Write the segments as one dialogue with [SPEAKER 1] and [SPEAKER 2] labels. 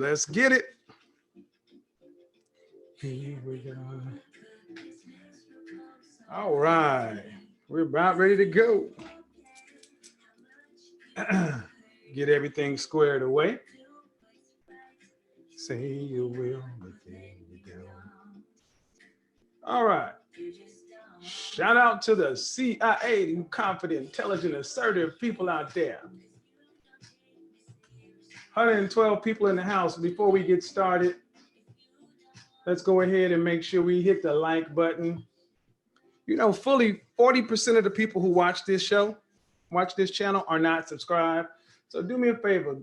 [SPEAKER 1] Let's get it. Here we go. All right. We're about ready to go. Get everything squared away. Say you will, but then you don't. All right. Shout out to the CIA, you confident, intelligent, assertive people out there. 112 people in the house. Before we get started, let's go ahead and make sure we hit the like button. You know, fully 40% of the people who watch this show, watch this channel, are not subscribed. So do me a favor.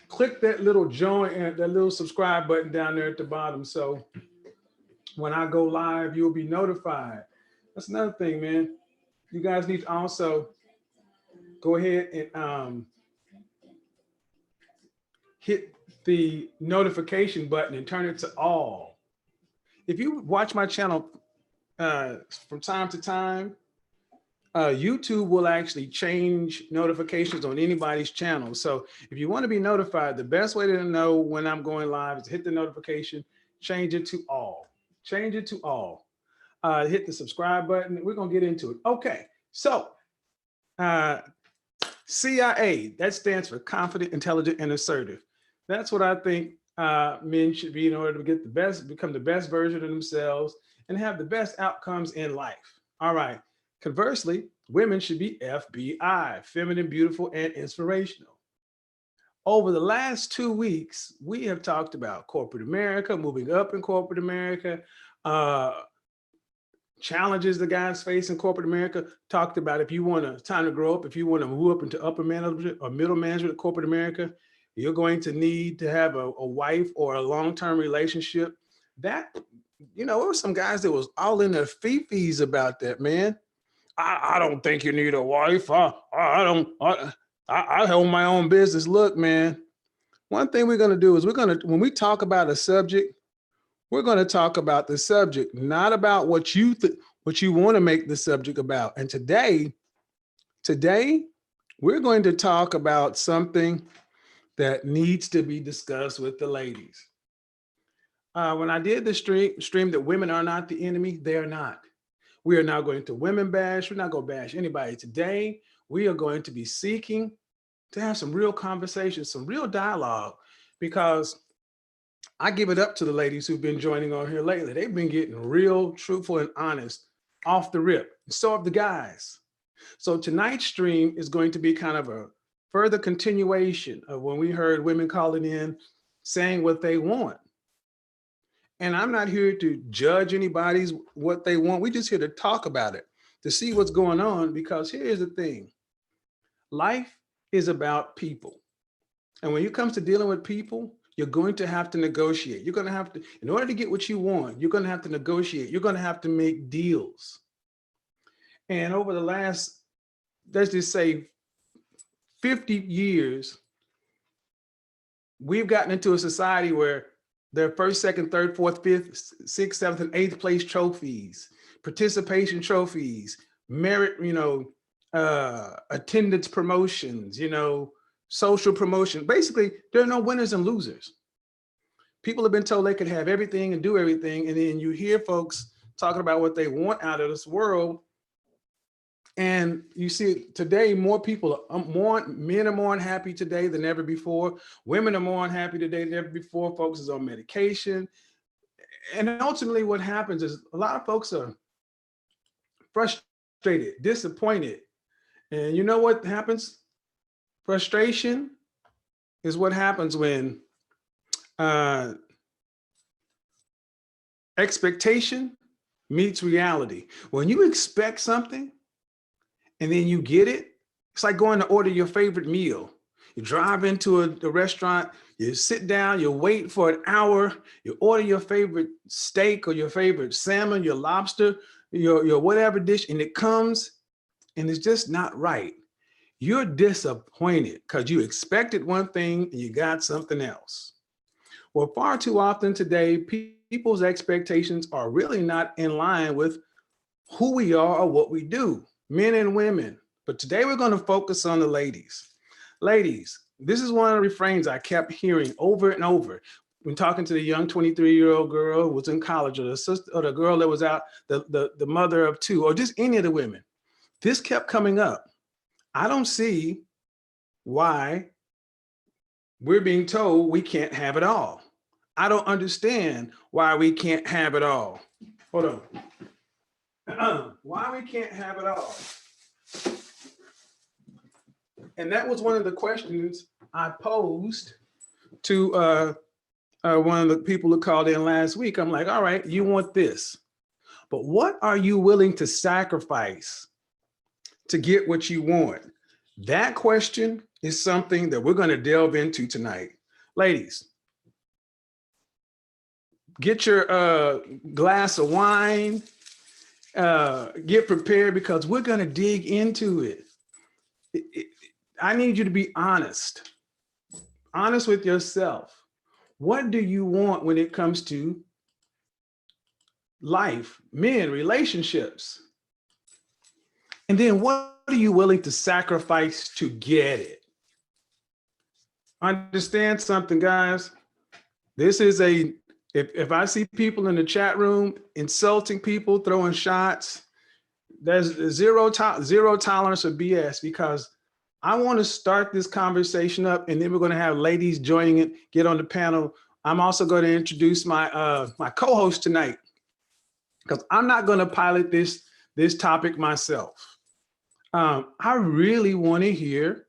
[SPEAKER 1] Click that little join and that little subscribe button down there at the bottom. So when I go live, you'll be notified. That's another thing, man. You guys need to also go ahead and hit the notification button and turn it to all. If you watch my channel from time to time, YouTube will actually change notifications on anybody's channel. So if you want to be notified, the best way to know when I'm going live is to hit the notification, change it to all. Change it to all. Hit the subscribe button. We're going to get into it. Okay, so CIA, that stands for confident, intelligent, and assertive. That's what I think men should be in order to get the best, become the best version of themselves and have the best outcomes in life. All right. Conversely, women should be FBI, feminine, beautiful, and inspirational. Over the last 2 weeks, we have talked about corporate America, moving up in corporate America, challenges the guys face in corporate America. Talked about if you want time to grow up, if you want to move up into upper management or middle management of corporate America, you're going to need to have a wife or a long-term relationship. That, you know, there were some guys that was all in their fifis about that, man. I don't think you need a wife. I own my own business. Look, man, one thing we're going to do is when we talk about a subject, we're going to talk about the subject, not about what you want to make the subject about. And today, we're going to talk about something that needs to be discussed with the ladies. When I did the stream that women are not the enemy, they are not. We are now going to women bash. We're not going to bash anybody. Today, we are going to be seeking to have some real conversations, some real dialogue, because I give it up to the ladies who've been joining on here lately. They've been getting real, truthful, and honest off the rip. So have the guys. So tonight's stream is going to be kind of a further continuation of when we heard women calling in, saying what they want. And I'm not here to judge anybody's what they want. We're just here to talk about it, to see what's going on, because here's the thing. Life is about people. And when it comes to dealing with people, you're going to have to negotiate. You're going to have to, in order to get what you want, you're going to have to negotiate. You're going to have to make deals. And over the last, let's just say 50 years, we've gotten into a society where their first, second, third, fourth, fifth, sixth, seventh, and eighth place trophies, participation trophies, merit, attendance promotions, social promotion. Basically, there are no winners and losers. People have been told they could have everything and do everything. And then you hear folks talking about what they want out of this world. And you see today, more people, men are more unhappy today than ever before. Women are more unhappy today than ever before. Folks is on medication. And ultimately what happens is a lot of folks are frustrated, disappointed. And you know what happens? Frustration is what happens when expectation meets reality. When you expect something, and then you get it, it's like going to order your favorite meal. You drive into a restaurant, you sit down, you wait for an hour, you order your favorite steak or your favorite salmon, your lobster, your whatever dish, and it comes and it's just not right. You're disappointed because you expected one thing and you got something else. Well, far too often today, people's expectations are really not in line with who we are or what we do. Men and women. But today we're going to focus on the ladies. Ladies, this is one of the refrains I kept hearing over and over when talking to the young 23-year-old girl who was in college, or the sister, or the girl that was out, the mother of two, or just any of the women. This kept coming up. I don't see why we're being told we can't have it all. I don't understand why we can't have it all. Hold on. Why we can't have it all. And that was one of the questions I posed to one of the people who called in last week. I'm like, all right, you want this, but what are you willing to sacrifice to get what you want? That question is something that we're going to delve into tonight. Ladies, get your glass of wine, get prepared, because we're going to dig into it. I need you to be honest with yourself. What do you want when it comes to life, men, relationships? And then what are you willing to sacrifice to get it? Understand something, guys. This is if I see people in the chat room insulting people, throwing shots, there's zero tolerance of BS, because I want to start this conversation up, and then we're going to have ladies joining it, get on the panel. I'm also going to introduce my my co-host tonight, because I'm not going to pilot this topic myself. I really want to hear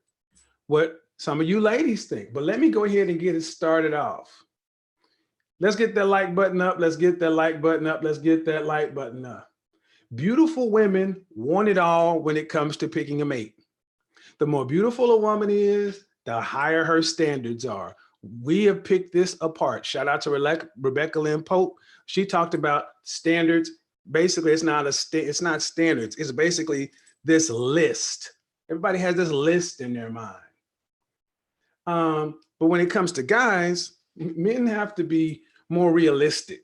[SPEAKER 1] what some of you ladies think, but let me go ahead and get it started off. Let's get that like button up. Let's get that like button up. Let's get that like button up. Beautiful women want it all when it comes to picking a mate. The more beautiful a woman is, the higher her standards are. We have picked this apart. Shout out to Rebecca Lynn Pope. She talked about standards. Basically, it's not standards. It's basically this list. Everybody has this list in their mind. But when it comes to guys, men have to be more realistic.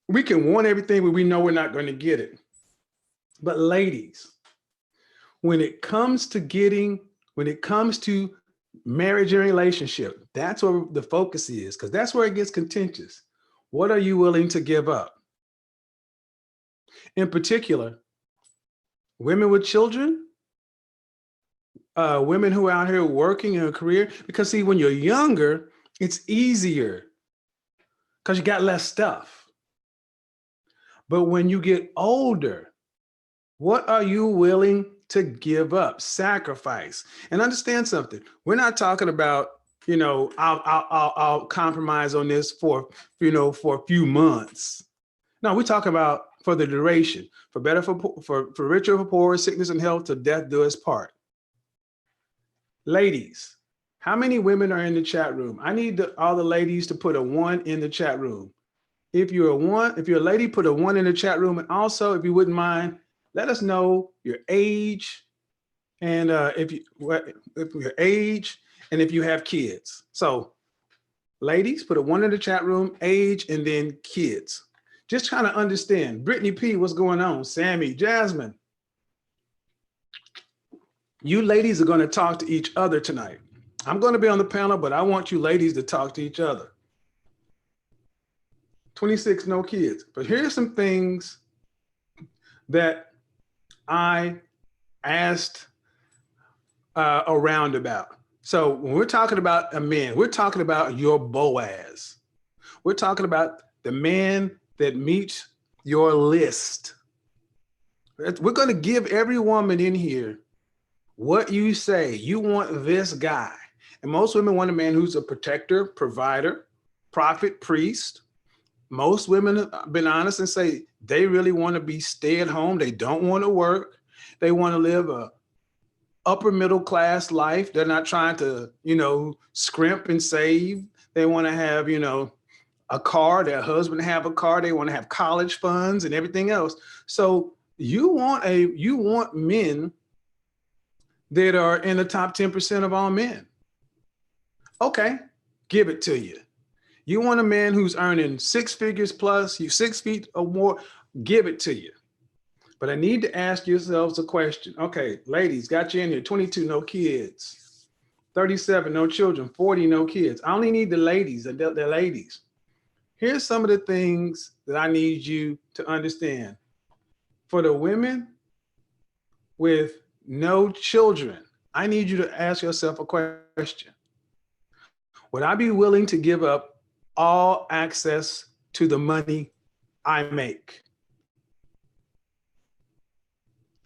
[SPEAKER 1] We can want everything, but we know we're not going to get it. But ladies, when it comes to marriage and relationship, that's where the focus is, because that's where it gets contentious. What are you willing to give up? In particular, women with children, women who are out here working in a career, because see, when you're younger, it's easier because you got less stuff. But when you get older, what are you willing to give up, sacrifice? And understand something. We're not talking about, I'll compromise on this for a few months. No, we're talking about for the duration, for better, for richer, for poorer, sickness and health, till death do us part. Ladies, how many women are in the chat room? I need all the ladies to put a 1 in the chat room. If you're a lady, put a 1 in the chat room. And also, if you wouldn't mind, let us know your age, and if your age, and if you have kids. So ladies, put a 1 in the chat room, age, and then kids. Just trying to understand. Brittany P, what's going on? Sammy, Jasmine. You ladies are going to talk to each other tonight. I'm going to be on the panel, but I want you ladies to talk to each other. 26, no kids. But here's some things that I asked around about. So when we're talking about a man, we're talking about your Boaz. We're talking about the man that meets your list. We're going to give every woman in here what you say. You want this guy. And most women want a man who's a protector, provider, prophet, priest. Most women have been honest and say they really want to be stay at home. They don't want to work. They want to live a upper middle class life. They're not trying to, scrimp and save. They want to have, a car, their husband have a car. They want to have college funds and everything else. So you want men that are in the top 10% of all men. Okay, give it to you. You want a man who's earning 6 figures plus, you 6 feet or more, give it to you. But I need to ask yourselves a question. Okay, ladies, got you in here, 22, no kids. 37, no children. 40, no kids. I only need the ladies, the ladies. Here's some of the things that I need you to understand. For the women with no children, I need you to ask yourself a question. Would I be willing to give up all access to the money I make?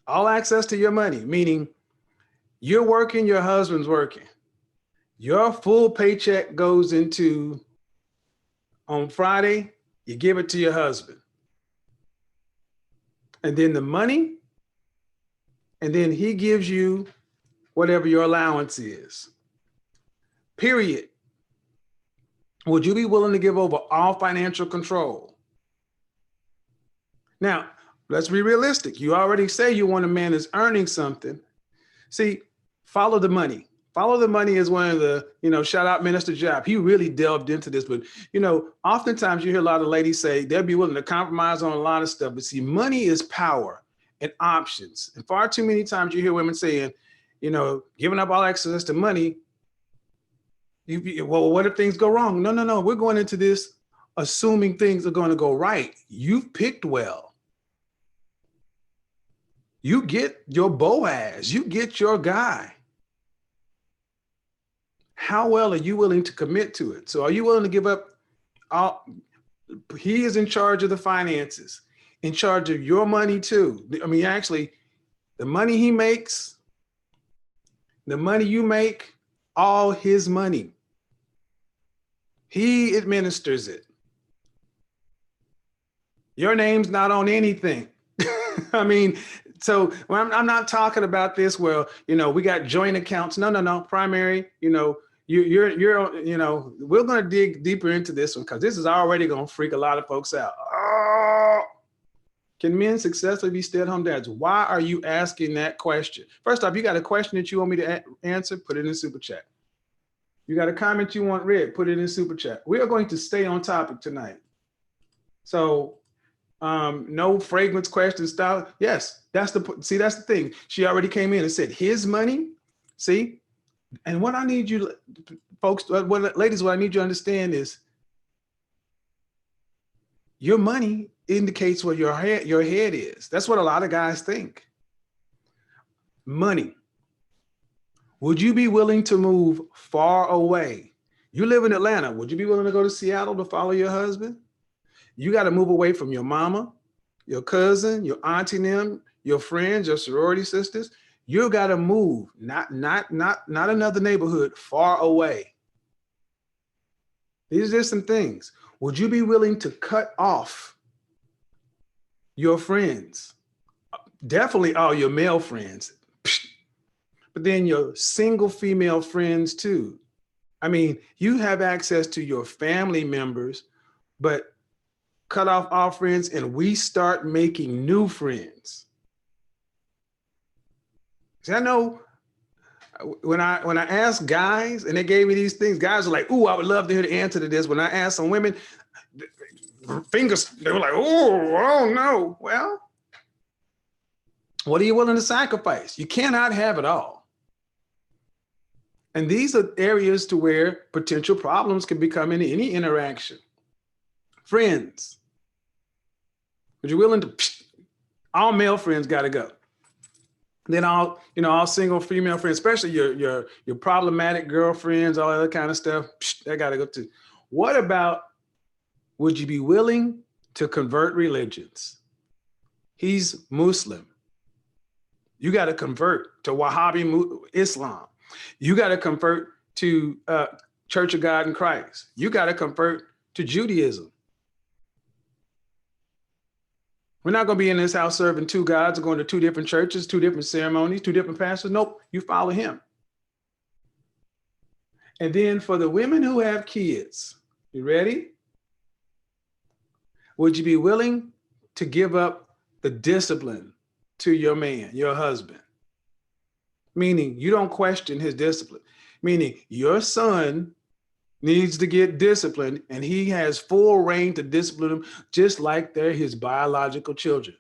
[SPEAKER 1] All access to your money, meaning you're working, your husband's working. Your full paycheck goes into, on Friday, you give it to your husband. And then the money, and then he gives you whatever your allowance is. Period. Would you be willing to give over all financial control? Now, let's be realistic. You already say you want a man that's earning something. See, follow the money. Follow the money is one of the, shout out Minister Job. He really delved into this, but, oftentimes you hear a lot of ladies say they'll be willing to compromise on a lot of stuff. But see, money is power and options. And far too many times you hear women saying, giving up all access to money. Well, what if things go wrong? No. We're going into this assuming things are going to go right. You've picked well. You get your Boaz. You get your guy. How well are you willing to commit to it? So are you willing to give up all? He is in charge of the finances, in charge of your money too. I mean, actually, the money he makes, the money you make, all his money. He administers it. Your name's not on anything. I mean, so I'm not talking about this where, we got joint accounts. No. Primary, we're going to dig deeper into this one because this is already going to freak a lot of folks out. Oh, can men successfully be stay-at-home dads? Why are you asking that question? First off, you got a question that you want me to answer, put it in the super chat. You got a comment you want read, put it in super chat. We are going to stay on topic tonight. So no fragrance question style. Yes, that's the thing. She already came in and said his money. See, and what I need you folks, ladies, what I need you to understand is your money indicates where your head is. That's what a lot of guys think. Money. Would you be willing to move far away? You live in Atlanta. Would you be willing to go to Seattle to follow your husband? You got to move away from your mama, your cousin, your auntie and them, your friends, your sorority sisters. You got to move, not another neighborhood, far away. These are some things. Would you be willing to cut off your friends? Definitely all your male friends. But then your single female friends too. I mean, you have access to your family members, but cut off all friends and we start making new friends. See, I know when I asked guys and they gave me these things, guys are like, "Ooh, I would love to hear the answer to this." When I asked some women, fingers, they were like, "Oh, I don't know." Well, what are you willing to sacrifice? You cannot have it all. And these are areas to where potential problems can become in any interaction. Friends. But you're willing to, all male friends got to go. Then all single female friends, especially your problematic girlfriends, all that kind of stuff, that got to go too. What about, would you be willing to convert religions? He's Muslim. You got to convert to Wahhabi Islam. You got to convert to Church of God in Christ. You got to convert to Judaism. We're not going to be in this house serving two gods or going to two different churches, two different ceremonies, two different pastors. Nope, you follow him. And then for the women who have kids, you ready? Would you be willing to give up the discipline to your man, your husband? Meaning you don't question his discipline. Meaning your son needs to get disciplined and he has full reign to discipline them just like they're his biological children.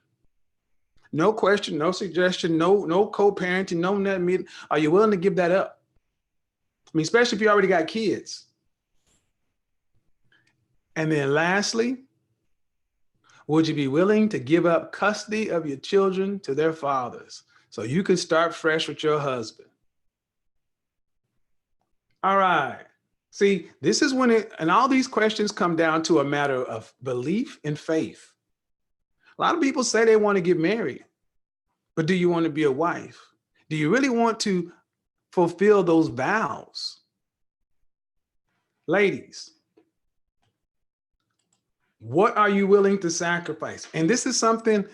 [SPEAKER 1] No question, no suggestion, no co-parenting, no net meeting. Are you willing to give that up? I mean, especially if you already got kids. And then lastly, would you be willing to give up custody of your children to their fathers so you can start fresh with your husband? All right. See, this is when and all these questions come down to a matter of belief and faith. A lot of people say they want to get married, but do you want to be a wife? Do you really want to fulfill those vows? Ladies, what are you willing to sacrifice? And this is something,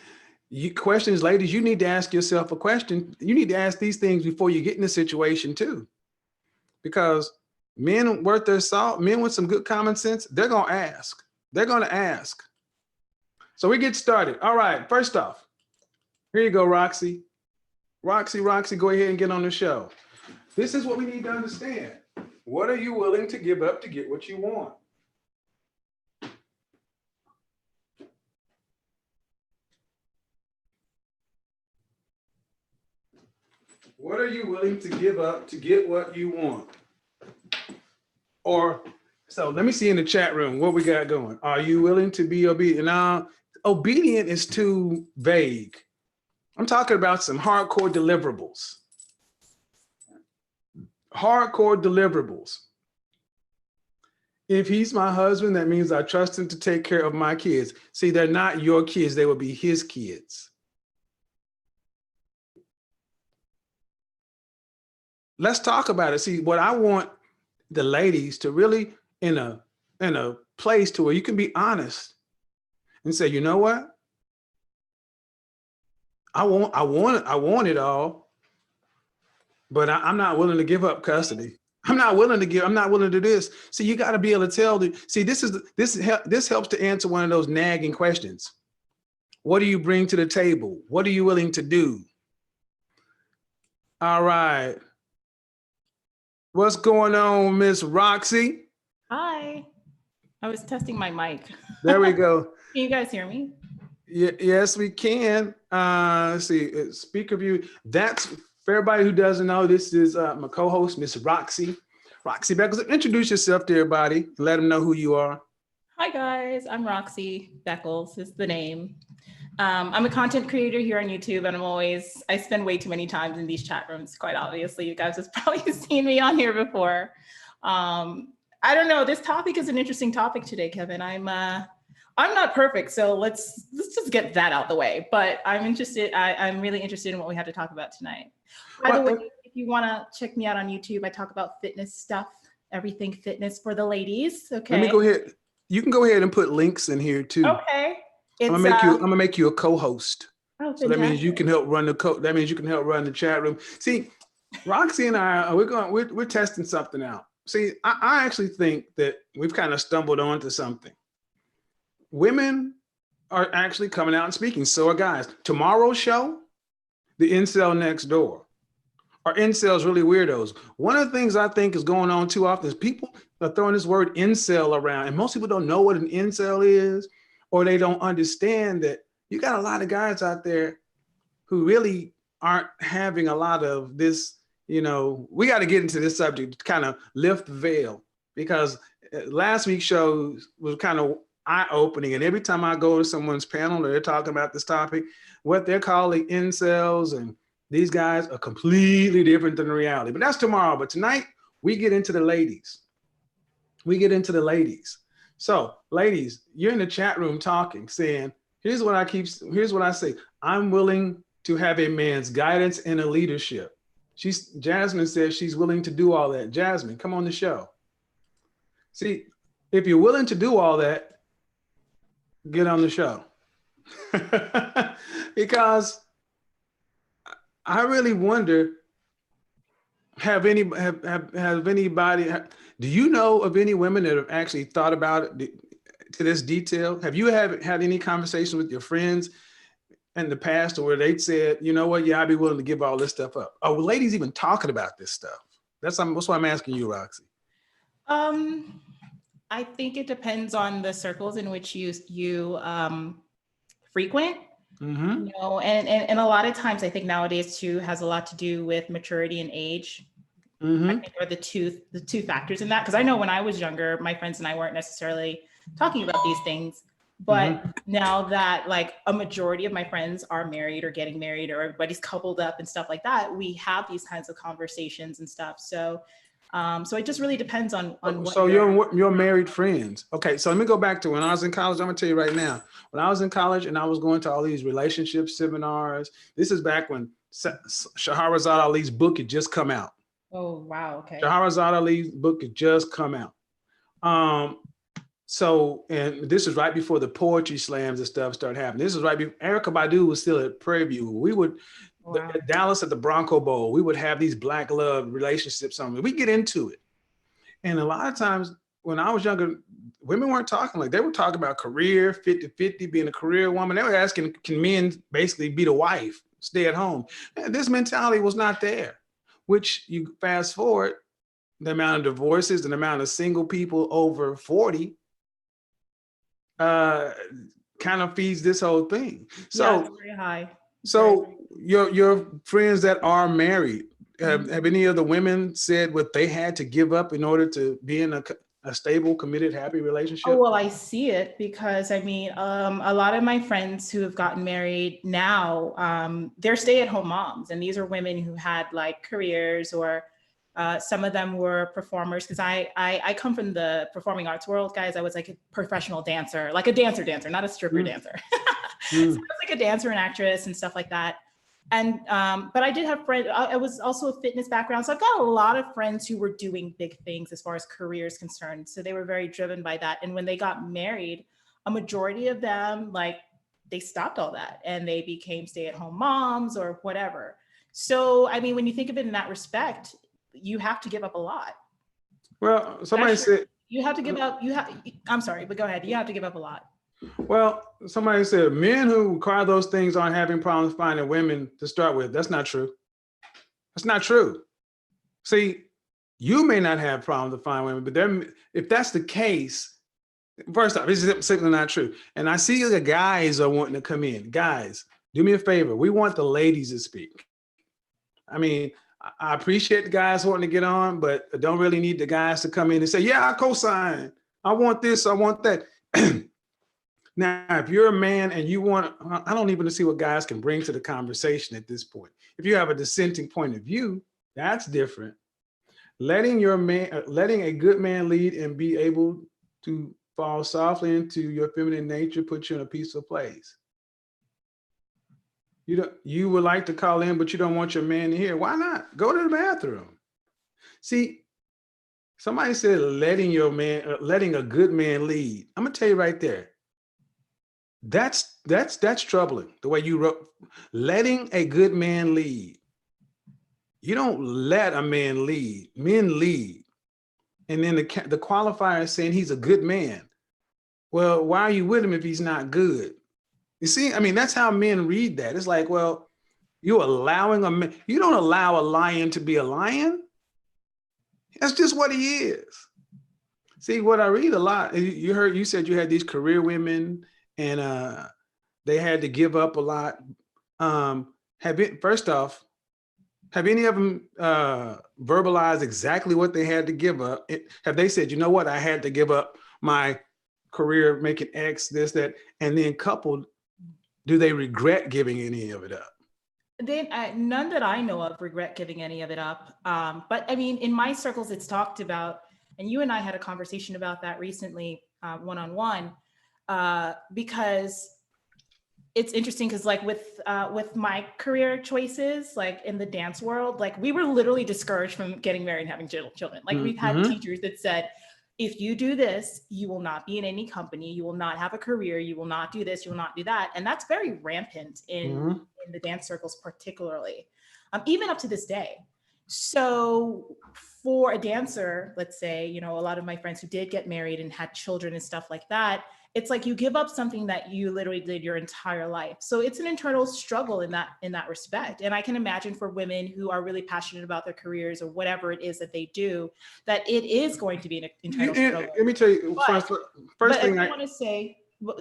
[SPEAKER 1] questions, ladies, you need to ask yourself a question. You need to ask these things before you get in a situation too. Because men worth their salt, men with some good common sense, they're going to ask. They're going to ask. So we get started. All right, first off, here you go, Roxy. Roxy, go ahead and get on the show. This is what we need to understand. What are you willing to give up to get what you want? What are you willing to give up to get what you want? Or, so let me see in the chat room what we got going. Are you willing to be obedient? Now, obedient is too vague. I'm talking about some hardcore deliverables. Hardcore deliverables. If he's my husband, that means I trust him to take care of my kids. See, they're not your kids, they will be his kids. Let's talk about it. See, what I want the ladies to really in a place to where you can be honest and say, you know what? I want it all, but I'm not willing to give up custody. I'm not willing to do this. So you got to be able to tell this helps to answer one of those nagging questions. What do you bring to the table? What are you willing to do? All right. What's going on, Miss Roxy?
[SPEAKER 2] Hi. I was testing my mic.
[SPEAKER 1] There we go.
[SPEAKER 2] Can you guys hear me?
[SPEAKER 1] Yes, we can. Let's see, speaker view. That's for everybody who doesn't know, this is my co-host, Miss Roxy. Roxy Beckles. Introduce yourself to everybody. Let them know who you are.
[SPEAKER 2] Hi, guys. I'm Roxy Beckles is the name. I'm a content creator here on YouTube, and I spend way too many times in these chat rooms, quite obviously. You guys have probably seen me on here before. I don't know. This topic is an interesting topic today, Kevin. I'm not perfect, so let's just get that out the way. But I'm interested. I'm really interested in what we have to talk about tonight. By the way, if you want to check me out on YouTube, I talk about fitness stuff, everything fitness for the ladies. Okay.
[SPEAKER 1] Let me go ahead. You can go ahead and put links in here too.
[SPEAKER 2] Okay.
[SPEAKER 1] I'm gonna make you a co-host.
[SPEAKER 2] Oh,
[SPEAKER 1] so that means you can help run the chat room. See, Roxy and I, we're testing something out. See, I actually think that we've kind of stumbled onto something. Women are actually coming out and speaking. So are guys. Tomorrow's show, the incel next door. Are incels really weirdos? One of the things I think is going on too often is people are throwing this word incel around, and most people don't know what an incel is, or they don't understand that you got a lot of guys out there who really aren't having a lot of this, we got to get into this subject to kind of lift the veil, because last week's show was kind of eye-opening, and every time I go to someone's panel or they're talking about this topic, what they're calling incels and these guys are completely different than the reality. But that's tomorrow. But tonight, we get into the ladies. So, ladies, you're in the chat room talking, saying, here's what I say. I'm willing to have a man's guidance and a leadership. Jasmine says she's willing to do all that. Jasmine, come on the show. See, if you're willing to do all that, get on the show. Because I really wonder, do you know of any women that have actually thought about it to this detail? Have you had any conversation with your friends in the past where they said, you know what, yeah, I'd be willing to give all this stuff up? Are ladies even talking about this stuff? That's why I'm asking you, Roxy.
[SPEAKER 2] I think it depends on the circles in which you frequent.
[SPEAKER 1] Mm-hmm.
[SPEAKER 2] And a lot of times I think nowadays too has a lot to do with maturity and age. I
[SPEAKER 1] Mm-hmm.
[SPEAKER 2] think are the two factors in that. Because I know when I was younger, my friends and I weren't necessarily talking about these things. But
[SPEAKER 1] Mm-hmm.
[SPEAKER 2] now that like a majority of my friends are married or getting married or everybody's coupled up and stuff like that, we have these kinds of conversations and stuff. So so it just really depends on what
[SPEAKER 1] So your married friends. Okay, so let me go back to when I was in college. I'm gonna tell you right now. When I was in college and I was going to all these relationship seminars, this is back when Shahrazad Ali's book had just come out.
[SPEAKER 2] Oh wow, okay.
[SPEAKER 1] Shahrazad Ali's book had just come out. So, and this is right before the poetry slams and stuff started happening. This is right before Erykah Badu was still at Prairie View. We would,
[SPEAKER 2] Wow.
[SPEAKER 1] at Dallas at the Bronco Bowl, we would have these black love relationships. We get into it. And a lot of times when I was younger, women weren't talking like they were talking about career, 50-50, being a career woman. They were asking, can men basically be the wife, stay at home? And this mentality was not there, which you fast forward, the amount of divorces and the amount of single people over 40 kind of feeds this whole thing. So,
[SPEAKER 2] yeah, it's very high.
[SPEAKER 1] so your friends that are married,
[SPEAKER 2] Mhm.
[SPEAKER 1] have any of the women said what they had to give up in order to be in a stable, committed, happy
[SPEAKER 2] Oh,
[SPEAKER 1] relationship?
[SPEAKER 2] well, I see it because I mean, a lot of my friends who have gotten married now, they're stay-at-home moms, and these are women who had like careers, or some of them were performers. Because I come from the performing arts world, guys. I was like a professional dancer, like a dancer, not a stripper
[SPEAKER 1] Mm,
[SPEAKER 2] dancer. So I
[SPEAKER 1] mm.
[SPEAKER 2] was like a dancer and actress and stuff like that. And but I did have friends. I was also a fitness background, so I've got a lot of friends who were doing big things as far as careers concerned. So they were very driven by that. And when they got married, a majority of them like they stopped all that and they became stay-at-home moms or whatever. So I mean, when you think of it in that respect, you have to give up a lot.
[SPEAKER 1] Well, somebody
[SPEAKER 2] Especially
[SPEAKER 1] said,
[SPEAKER 2] you have to give up. You have. I'm sorry, but go ahead. You have to give up a lot.
[SPEAKER 1] somebody said men who require those things aren't having problems finding women to start with. That's not true. That's not true. See, you may not have problems to find women, but if that's the case, first off, this is simply not true. And I see the guys are wanting to come in. Guys, do me a favor. We want the ladies to speak. I mean, I appreciate the guys wanting to get on, but I don't really need the guys to come in and say, yeah, I co-sign. I want this, I want that. Now, if you're a man and you want, I don't even see what guys can bring to the conversation at this point. If you have a dissenting point of view, that's different. Letting a good man lead and be able to fall softly into your feminine nature puts you in a peaceful place. You would like to call in, but you don't want your man to hear. Why not? Go to the bathroom. See, somebody said letting a good man lead. I'm gonna tell you right there. That's troubling. The way you wrote, letting a good man lead. You don't let a man lead. Men lead. And then the qualifier is saying he's a good man. Well, why are you with him if he's not good? You see, I mean, that's how men read that. It's like, well, you don't allow a lion to be a lion. That's just what he is. See, what I read a lot, you said you had these career women and they had to give up a lot. First off, have any of them verbalized exactly what they had to give up? Have they said, you know what, I had to give up my career making X, this, that, and then coupled, do they regret giving any of it up?
[SPEAKER 2] None that I know of regret giving any of it up. But I mean, in my circles, it's talked about, and you and I had a conversation about that recently, one-on-one, because it's interesting because like with my career choices, like in the dance world, like we were literally discouraged from getting married and having children. Like we've had teachers that said, if you do this, you will not be in any company, you will not have a career, you will not do this, you will not do that. And that's very rampant in the dance circles, particularly, even up to this day. So for a dancer, let's say, you know, a lot of my friends who did get married and had children and stuff like that, it's like you give up something that you literally did your entire life. So it's an internal struggle in that respect. And I can imagine for women who are really passionate about their careers or whatever it is that they do, that it is going to be an internal struggle.
[SPEAKER 1] Let me tell you, first thing
[SPEAKER 2] I want to say,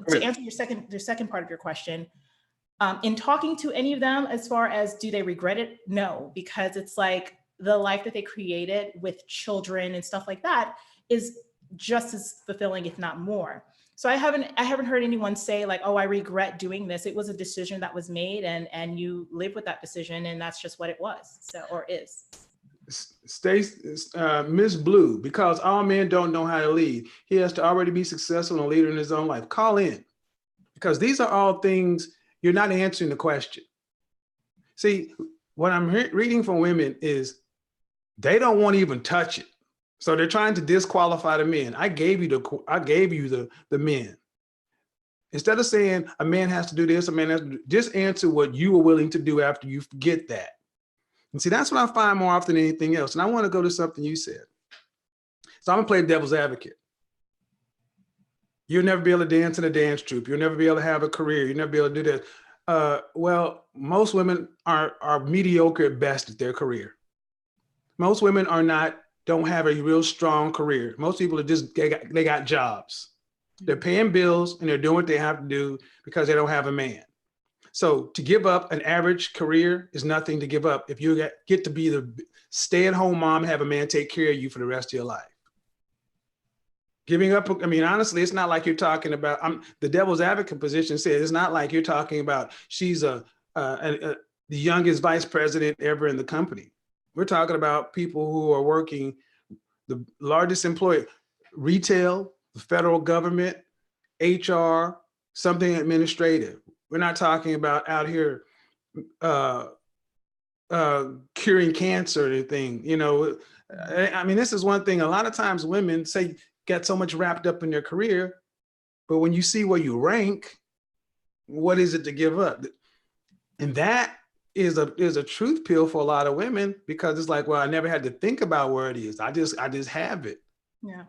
[SPEAKER 2] to answer your second part of your question, in talking to any of them, as far as do they regret it? No, because it's like the life that they created with children and stuff like that is just as fulfilling, if not more. So I haven't heard anyone say like, oh, I regret doing this. It was a decision that was made, and you live with that decision, and that's just what it was. So, or is.
[SPEAKER 1] Miss Blue, because all men don't know how to lead. He has to already be successful and a leader in his own life. Call in, because these are all things you're not answering the question. See, what I'm reading from women is they don't want to even touch it. So they're trying to disqualify the men. I gave you the men. Instead of saying a man has to do this, a man has to do, just answer what you are willing to do after you get that. And see, that's what I find more often than anything else. And I want to go to something you said. So I'm gonna play devil's advocate. You'll never be able to dance in a dance troupe. You'll never be able to have a career. You'll never be able to do this. Well, most women are mediocre at best at their career. Most women don't have a real strong career. Most people are just, they got jobs. They're paying bills and they're doing what they have to do because they don't have a man. So to give up an average career is nothing to give up if you get to be the stay-at-home mom, have a man take care of you for the rest of your life. Giving up, I mean, honestly, it's not like you're talking about, the devil's advocate position says it's not like you're talking about she's the youngest vice president ever in the company. We're talking about people who are working the largest employer, retail, the federal government, HR, something administrative. We're not talking about out here curing cancer or anything. You know, I mean, this is one thing. A lot of times women say get so much wrapped up in their career, but when you see where you rank, what is it to give up? And that is a truth pill for a lot of women, because it's like, well, I never had to think about where it is. I just have it.
[SPEAKER 2] Yeah.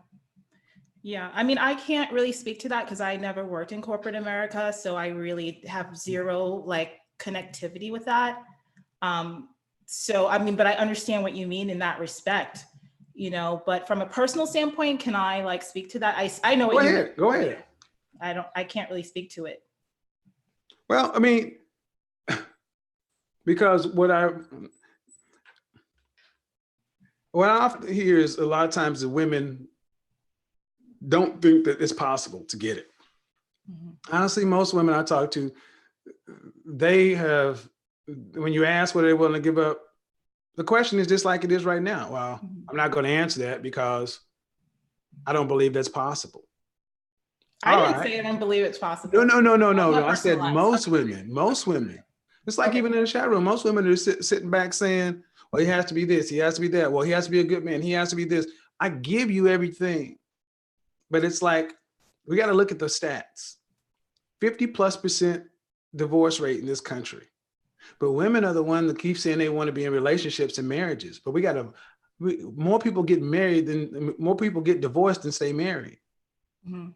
[SPEAKER 2] Yeah. I mean, I can't really speak to that because I never worked in corporate America. So I really have zero like connectivity with that. So, I mean, but I understand what you mean in that respect, you know, but from a personal standpoint, can I like speak to that? I know what you mean.
[SPEAKER 1] Go ahead.
[SPEAKER 2] I can't really speak to it.
[SPEAKER 1] Well, I mean, because what I often hear is a lot of times the women don't think that it's possible to get it. Mm-hmm. Honestly, most women I talk to, they have, when you ask what they're willing to give up, the question is just like it is right now. Well, mm-hmm. I'm not going to answer that because I don't believe that's possible.
[SPEAKER 2] I didn't say I don't believe it's possible.
[SPEAKER 1] No. I said most women. It's like even in the chat room, most women are sitting back saying, well, he has to be this, he has to be that. Well, he has to be a good man, he has to be this. I give you everything. But it's like, we got to look at the stats. 50+% divorce rate in this country. But women are the one that keep saying they want to be in relationships and marriages. But more people get divorced than stay married. Mm-hmm.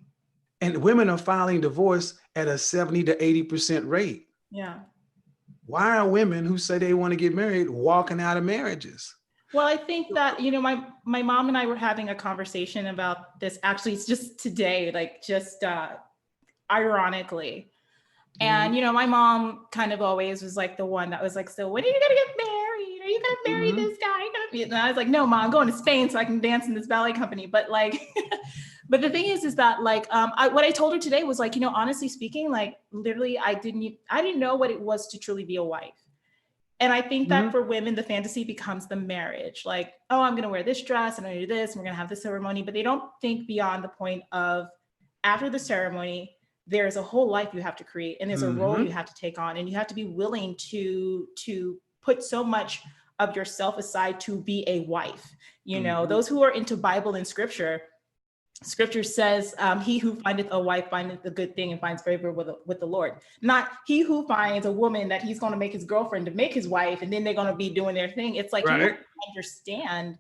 [SPEAKER 1] And women are filing divorce at a 70 to 80% rate.
[SPEAKER 2] Yeah.
[SPEAKER 1] Why are women who say they want to get married walking out of marriages?
[SPEAKER 2] Well, I think that, you know, my mom and I were having a conversation about this. Actually, it's just today, like just ironically. And, you know, my mom kind of always was like the one that was like, so when are you going to get married? Are you going to marry this guy? And I was like, no, Mom, I'm going to Spain so I can dance in this ballet company. But like, but the thing is that like, what I told her today was like, you know, honestly speaking, like literally, I didn't know what it was to truly be a wife. And I think that for women, the fantasy becomes the marriage. Like, oh, I'm going to wear this dress and I'm going to do this and we're going to have this ceremony. But they don't think beyond the point of after the ceremony, there's a whole life you have to create and there's a role you have to take on. And you have to be willing to put so much of yourself aside to be a wife. You know, those who are into Bible and scripture says, he who findeth a wife findeth a good thing and finds favor with the Lord. Not he who finds a woman that he's going to make his girlfriend to make his wife, and then they're going to be doing their thing. It's like, you have to understand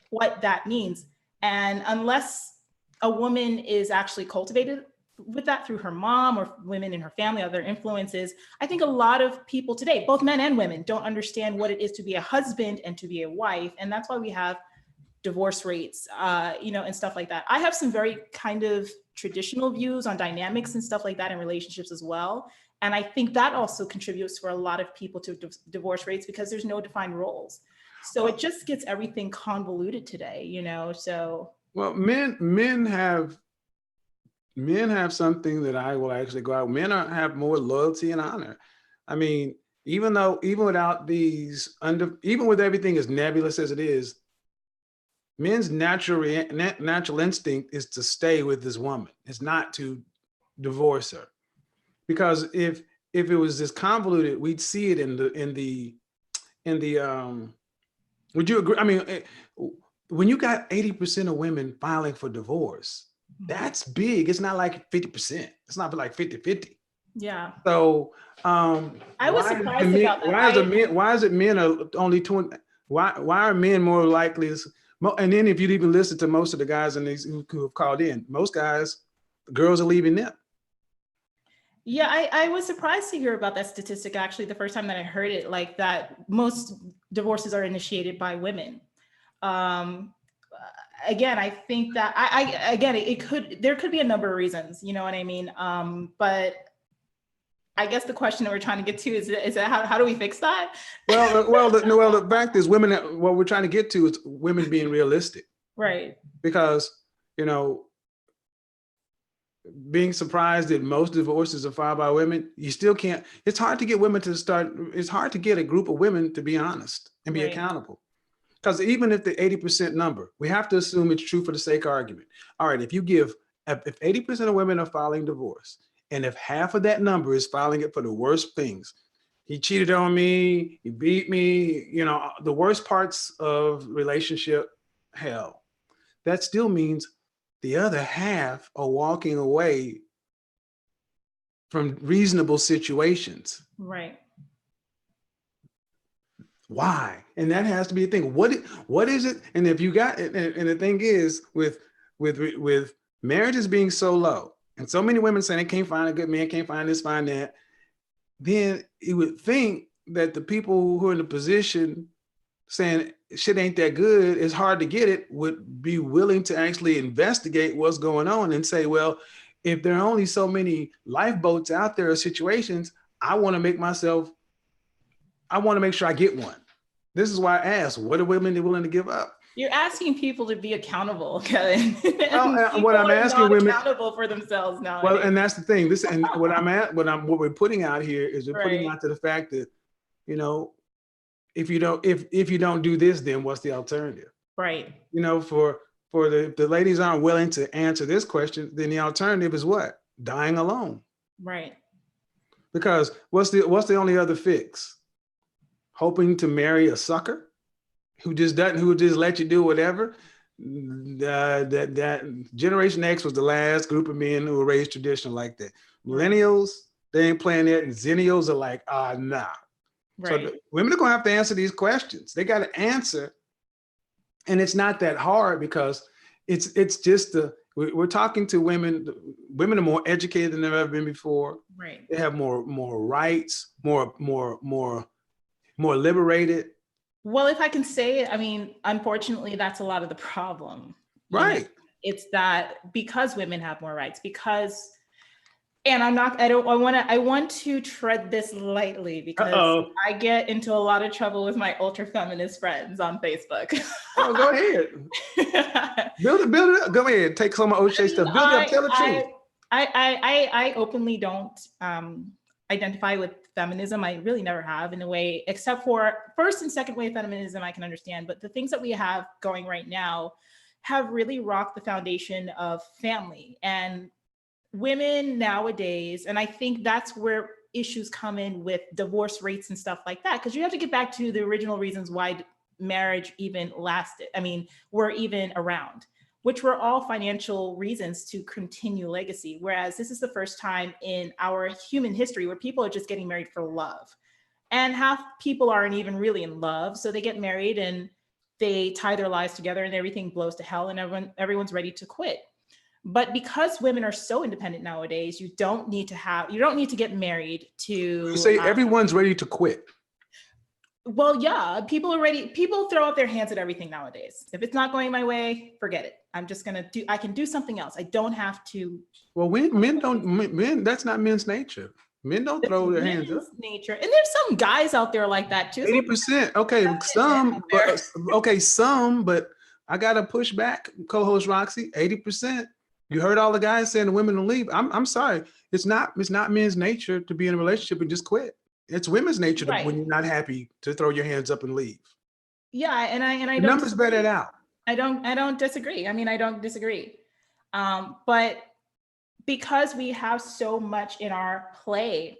[SPEAKER 2] what that means. And unless a woman is actually cultivated with that through her mom or women in her family, other influences, I think a lot of people today, both men and women, don't understand what it is to be a husband and to be a wife. And that's why we have divorce rates, you know, and stuff like that. I have some very kind of traditional views on dynamics and stuff like that in relationships as well. And I think that also contributes for a lot of people to divorce rates because there's no defined roles. So it just gets everything convoluted today, you know, so.
[SPEAKER 1] Well, men have something that I will actually go out. Have more loyalty and honor. I mean, even without even with everything as nebulous as it is, men's natural instinct is to stay with this woman. It's not to divorce her, because if it was this convoluted, we'd see it in the. Would you agree? I mean, when you got 80% of women filing for divorce, that's big. It's not like 50%. It's not like 50-50.
[SPEAKER 2] Yeah.
[SPEAKER 1] So
[SPEAKER 2] I was surprised about that.
[SPEAKER 1] Why is it men are only 20? Why are men more likely? And then if you even listen to most of the guys in these who have called in, most guys, girls are leaving them.
[SPEAKER 2] Yeah, I was surprised to hear about that statistic actually the first time that I heard it, like that most divorces are initiated by women. Again, I think that there could be a number of reasons, you know what I mean? But I guess the question that we're trying to get to is how do we fix that?
[SPEAKER 1] The fact is what we're trying to get to is women being realistic.
[SPEAKER 2] Right.
[SPEAKER 1] Because, you know, being surprised that most divorces are filed by women, you still can't, it's hard to get a group of women to be honest and be accountable. Because even if the 80% number, we have to assume it's true for the sake of argument. All right, if 80% of women are filing divorce, and if half of that number is filing it for the worst things, he cheated on me, he beat me, you know, the worst parts of relationship hell, that still means the other half are walking away from reasonable situations.
[SPEAKER 2] Right.
[SPEAKER 1] Why? And that has to be a thing. What is it? And if you got and the thing is with marriages being so low and so many women saying they can't find a good man, can't find this, find that, then you would think that the people who are in the position saying shit ain't that good, it's hard to get it, would be willing to actually investigate what's going on and say, well, if there are only so many lifeboats out there or situations, I want to make sure I get one. This is why I asked, what are women willing to give up?
[SPEAKER 2] You're asking people to be accountable, Kevin.
[SPEAKER 1] What I'm asking women,
[SPEAKER 2] accountable for themselves now.
[SPEAKER 1] Well, and that's the thing. What we're putting out here is we're putting out to the fact that, you know, if you don't do this, then what's the alternative?
[SPEAKER 2] Right.
[SPEAKER 1] You know, for the ladies aren't willing to answer this question, then the alternative is what? Dying alone.
[SPEAKER 2] Right.
[SPEAKER 1] Because what's the only other fix? Hoping to marry a sucker who just let you do whatever. That Generation X was the last group of men who were raised traditional like that. Millennials, they ain't playing that, and Zennials are like, nah. Right. So women are gonna have to answer these questions. They got to answer, and it's not that hard because it's just we're talking to women. Women are more educated than they've ever been before.
[SPEAKER 2] Right.
[SPEAKER 1] They have more rights, more liberated.
[SPEAKER 2] Well, if I can say it, I mean, unfortunately, that's a lot of the problem.
[SPEAKER 1] Right.
[SPEAKER 2] You know? It's that because women have more rights, and I want to tread this lightly because I get into a lot of trouble with my ultra feminist friends on Facebook.
[SPEAKER 1] Oh, go ahead. Build it up. Go ahead. Take some of O'Shea stuff. Build it up. Tell the truth.
[SPEAKER 2] I openly don't identify with feminism. I really never have, in a way, except for first and second wave feminism I can understand. But the things that we have going right now have really rocked the foundation of family and women nowadays. And I think that's where issues come in with divorce rates and stuff like that, because you have to get back to the original reasons why marriage even lasted. I mean, we're even around, which were all financial reasons to continue legacy. Whereas this is the first time in our human history where people are just getting married for love. And half people aren't even really in love. So they get married and they tie their lives together and everything blows to hell and everyone's ready to quit. But because women are so independent nowadays, you don't need to get married to.
[SPEAKER 1] You say everyone's ready to quit.
[SPEAKER 2] Well, yeah, people throw up their hands at everything nowadays. If it's not going my way, forget it. I can do something else. I don't have to.
[SPEAKER 1] Well, men, that's not men's nature. Men don't
[SPEAKER 2] That's
[SPEAKER 1] throw their hands up.
[SPEAKER 2] women's nature. And there's some guys out there like that too.
[SPEAKER 1] 80%. Okay, some, but okay, some, but I gotta push back, co-host Roxy. 80%. You heard all the guys saying the women will leave. I'm sorry. It's not men's nature to be in a relationship and just quit. It's women's nature to, when you're not happy, to throw your hands up and leave.
[SPEAKER 2] Yeah, and I
[SPEAKER 1] the
[SPEAKER 2] don't
[SPEAKER 1] numbers bear that out.
[SPEAKER 2] I don't disagree. I mean, I don't disagree. But because we have so much in our play,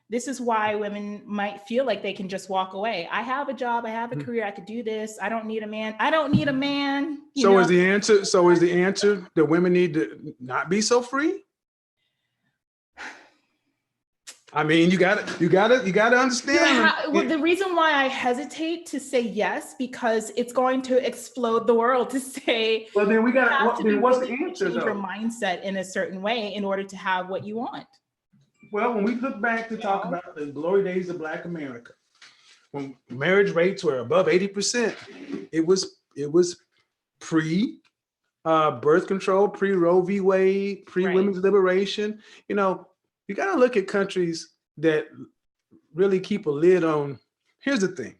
[SPEAKER 2] this is why women might feel like they can just walk away. I have a job, I have a career, I could do this. I don't need a man. I don't need a man.
[SPEAKER 1] So is the answer that women need to not be so free? I mean, you gotta understand.
[SPEAKER 2] Well, the reason why I hesitate to say yes, because it's going to explode the world to say,
[SPEAKER 1] well, then we gotta, then what's the answer
[SPEAKER 2] change
[SPEAKER 1] though?
[SPEAKER 2] your mindset in a certain way in order to have what you want.
[SPEAKER 1] Well, when we look back to talk about the glory days of Black America, when marriage rates were above 80%, it was pre birth control, pre Roe v. Wade, pre women's liberation. You know, you got to look at countries that really keep a lid on. Here's the thing.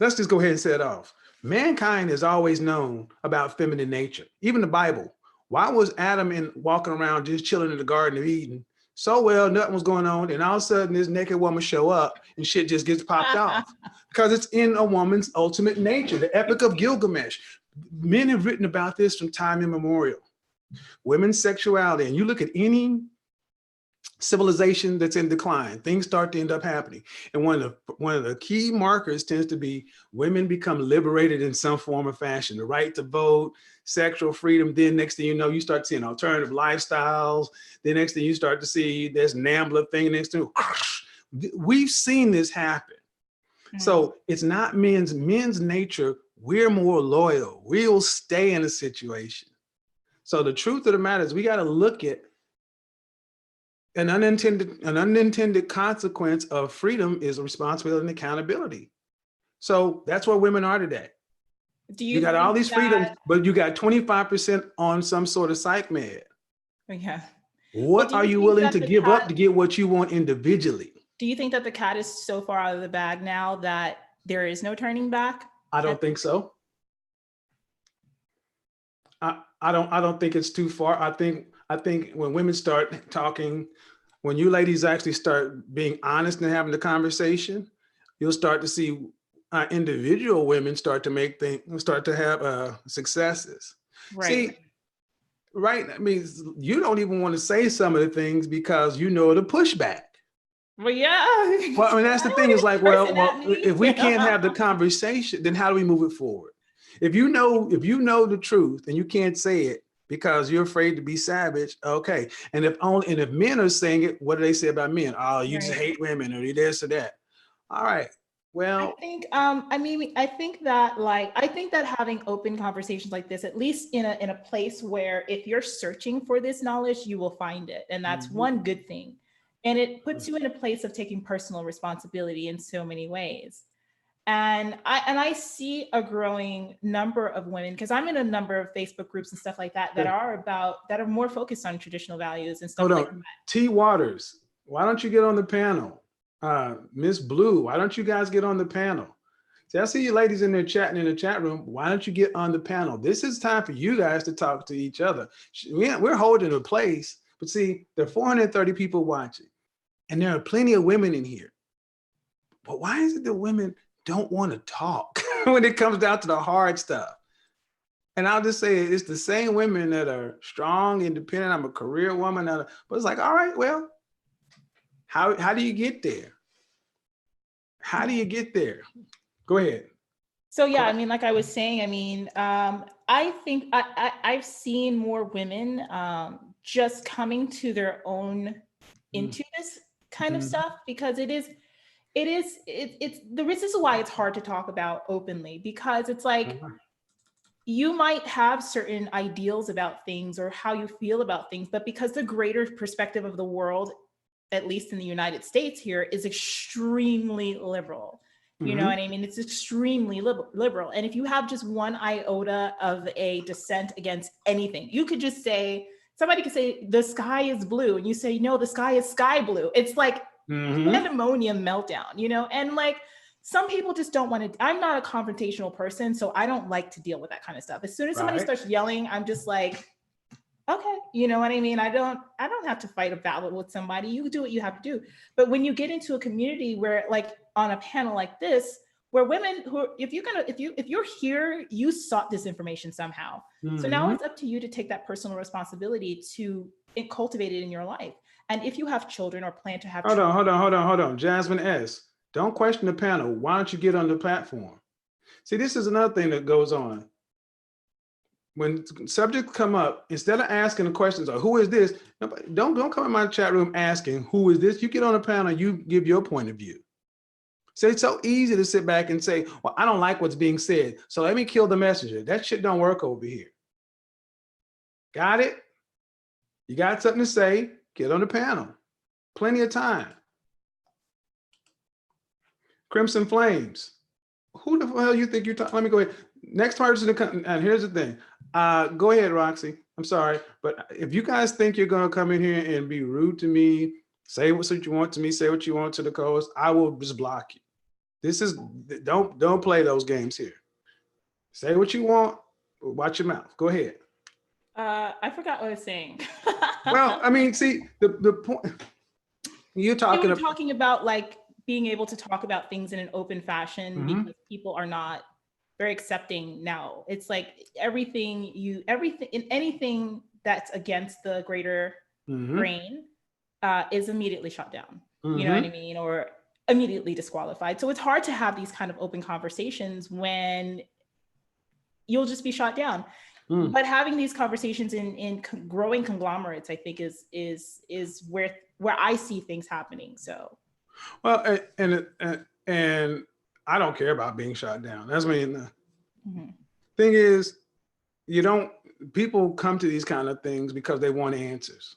[SPEAKER 1] Let's just go ahead and set it off. Mankind has always known about feminine nature. Even the Bible. Why was Adam walking around just chilling in the Garden of Eden so well, nothing was going on, and all of a sudden this naked woman show up and shit just gets popped off? Because it's in a woman's ultimate nature. The Epic of Gilgamesh. Men have written about this from time immemorial. Women's sexuality, and you look at any civilization that's in decline, things start to end up happening. And one of the key markers tends to be women become liberated in some form or fashion. The right to vote, sexual freedom. Then next thing you know, you start seeing alternative lifestyles. Then next thing you start to see this NAMBLA thing next to it. We've seen this happen. So it's not men's nature. We're more loyal. We'll stay in a situation. So the truth of the matter is we got to look at an unintended consequence of freedom is a responsibility and accountability. So that's where women are today. You got all these freedoms, but you got 25% on some sort of psych med.
[SPEAKER 2] Yeah.
[SPEAKER 1] What are you willing to give up to get what you want individually?
[SPEAKER 2] Do you think that the cat is so far out of the bag now that there is no turning back?
[SPEAKER 1] I don't think so. I don't think it's too far. I think when women start talking, when you ladies actually start being honest and having the conversation, you'll start to see individual women start to have successes.
[SPEAKER 2] Right.
[SPEAKER 1] See, right? I mean, you don't even want to say some of the things because you know the pushback.
[SPEAKER 2] Well, yeah.
[SPEAKER 1] Well, I mean, that's the thing is like, well, if we can't have the conversation, then how do we move it forward? If you know the truth and you can't say it because you're afraid to be savage, okay. And if men are saying it, what do they say about men? Oh, you just hate women, or you this or that. All right. Well,
[SPEAKER 2] I think that having open conversations like this, at least in a place where if you're searching for this knowledge, you will find it. And that's one good thing. And it puts you in a place of taking personal responsibility in so many ways. And I see a growing number of women, because I'm in a number of Facebook groups and stuff like that that are more focused on traditional values and stuff like that.
[SPEAKER 1] T. Waters, why don't you get on the panel? Miss Blue, why don't you guys get on the panel? See, I see you ladies in there chatting in the chat room. Why don't you get on the panel? This is time for you guys to talk to each other. We're holding a place, but see, there are 430 people watching, and there are plenty of women in here. But why is it that women don't want to talk when it comes down to the hard stuff? And I'll just say it's the same women that are strong, independent. I'm a career woman, but it's like, all right, well, how do you get there? How do you get there? Go ahead.
[SPEAKER 2] So yeah, I mean, like I was saying, I mean, I think I've seen more women just coming to their own into this kind of stuff, because this is why it's hard to talk about openly, because it's like you might have certain ideals about things or how you feel about things, but because the greater perspective of the world, at least in the United States here, is extremely liberal. You know what I mean? It's extremely liberal. And if you have just one iota of a dissent against anything, you could just say somebody could say the sky is blue and you say, no, the sky is sky blue. It's like pandemonium meltdown, you know? And like, some people just don't want to, I'm not a confrontational person, so I don't like to deal with that kind of stuff. As soon as somebody starts yelling, I'm just like, okay, you know what I mean? I don't have to fight a battle with somebody. You do what you have to do. But when you get into a community where, like on a panel like this, where women who, if you're here, you sought this information somehow. So now it's up to you to take that personal responsibility to cultivate it in your life. And if you have children or plan to have children.
[SPEAKER 1] Hold on. Jasmine S. Don't question the panel. Why don't you get on the platform? See, this is another thing that goes on. When subjects come up, instead of asking the questions, or who is this? Don't come in my chat room asking, who is this? You get on the panel, you give your point of view. So it's so easy to sit back and say, well, I don't like what's being said, so let me kill the messenger. That shit don't work over here. Got it? You got something to say, get on the panel. Plenty of time. Crimson Flames. Who the hell you think you're talking? Let me go ahead. Next person to come, and here's the thing. Go ahead, Roxy. I'm sorry, but if you guys think you're gonna come in here and be rude to me, say what you want to me, say what you want to the co-host, I will just block you. This is, don't play those games here. Say what you want, watch your mouth. Go ahead.
[SPEAKER 2] I forgot what I was saying.
[SPEAKER 1] Well, I mean, see, the point, you're talking
[SPEAKER 2] about like being able to talk about things in an open fashion because people are not very accepting now. It's like anything that's against the greater grain is immediately shut down. You know what I mean? Or immediately disqualified. So it's hard to have these kind of open conversations when you'll just be shot down. But having these conversations in growing conglomerates, I think is where I see things happening. So,
[SPEAKER 1] well, and I don't care about being shot down. That's me. Thing is, people come to these kind of things because they want answers.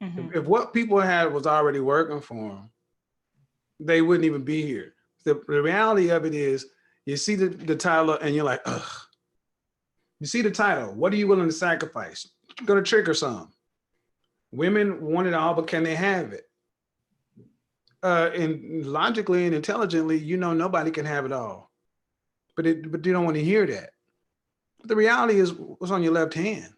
[SPEAKER 1] If what people had was already working for them, they wouldn't even be here. The reality of it is, you see the title and you're like, ugh. You see the title, what are you willing to sacrifice? You're gonna trigger some. Women want it all, but can they have it? And logically and intelligently, nobody can have it all. But you don't want to hear that. But the reality is what's on your left hand.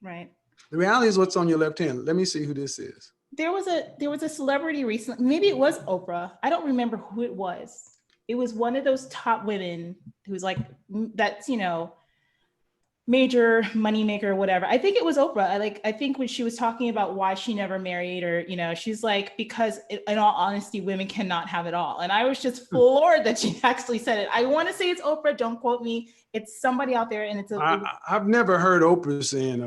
[SPEAKER 2] Right.
[SPEAKER 1] The reality is what's on your left hand. Let me see who this is.
[SPEAKER 2] There was a celebrity recently, maybe it was Oprah. I don't remember who it was. It was one of those top women who's like, that's, major moneymaker, whatever. I think it was Oprah. I think when she was talking about why she never married, or, she's like, because in all honesty, women cannot have it all. And I was just floored that she actually said it. I want to say it's Oprah. Don't quote me. It's somebody out there. And
[SPEAKER 1] I've never heard Oprah saying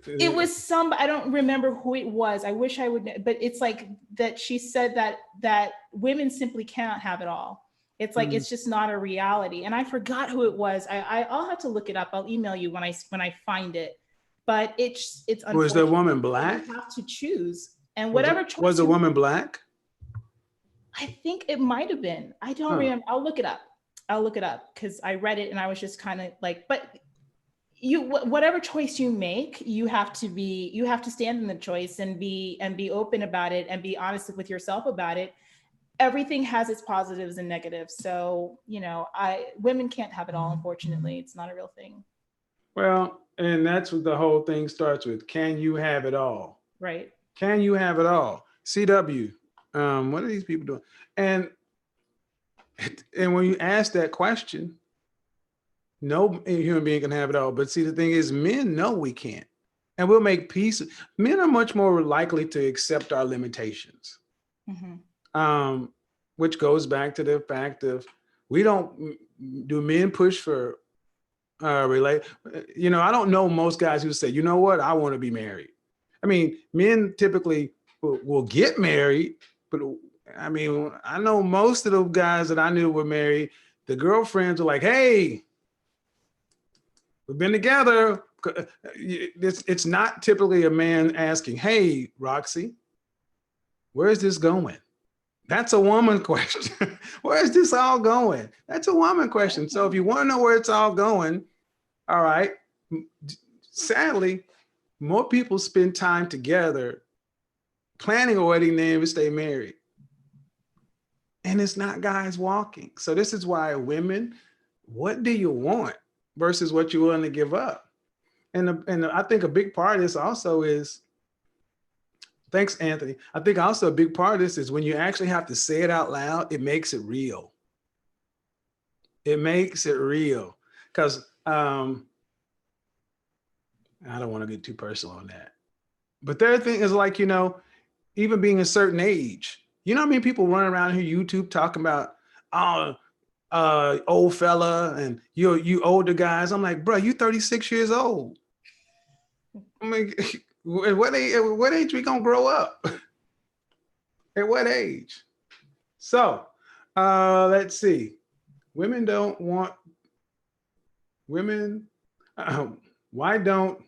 [SPEAKER 2] it was I don't remember who it was. I wish I would, but it's like that. She said that women simply cannot have it all. It's like, it's just not a reality. And I forgot who it was. I'll have to look it up. I'll email you when I find it. But it's
[SPEAKER 1] was the woman Black?
[SPEAKER 2] You have to choose. And whatever choice.
[SPEAKER 1] Was the woman Black?
[SPEAKER 2] I think it might have been. I don't remember. I'll look it up because I read it and I was just kind of like, but whatever choice you make, you have to stand in the choice and be open about it and be honest with yourself about it. Everything has its positives and negatives. So, women can't have it all, unfortunately. It's not a real thing.
[SPEAKER 1] Well, and that's what the whole thing starts with. Can you have it all?
[SPEAKER 2] Right.
[SPEAKER 1] Can you have it all? CW, what are these people doing? And when you ask that question, no human being can have it all. But see, the thing is, men know we can't. And we'll make peace. Men are much more likely to accept our limitations. Which goes back to the fact of do men push for I don't know most guys who say, you know what, I want to be married. I mean, men typically will get married, but I mean, I know most of the guys that I knew were married, the girlfriends were like, hey, we've been together. It's not typically a man asking, hey, Roxy, where's this going? That's a woman question. Where is this all going? That's a woman question. So if you want to know where it's all going, all right, sadly, more people spend time together planning a wedding than ever stay married. And it's not guys walking. So this is why women, what do you want versus what you're willing to give up? And I think a big part of this also is, thanks, Anthony. I think also a big part of this is when you actually have to say it out loud, it makes it real. It makes it real. Because I don't want to get too personal on that. But the other thing is like, even being a certain age, you know what I mean? People running around here YouTube talking about, oh, old fella and you older guys. I'm like, bro, you 36 years old. I mean, at what age we gonna grow up? At what age? So let's see. Women don't want women. Why don't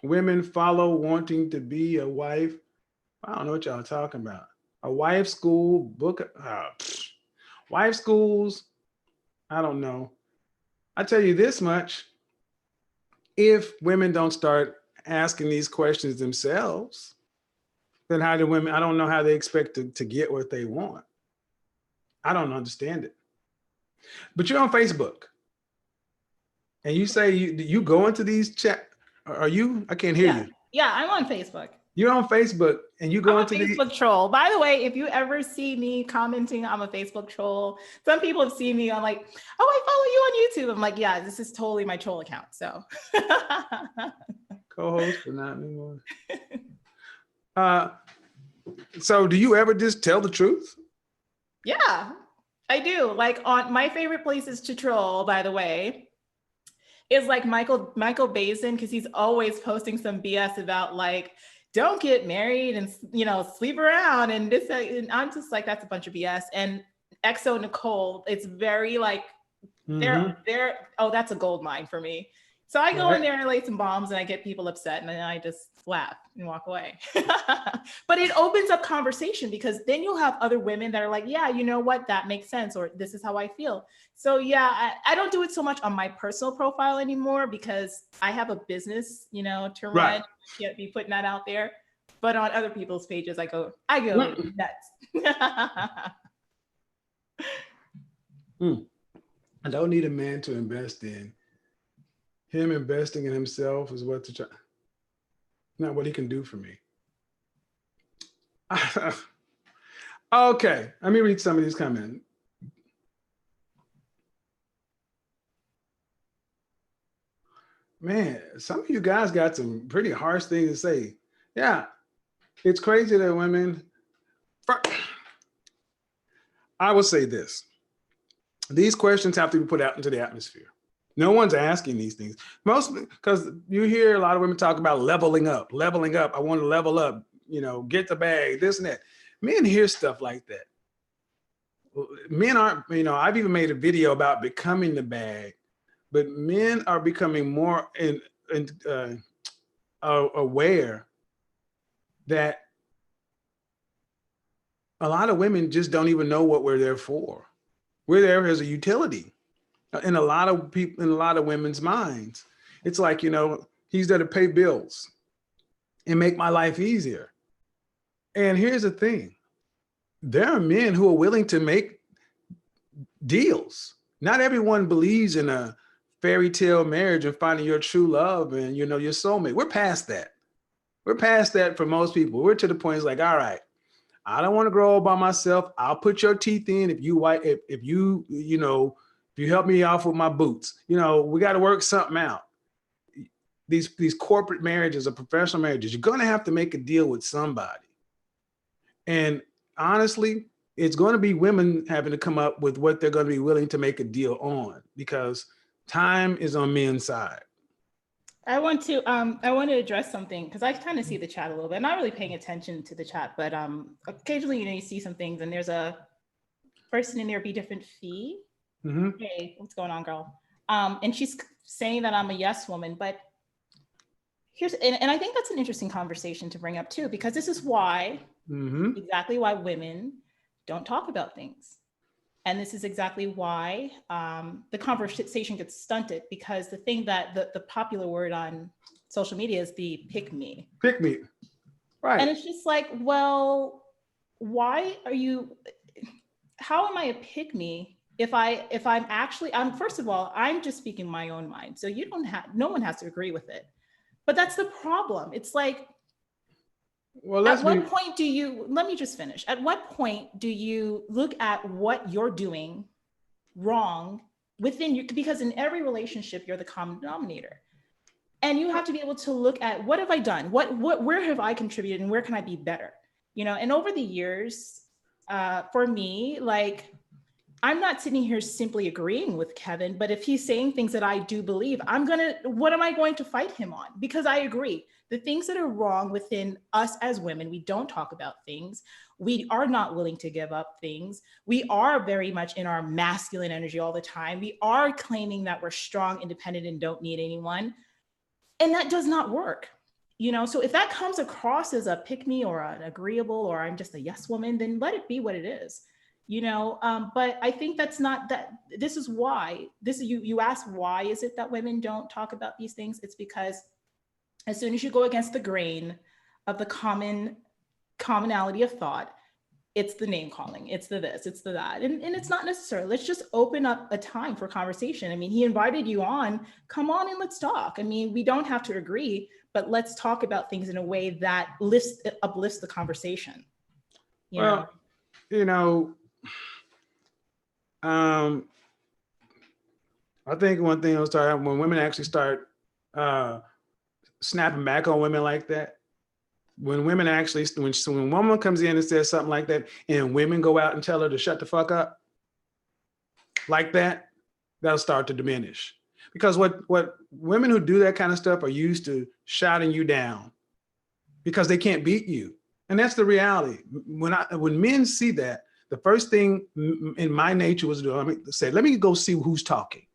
[SPEAKER 1] women follow wanting to be a wife? I don't know what y'all are talking about. A wife school book. Wife schools. I don't know. I tell you this much. If women don't start asking these questions themselves, then how do women, I don't know how they expect to get what they want. I don't understand it. But you're on Facebook and you say you go into these chat. Are you? I can't hear you.
[SPEAKER 2] Yeah, I'm on Facebook.
[SPEAKER 1] You're on Facebook and you go into the
[SPEAKER 2] Facebook troll. By the way, if you ever see me commenting, I'm a Facebook troll. Some people have seen me on like, oh, I follow you on YouTube. I'm like, yeah, this is totally my troll account. So
[SPEAKER 1] co-host, but not anymore. So do you ever just tell the truth?
[SPEAKER 2] Yeah, I do. Like on my favorite places to troll, by the way, is like Michael Basin, because he's always posting some BS about like, don't get married and sleep around and this, and I'm just like, that's a bunch of BS. And EXO Nicole, it's very like they're oh, that's a gold mine for me. So I go in there and lay some bombs and I get people upset and then I just laugh and walk away. But it opens up conversation because then you'll have other women that are like, yeah, you know what, that makes sense, or this is how I feel. So yeah, I don't do it so much on my personal profile anymore because I have a business, to run.
[SPEAKER 1] Right.
[SPEAKER 2] I can't be putting that out there. But on other people's pages, I go nuts.
[SPEAKER 1] I don't need a man to invest in. Him investing in himself is what to try. Not what he can do for me. Okay, let me read some of these comments. Man, some of you guys got some pretty harsh things to say. Yeah, it's crazy that women. I will say this. These questions have to be put out into the atmosphere. No one's asking these things. Mostly because you hear a lot of women talk about leveling up. I want to level up, get the bag, this and that. Men hear stuff like that. Men aren't, I've even made a video about becoming the bag, but men are becoming more aware that a lot of women just don't even know what we're there for. We're there as a utility. In a lot of people, in a lot of women's minds, it's like, he's there to pay bills and make my life easier. And here's the thing. There are men who are willing to make deals. Not everyone believes in a fairy tale marriage and finding your true love and, your soulmate. We're past that. We're past that for most people. We're to the point it's like, all right, I don't want to grow up by myself. I'll put your teeth in if you help me off with my boots. We got to work something out. These corporate marriages or professional marriages, you're going to have to make a deal with somebody. And honestly, it's going to be women having to come up with what they're going to be willing to make a deal on because time is on men's side.
[SPEAKER 2] I want to address something because I kind of see the chat a little bit. I'm not really paying attention to the chat, but occasionally, you see some things and there's a person in there, Be Different Fee.
[SPEAKER 1] Mm-hmm.
[SPEAKER 2] Hey, what's going on, girl? And she's saying that I'm a yes woman, but and I think that's an interesting conversation to bring up too, because this is why, exactly why women don't talk about things. And this is exactly why the conversation gets stunted, because the thing that the popular word on social media is the pick me.
[SPEAKER 1] Pick me. Right.
[SPEAKER 2] And it's just like, well, why are you, how am I a pick me if I'm actually, first of all, I'm just speaking my own mind. So you don't have, no one has to agree with it. But that's the problem. It's like,
[SPEAKER 1] well,
[SPEAKER 2] at what point do you, let me just finish. At what point do you look at what you're doing wrong within you? Because in every relationship, you're the common denominator. And you have to be able to look at, what have I done? Where have I contributed and where can I be better? You know, and over the years, for me, like, I'm not sitting here simply agreeing with Kevin, but if he's saying things that I do believe, what am I going to fight him on? Because I agree. The things that are wrong within us as women, we don't talk about things. We are not willing to give up things. We are very much in our masculine energy all the time. We are claiming that we're strong, independent, and don't need anyone. And that does not work. You know, so if that comes across as a pick me or an agreeable, or I'm just a yes woman, then let it be what it is. You know, but I think that's not that. This is why you asked, why is it that women don't talk about these things? It's because as soon as you go against the grain of the commonality of thought, it's the name calling, it's the this, it's the that, and it's not necessary. Let's just open up a time for conversation. I mean, he invited you on, come on and let's talk. I mean, we don't have to agree, but let's talk about things in a way that uplifts the conversation.
[SPEAKER 1] You know, I think one thing when women actually start snapping back on women like that, when women actually, when a woman comes in and says something like that, and women go out and tell her to shut the fuck up like that, that'll start to diminish. Because what women who do that kind of stuff are used to shouting you down because they can't beat you. And that's the reality. When men see that, the first thing in my nature was to say, let me go see who's talking.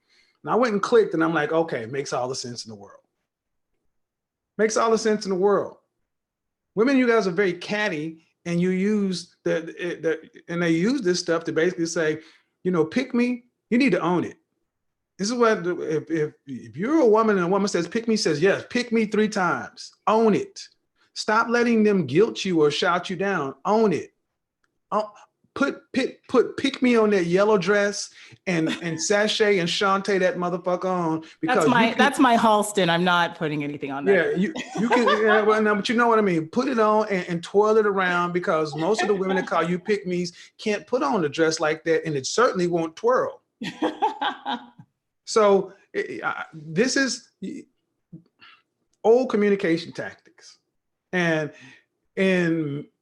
[SPEAKER 1] And I went and clicked and I'm like, okay, it makes all the sense in the world. Makes all the sense in the world. Women, you guys are very catty, and you use and they use this stuff to basically say, you know, pick me, you need to own it. This is what, if you're a woman and a woman says, pick me, says, yes, pick me 3 times, own it. Stop letting them guilt you or shout you down, own it. Put pick me on that yellow dress and sashay and Shantae that motherfucker on, because
[SPEAKER 2] that's my Halston. I'm not putting anything on that.
[SPEAKER 1] Yeah, you can, yeah, well, no, but you know what I mean. Put it on and twirl it around, because most of the women that call you pick me's can't put on a dress like that, and it certainly won't twirl. So this is old communication tactics, and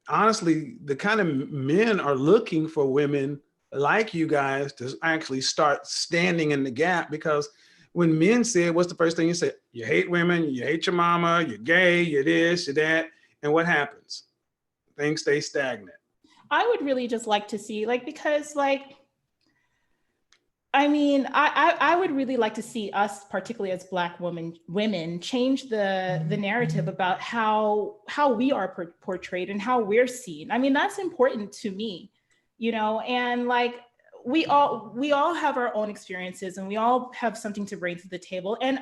[SPEAKER 1] honestly, the kind of men are looking for women like you guys to actually start standing in the gap. Because when men say, what's the first thing you say? You hate women, you hate your mama, you're gay, you're this, you're that. And what happens? Things stay stagnant.
[SPEAKER 2] I would really just like to see, because I mean, I would really like to see us, particularly as Black women, change the narrative about how we are portrayed and how we're seen. I mean, that's important to me, you know, and we all have our own experiences, and we all have something to bring to the table. And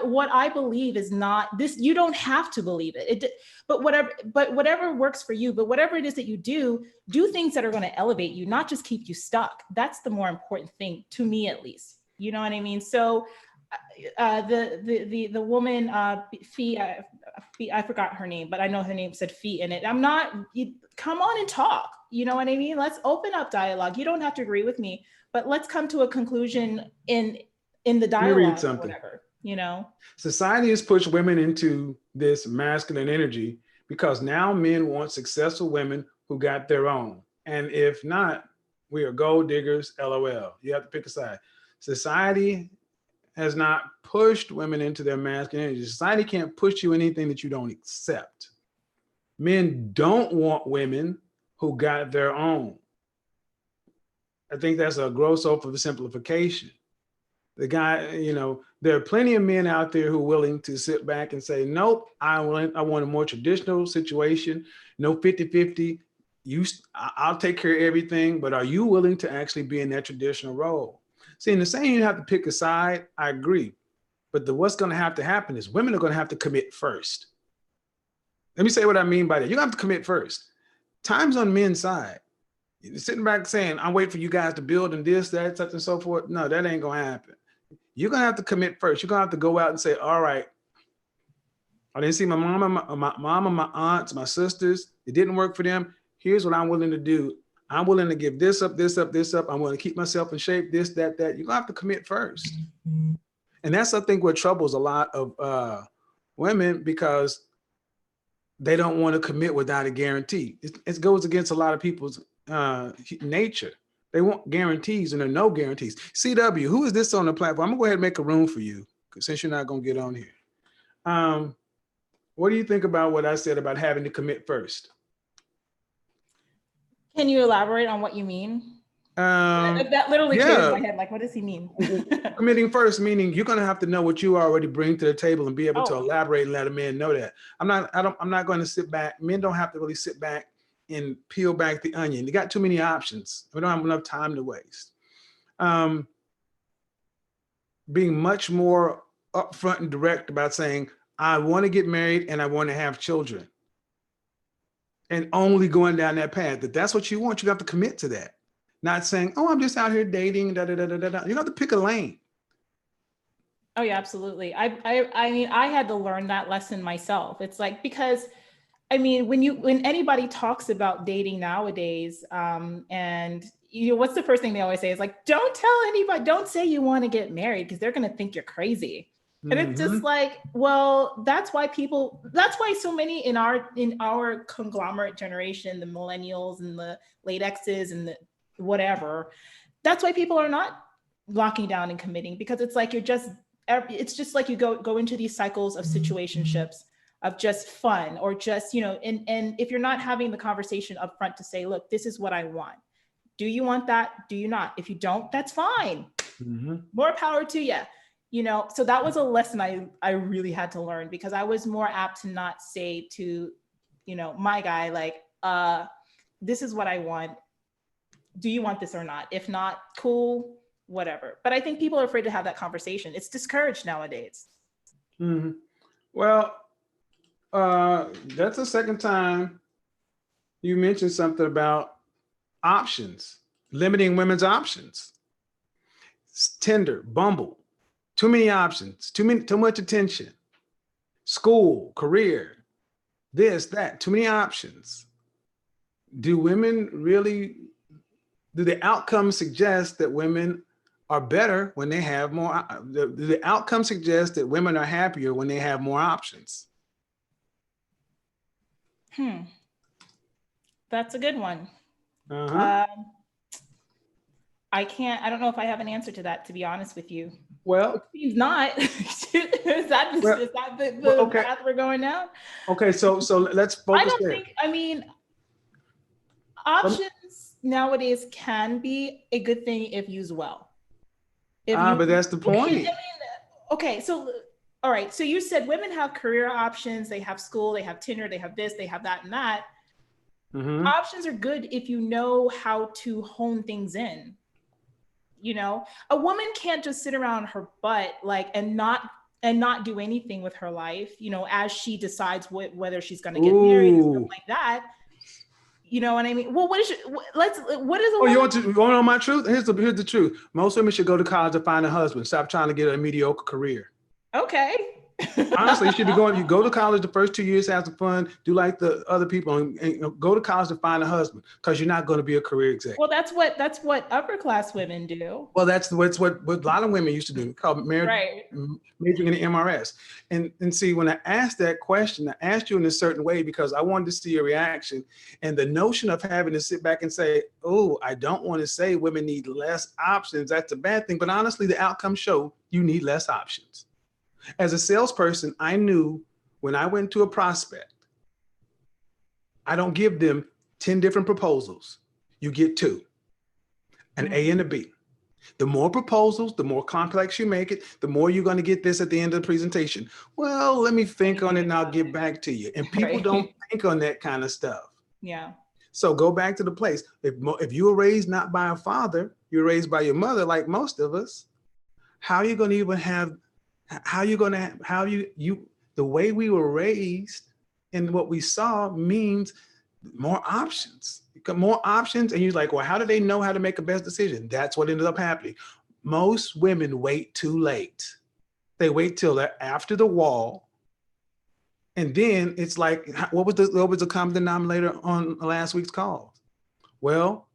[SPEAKER 2] what I believe is not this. You don't have to believe it. But whatever works for you. But whatever it is that you do things that are going to elevate you, not just keep you stuck. That's the more important thing to me, at least. You know what I mean? So, the woman, Fee, I forgot her name, but I know her name said Fee in it. Come on and talk. You know what I mean? Let's open up dialogue. You don't have to agree with me, but let's come to a conclusion in the dialogue or whatever, you know?
[SPEAKER 1] Society has pushed women into this masculine energy because now men want successful women who got their own. And if not, we are gold diggers, LOL. You have to pick a side. Society has not pushed women into their masculine energy. Society can't push you anything that you don't accept. Men don't want women who got their own. I think that's a gross oversimplification. The guy, you know, there are plenty of men out there who are willing to sit back and say, nope, I want a more traditional situation, no 50-50. I'll take care of everything, but are you willing to actually be in that traditional role? See, in the saying you have to pick a side, I agree. But what's going to have to happen is women are going to have to commit first. Let me say what I mean by that. You're going to have to commit first. Time's on men's side. You're sitting back saying, I'm waiting for you guys to build and this, that, such and so forth. No, that ain't going to happen. You're going to have to commit first. You're going to have to go out and say, all right, I didn't see my mama, my aunts, my sisters. It didn't work for them. Here's what I'm willing to do. I'm willing to give this up, this up, this up. I'm willing to keep myself in shape, this, that, that. You're going to have to commit first. And that's, I think, what troubles a lot of women, because they don't want to commit without a guarantee. It goes against a lot of people's nature. They want guarantees, and there are no guarantees. CW, who is this on the platform? I'm gonna go ahead and make a room for you, since you're not gonna get on here. What do you think about what I said about having to commit first?
[SPEAKER 2] Can you elaborate on what you mean? That literally came in my head. Like, what does he mean?
[SPEAKER 1] Committing first, meaning you're going to have to know what you already bring to the table and be able to elaborate and let a man know that. I'm not going to sit back. Men don't have to really sit back and peel back the onion. You got too many options. We don't have enough time to waste. Being much more upfront and direct about saying, I want to get married and I want to have children. And only going down that path. If that's what you want, you have to commit to that. Not saying, oh, I'm just out here dating, da, da, da, da, da. You have to pick a lane.
[SPEAKER 2] Oh yeah, absolutely. I mean, I had to learn that lesson myself. It's like, because I mean, when anybody talks about dating nowadays, and you know, what's the first thing they always say is like, don't tell anybody, don't say you want to get married because they're going to think you're crazy. And it's just like, well, that's why so many in our conglomerate generation, the millennials and the late X's and the whatever, that's why people are not locking down and committing, because it's like it's just like you go into these cycles of situationships of just fun, or just, you know, and if you're not having the conversation up front to say, look, this is what I want. Do you want that? Do you not? If you don't, that's fine. More power to you. You know, so that was a lesson I really had to learn, because I was more apt to not say to, you know, my guy, like, this is what I want. Do you want this or not? If not, cool, whatever. But I think people are afraid to have that conversation. It's discouraged nowadays.
[SPEAKER 1] Well, that's the second time you mentioned something about options, limiting women's options. Tinder, Bumble. Too many options, too much attention. School, career, this, that, too many options. Do the outcomes suggest that women are better when they have more? The outcome suggests that women are happier when they have more options.
[SPEAKER 2] That's a good one. I don't know if I have an answer to that, to be honest with you.
[SPEAKER 1] Well,
[SPEAKER 2] he's not. Is that the path we're going down?
[SPEAKER 1] Okay, so let's focus there.
[SPEAKER 2] Options nowadays can be a good thing if used well.
[SPEAKER 1] But that's the point.
[SPEAKER 2] Okay, so all right. So you said women have career options, they have school, they have Tinder, they have this, they have that and that. Options are good if you know how to hone things in. You know, a woman can't just sit around her butt and not do anything with her life, you know, as she decides whether she's going to get married and stuff like that. You know what I mean? Well, what is
[SPEAKER 1] you want to know my truth? Here's the truth. Most women should go to college to find a husband. Stop trying to get a mediocre career.
[SPEAKER 2] Okay.
[SPEAKER 1] Honestly, you go to college the first 2 years, have some fun, do like the other people, and go to college to find a husband, because you're not going to be a career executive.
[SPEAKER 2] Well, that's what upper class women do.
[SPEAKER 1] Well, that's what a lot of women used to do, called majoring in the MRS. And see, when I asked that question, I asked you in a certain way because I wanted to see your reaction. And the notion of having to sit back and say, oh, I don't want to say women need less options, that's a bad thing. But honestly, the outcomes show you need less options. As a salesperson, I knew when I went to a prospect, I don't give them 10 different proposals. You get 2, an A and a B. The more proposals, the more complex you make it, the more you're going to get this at the end of the presentation. Well, let me think on it and I'll get back to you. And people don't think on that kind of stuff.
[SPEAKER 2] Yeah.
[SPEAKER 1] So go back to the place. If you were raised not by a father, you're raised by your mother, like most of us, how are you going to even have The way we were raised and what we saw means more options. You got more options, and you're like, well, how do they know how to make a best decision? That's what ended up happening. Most women wait too late. They wait till after the wall. And then it's like, what was the common denominator on last week's call? Well,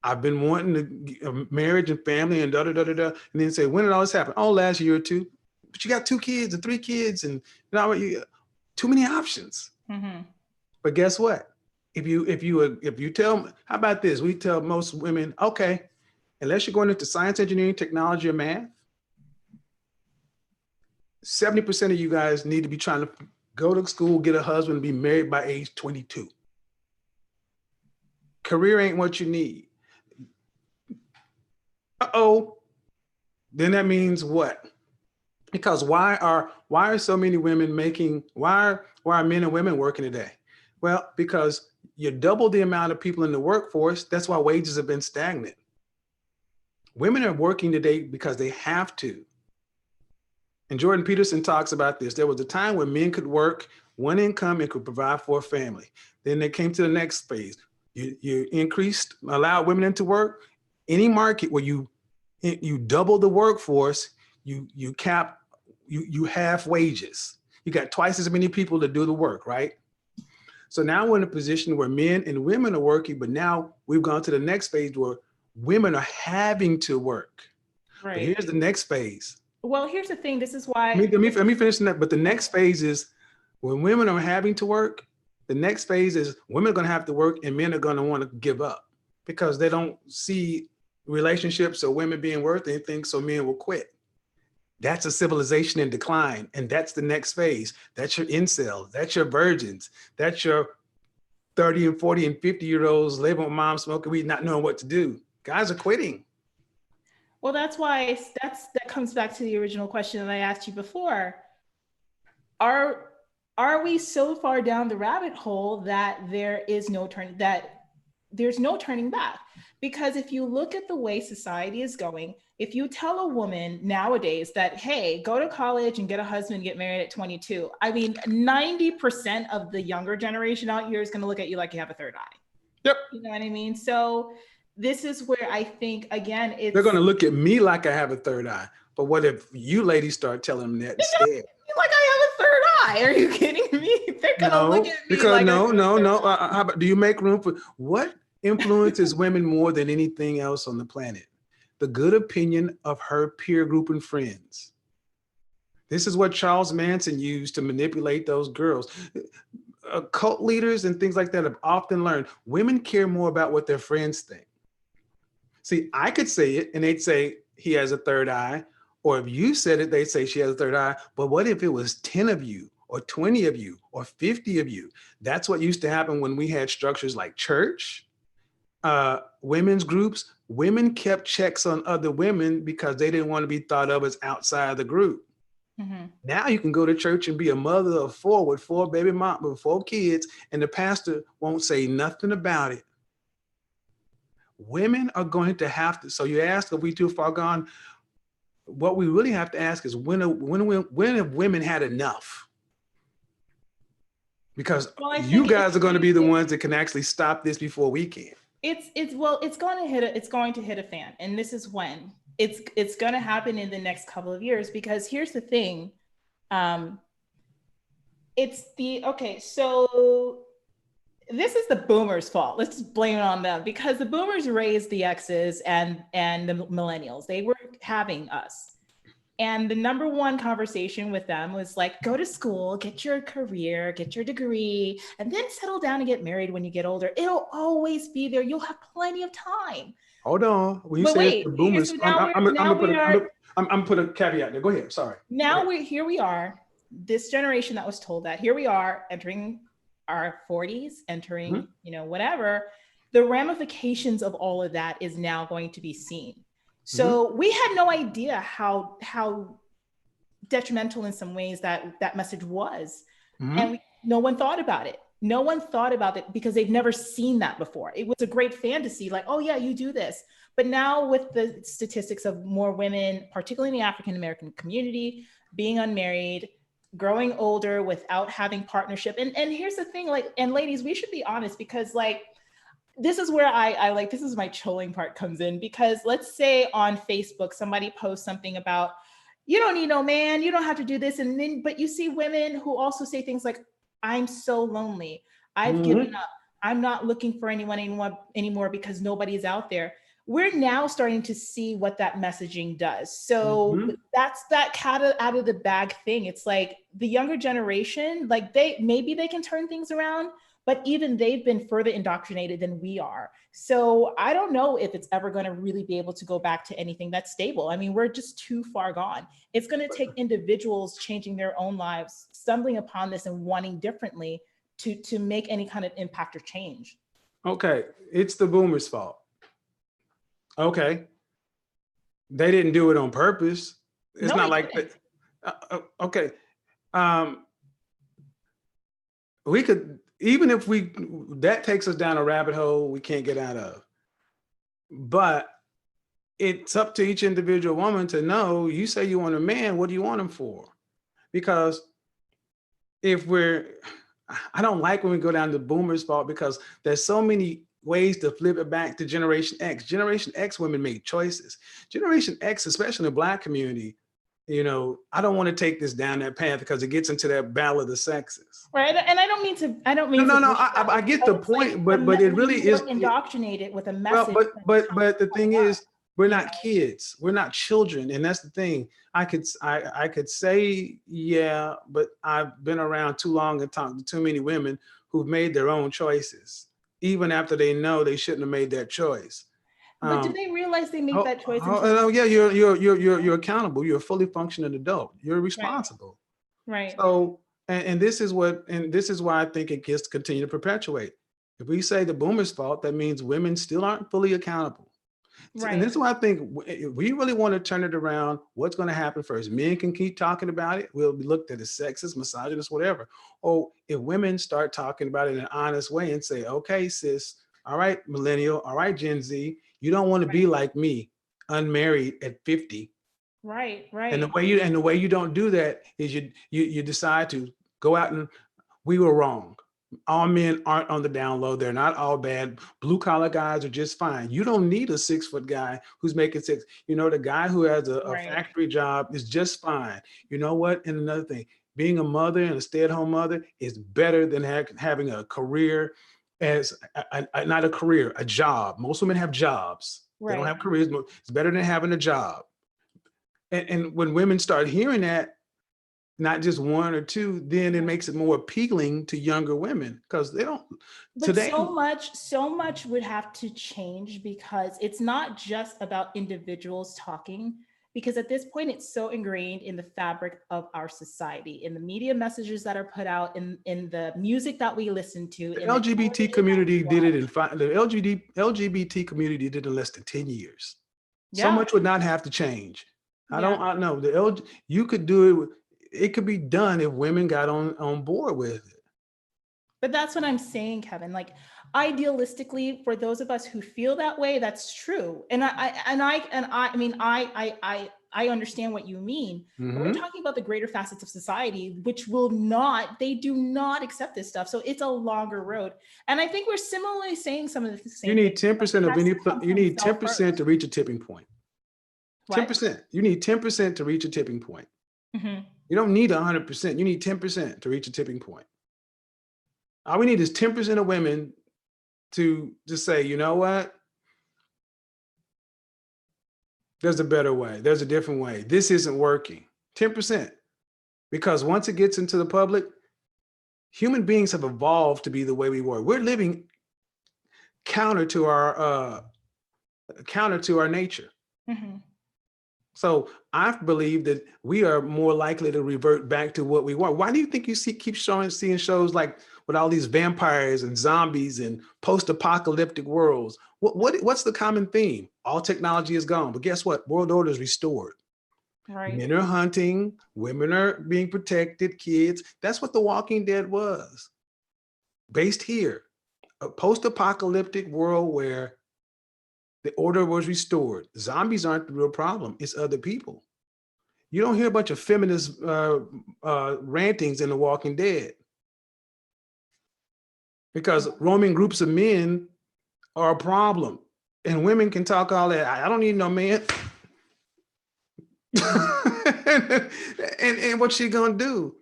[SPEAKER 1] I've been wanting marriage and family and da. And then say, when did all this happen? Oh, last year or two. But you got 2 kids and 3 kids, and too many options.
[SPEAKER 2] Mm-hmm.
[SPEAKER 1] But guess what? If you tell, how about this? We tell most women, okay, unless you're going into science, engineering, technology, or math, 70% of you guys need to be trying to go to school, get a husband, and be married by age 22. Career ain't what you need. Then that means what? Because why are so many women why are men and women working today? Well, because you double the amount of people in the workforce. That's why wages have been stagnant. Women are working today because they have to. And Jordan Peterson talks about this. There was a time when men could work one income and could provide for a family. Then they came to the next phase. You allowed women into work. Any market where you double the workforce, you half wages. You got twice as many people to do the work, right? So now we're in a position where men and women are working, but now we've gone to the next phase where women are having to work. Right. But here's the next phase.
[SPEAKER 2] Well, here's the thing. This is why.
[SPEAKER 1] Let me finish that. But the next phase is when women are having to work, the next phase is women are going to have to work and men are going to want to give up because they don't see relationships or women being worth anything, so men will quit. That's a civilization in decline. And that's the next phase. That's your incels. That's your virgins. That's your 30 and 40 and 50-year-olds living with mom, smoking weed, not knowing what to do. Guys are quitting.
[SPEAKER 2] Well, that's why that comes back to the original question that I asked you before. Are we so far down the rabbit hole that there's no turning back? Because if you look at the way society is going, if you tell a woman nowadays that, hey, go to college and get a husband, get married at 22, I mean, 90% of the younger generation out here is going to look at you like you have a third eye.
[SPEAKER 1] Yep.
[SPEAKER 2] You know what I mean? So this is where I think, again,
[SPEAKER 1] they're going to look at me like I have a third eye. But what if you ladies start telling them that instead?
[SPEAKER 2] Like I have a third eye. Are you kidding me? They're going to look at me
[SPEAKER 1] because
[SPEAKER 2] like
[SPEAKER 1] no. How about, do you make room for what influences women more than anything else on the planet? The good opinion of her peer group and friends. This is what Charles Manson used to manipulate those girls. Cult leaders and things like that have often learned women care more about what their friends think. See, I could say it and they'd say he has a third eye. Or if you said it, they'd say she has a third eye. But what if it was 10 of you or 20 of you or 50 of you? That's what used to happen when we had structures like church, women's groups. Women kept checks on other women because they didn't want to be thought of as outside the group. Mm-hmm. Now you can go to church and be a mother of 4 with 4 baby moms with 4 kids, and the pastor won't say nothing about it. Women are going to have to. So you ask, are we too far gone? What we really have to ask is when have women had enough? Because you guys are going to be the ones that can actually stop this before we can.
[SPEAKER 2] It's going to hit a fan, and this is when it's going to happen in the next couple of years. Because here's the thing, so this is the boomers' fault. Let's just blame it on them, because the boomers raised the X's and the millennials. They were having us. And the number one conversation with them was like, go to school, get your career, get your degree, and then settle down and get married when you get older. It'll always be there. You'll have plenty of time.
[SPEAKER 1] Hold on. When you say the boomers, I'm gonna put a caveat there. Go ahead. Sorry.
[SPEAKER 2] Here we are, this generation that was told that. Here we are entering our 40s, entering, whatever. The ramifications of all of that is now going to be seen. So we had no idea how detrimental in some ways that message was. And no one thought about it. No one thought about it because they've never seen that before. It was a great fantasy, like, oh yeah, you do this. But now with the statistics of more women, particularly in the African-American community, being unmarried, growing older without having partnership. And here's the thing, like, and ladies, we should be honest, because like, this is where I like, this is my trolling part comes in, because let's say on Facebook, somebody posts something about, you don't need no man, you don't have to do this. And then, but you see women who also say things like, I'm so lonely, I've given up, I'm not looking for anyone anymore because nobody's out there. We're now starting to see what that messaging does. So that's that cat out of the bag thing. It's like the younger generation, like maybe they can turn things around, but even they've been further indoctrinated than we are. So I don't know if it's ever going to really be able to go back to anything that's stable. I mean, we're just too far gone. It's going to take individuals changing their own lives, stumbling upon this and wanting differently to make any kind of impact or change.
[SPEAKER 1] Okay, it's the boomers' fault. Okay, they didn't do it on purpose. It's not like that. Okay, we could, even if that takes us down a rabbit hole we can't get out of. But it's up to each individual woman to know, you say you want a man, what do you want him for? Because I don't like when we go down to boomers' fault, because there's so many ways to flip it back to Generation X. Generation X women made choices. Generation X, especially in the Black community, you know, I don't want to take this down that path because it gets into that battle of the sexes.
[SPEAKER 2] Right, and I don't mean to.
[SPEAKER 1] No. I get the point, but it really is
[SPEAKER 2] indoctrinated with a message.
[SPEAKER 1] Well, but the thing is, we're not kids. We're not children, and that's the thing. I could say, yeah, but I've been around too long and talked to too many women who've made their own choices, even after they know they shouldn't have made that choice.
[SPEAKER 2] But do they realize they made that choice?
[SPEAKER 1] Oh yeah, you're accountable. You're a fully functioning adult. You're responsible.
[SPEAKER 2] Right.
[SPEAKER 1] So, and this is why I think it gets to continue to perpetuate. If we say the boomers' fault, that means women still aren't fully accountable. Right. And this is why I think if we really want to turn it around, what's going to happen first? Men can keep talking about it. We'll be looked at as sexist, misogynist, whatever. Or if women start talking about it in an honest way and say, okay, sis, all right, millennial, all right, Gen Z, you don't want to be like me, unmarried at 50.
[SPEAKER 2] Right.
[SPEAKER 1] And the way you don't do that is you decide to go out and, we were wrong. All men aren't on the down low. They're not all bad. Blue collar guys are just fine. You don't need a 6-foot guy who's making six. You know, the guy who has a factory job is just fine. You know what? And another thing, being a mother and a stay-at-home mother is better than having a career as not a career, a job. Most women have jobs. They don't have careers. It's better than having a job. And when women start hearing that, not just one or two, then it makes it more appealing to younger women, because they don't.
[SPEAKER 2] But today, so much would have to change, because it's not just about individuals talking, because at this point it's so ingrained in the fabric of our society, in the media messages that are put out, in the music that we listen to.
[SPEAKER 1] The LGBT community did it the LGBT community did it in less than 10 years. Yeah. So much would not have to change. I don't know. You could do it. It could be done if women got on board with it.
[SPEAKER 2] But that's what I'm saying, Kevin. Like, idealistically, for those of us who feel that way, that's true. And I mean, I understand what you mean. But we're talking about the greater facets of society, which they do not accept this stuff. So it's a longer road. And I think we're similarly saying some of the same.
[SPEAKER 1] You need 10% of any. You need 10% to reach a tipping point. 10%. You need 10% to reach a tipping point. You don't need 100%. You need 10% to reach a tipping point. All we need is 10% of women to just say, you know what? There's a better way. There's a different way. This isn't working. 10%. Because once it gets into the public, human beings have evolved to be the way we were. We're living counter to our nature. So I believe that we are more likely to revert back to what we were. Why do you think you keep seeing shows like with all these vampires and zombies and post-apocalyptic worlds? What's the common theme? All technology is gone, but guess what? World order is restored. Right. Men are hunting, women are being protected, kids. That's what The Walking Dead was. Based here, a post-apocalyptic world where the order was restored. Zombies aren't the real problem. It's other people. You don't hear a bunch of feminist rantings in The Walking Dead, because roaming groups of men are a problem, and women can talk all that. I don't need no man. and what's she gonna do?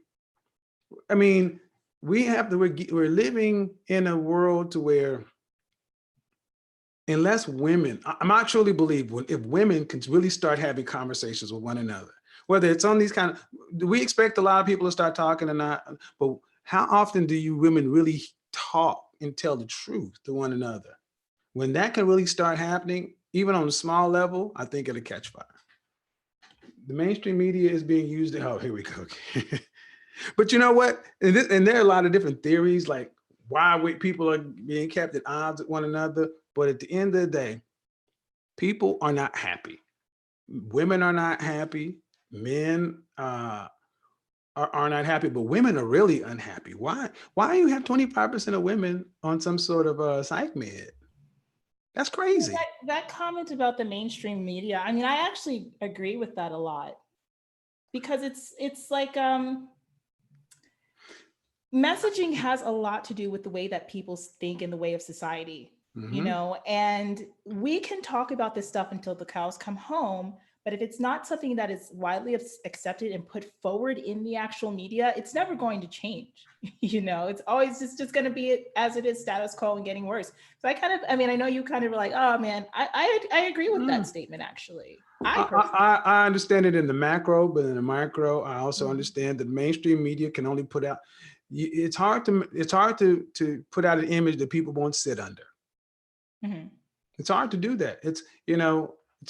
[SPEAKER 1] I mean, we're living in a world to where, unless women, I truly believe, if women can really start having conversations with one another, whether it's on these kind of, we expect a lot of people to start talking or not, but how often do you women really talk and tell the truth to one another? When that can really start happening, even on a small level, I think it'll catch fire. The mainstream media is being used. Oh, here we go. But you know what? And there are a lot of different theories, like why people are being kept at odds with one another. But at the end of the day, people are not happy. Women are not happy. Men are not happy, but women are really unhappy. Why do you have 25% of women on some sort of psych med? That's crazy.
[SPEAKER 2] That comment about the mainstream media, I mean, I actually agree with that a lot, because it's like messaging has a lot to do with the way that people think in the way of society, you know, and we can talk about this stuff until the cows come home. But if it's not something that is widely accepted and put forward in the actual media, it's never going to change. You know, it's always just going to be as it is, status quo, and getting worse. So I know you kind of were like, oh man, I agree with that statement, actually.
[SPEAKER 1] I understand it in the macro, but in the micro, I also understand that mainstream media can only put out, it's hard to put out an image that people won't sit under. It's hard to do that. It's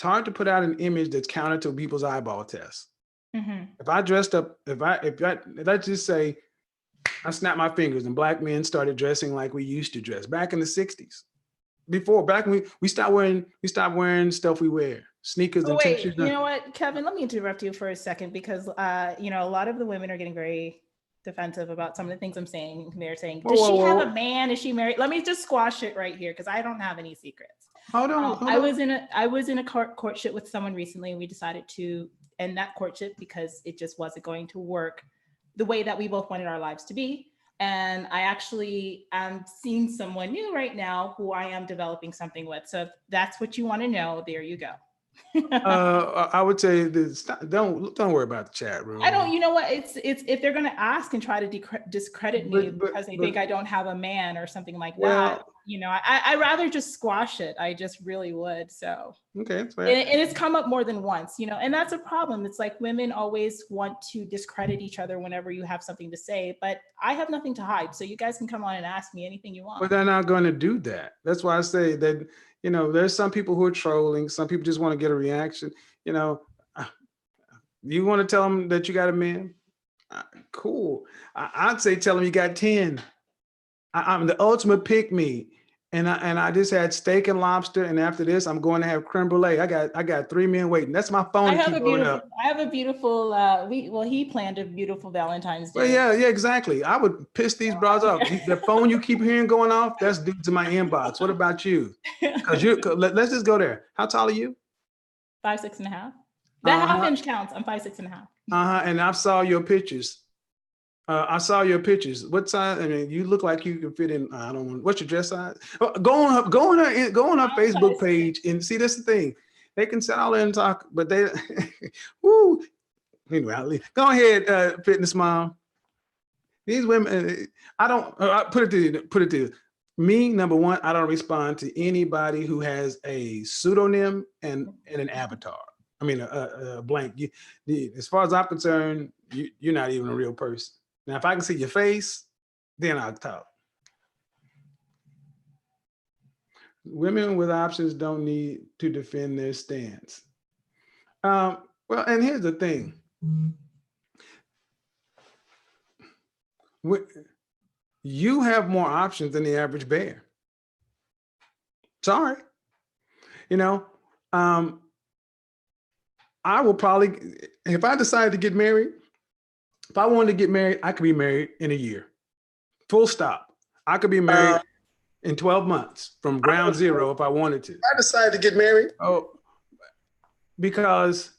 [SPEAKER 1] hard to put out an image that's counter to people's eyeball tests. If I dressed up, if let's just say I snapped my fingers and black men started dressing like we used to dress back in the 60s. Back when we stopped wearing stuff we wear, sneakers and
[SPEAKER 2] wait, you know what, Kevin, let me interrupt you for a second, because a lot of the women are getting very defensive about some of the things I'm saying. They're saying, does she have a man? Is she married? Let me just squash it right here, because I don't have any secrets. Hold on. I was in a courtship with someone recently, and we decided to end that courtship because it just wasn't going to work the way that we both wanted our lives to be. And I actually am seeing someone new right now who I am developing something with. So if that's what you want to know, there you go.
[SPEAKER 1] I would say this, don't worry about the chat room.
[SPEAKER 2] I don't, you know what, it's if they're going to ask and try to discredit me because they think I don't have a man or something like that, I rather just squash it. I just really would. So
[SPEAKER 1] okay, that's fair.
[SPEAKER 2] And it's come up more than once, and that's a problem. It's like women always want to discredit each other whenever you have something to say, but I have nothing to hide. So you guys can come on and ask me anything you want.
[SPEAKER 1] But they're not going to do that. That's why I say that, there's some people who are trolling. Some people just want to get a reaction. You want to tell them that you got a man? Cool. I'd say tell them you got 10. I'm the ultimate pick me. And I just had steak and lobster, and after this, I'm going to have creme brulee. I got 3 men waiting. That's my phone.
[SPEAKER 2] I have a beautiful. He planned a beautiful Valentine's Day.
[SPEAKER 1] Well, yeah, exactly. I would piss these bras off. The phone you keep hearing going off, that's dudes in my inbox. What about you? Let's just go there. How tall are you?
[SPEAKER 2] 5'6.5". That half inch counts. I'm 5'6.5".
[SPEAKER 1] And I saw your pictures. What size? I mean, you look like you can fit in. I don't know. What's your dress size? Go on her Facebook page and see. That's the thing. They can sit all there and talk, but they. Woo. Anyway, go ahead, fitness mom. These women, I don't. Put it to me. Number one, I don't respond to anybody who has a pseudonym and an avatar. I mean, a blank. As far as I'm concerned, you're not even a real person. Now, if I can see your face, then I'll talk. Women with options don't need to defend their stance. Well, and here's the thing. You have more options than the average bear. Sorry. I will probably, if I decide to get married, if I wanted to get married, I could be married in a year. Full stop. I could be married in 12 months from ground zero if I wanted to.
[SPEAKER 3] I decided to get married.
[SPEAKER 1] Oh, because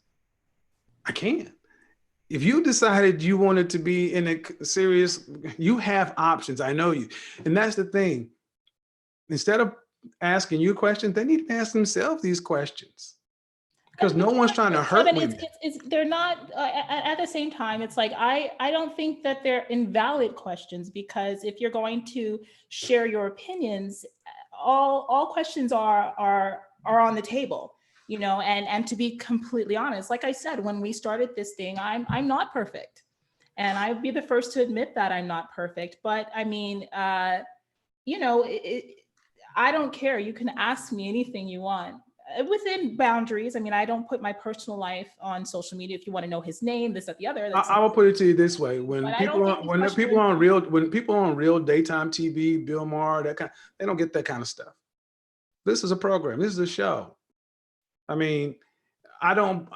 [SPEAKER 1] I can. if you decided you wanted to be in a serious, you have options. I know you. And that's the thing. Instead of asking you questions, they need to ask themselves these questions, because no one's trying to hurt
[SPEAKER 2] Kevin,
[SPEAKER 1] women.
[SPEAKER 2] they're not at the same time. It's like, I don't think that they're invalid questions, because if you're going to share your opinions, all questions are on the table, you know, and to be completely honest, like I said, when we started this thing, I'm not perfect. And I'd be the first to admit that I'm not perfect, but I mean, you know, I don't care. You can ask me anything you want within boundaries. I mean, I don't put my personal life on social media. If you want to know his name, this, that, the other.
[SPEAKER 1] I will put it to you this way: when
[SPEAKER 2] But I
[SPEAKER 1] people
[SPEAKER 2] don't
[SPEAKER 1] are,
[SPEAKER 2] think these
[SPEAKER 1] when the
[SPEAKER 2] questions
[SPEAKER 1] people
[SPEAKER 2] are
[SPEAKER 1] on real, when people on real daytime TV, Bill Maher, that kind, they don't get that kind of stuff. This is a program. This is a show. I mean, I don't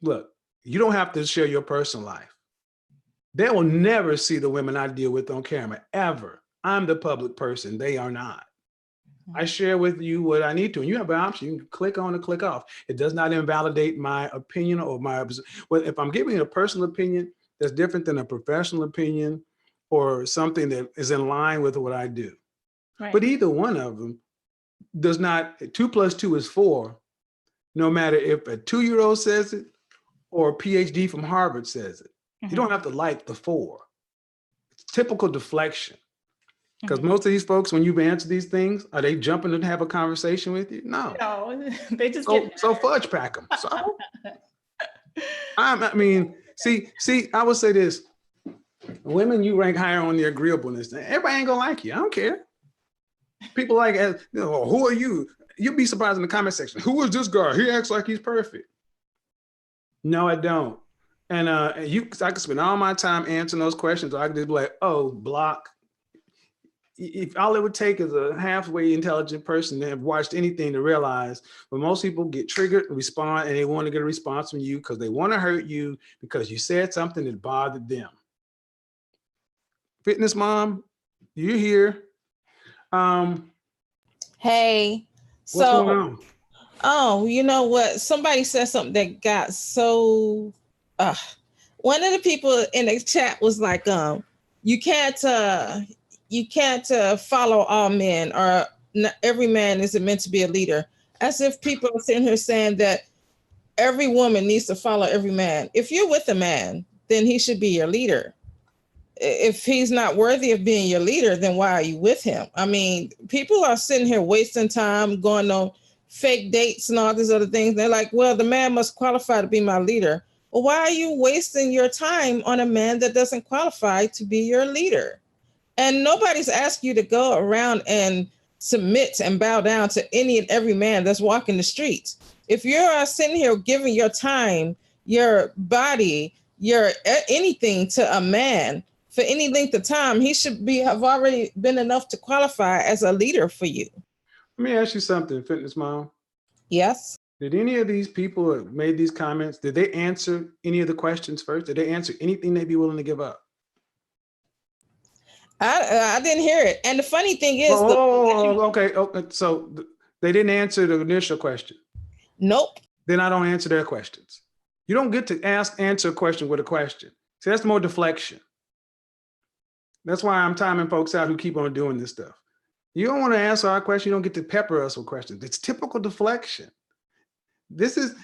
[SPEAKER 1] look. You don't have to share your personal life. They will never see the women I deal with on camera ever. I'm the public person. They are not. I share with you what I need to, and you have an option. You can click on or click off. It does not invalidate my opinion or my. Well, if I'm giving a personal opinion, that's different than a professional opinion or something that is in line with what I do.
[SPEAKER 2] Right.
[SPEAKER 1] But either one of them does not. 2 + 2 is 4. No matter if a 2-year-old says it or a PhD from Harvard says it. You don't have to like the 4. It's typical deflection. Because most of these folks, when you've answered these things, are they jumping to have a conversation with you? No.
[SPEAKER 2] No, they just
[SPEAKER 1] so fudge pack them. So I mean, see, I would say this: women you rank higher on the agreeableness. Everybody ain't gonna like you. I don't care. People like, you know, who are you? You'll be surprised in the comment section. Who is this guy? He acts like he's perfect. No, I don't. And I could spend all my time answering those questions. Or I could just be like, oh, block. If all it would take is a halfway intelligent person to have watched anything to realize, but most people get triggered, respond, and they want to get a response from you because they want to hurt you because you said something that bothered them. Fitness mom, you're here.
[SPEAKER 3] Hey,
[SPEAKER 1] What's going on?
[SPEAKER 3] Oh, you know what? Somebody said something that got so. One of the people in the chat was like, you can't follow all men, or every man isn't meant to be a leader. As if people are sitting here saying that every woman needs to follow every man. If you're with a man, then he should be your leader. If he's not worthy of being your leader, then why are you with him? I mean, people are sitting here wasting time going on fake dates and all these other things. They're like, well, the man must qualify to be my leader. Well, why are you wasting your time on a man that doesn't qualify to be your leader? And nobody's asking you to go around and submit and bow down to any and every man that's walking the streets. If you're sitting here giving your time, your body, your anything to a man for any length of time, he should have already been enough to qualify as a leader for you.
[SPEAKER 1] Let me ask you something, Fitness Mom.
[SPEAKER 3] Yes.
[SPEAKER 1] Did any of these people that made these comments, did they answer any of the questions first? Did they answer anything they'd be willing to give up?
[SPEAKER 3] I didn't hear it. And the funny thing is,
[SPEAKER 1] okay. So they didn't answer the initial question.
[SPEAKER 3] Nope.
[SPEAKER 1] Then I don't answer their questions. You don't get to answer a question with a question. See, that's more deflection. That's why I'm timing folks out who keep on doing this stuff. You don't want to answer our question. You don't get to pepper us with questions. It's typical deflection. This is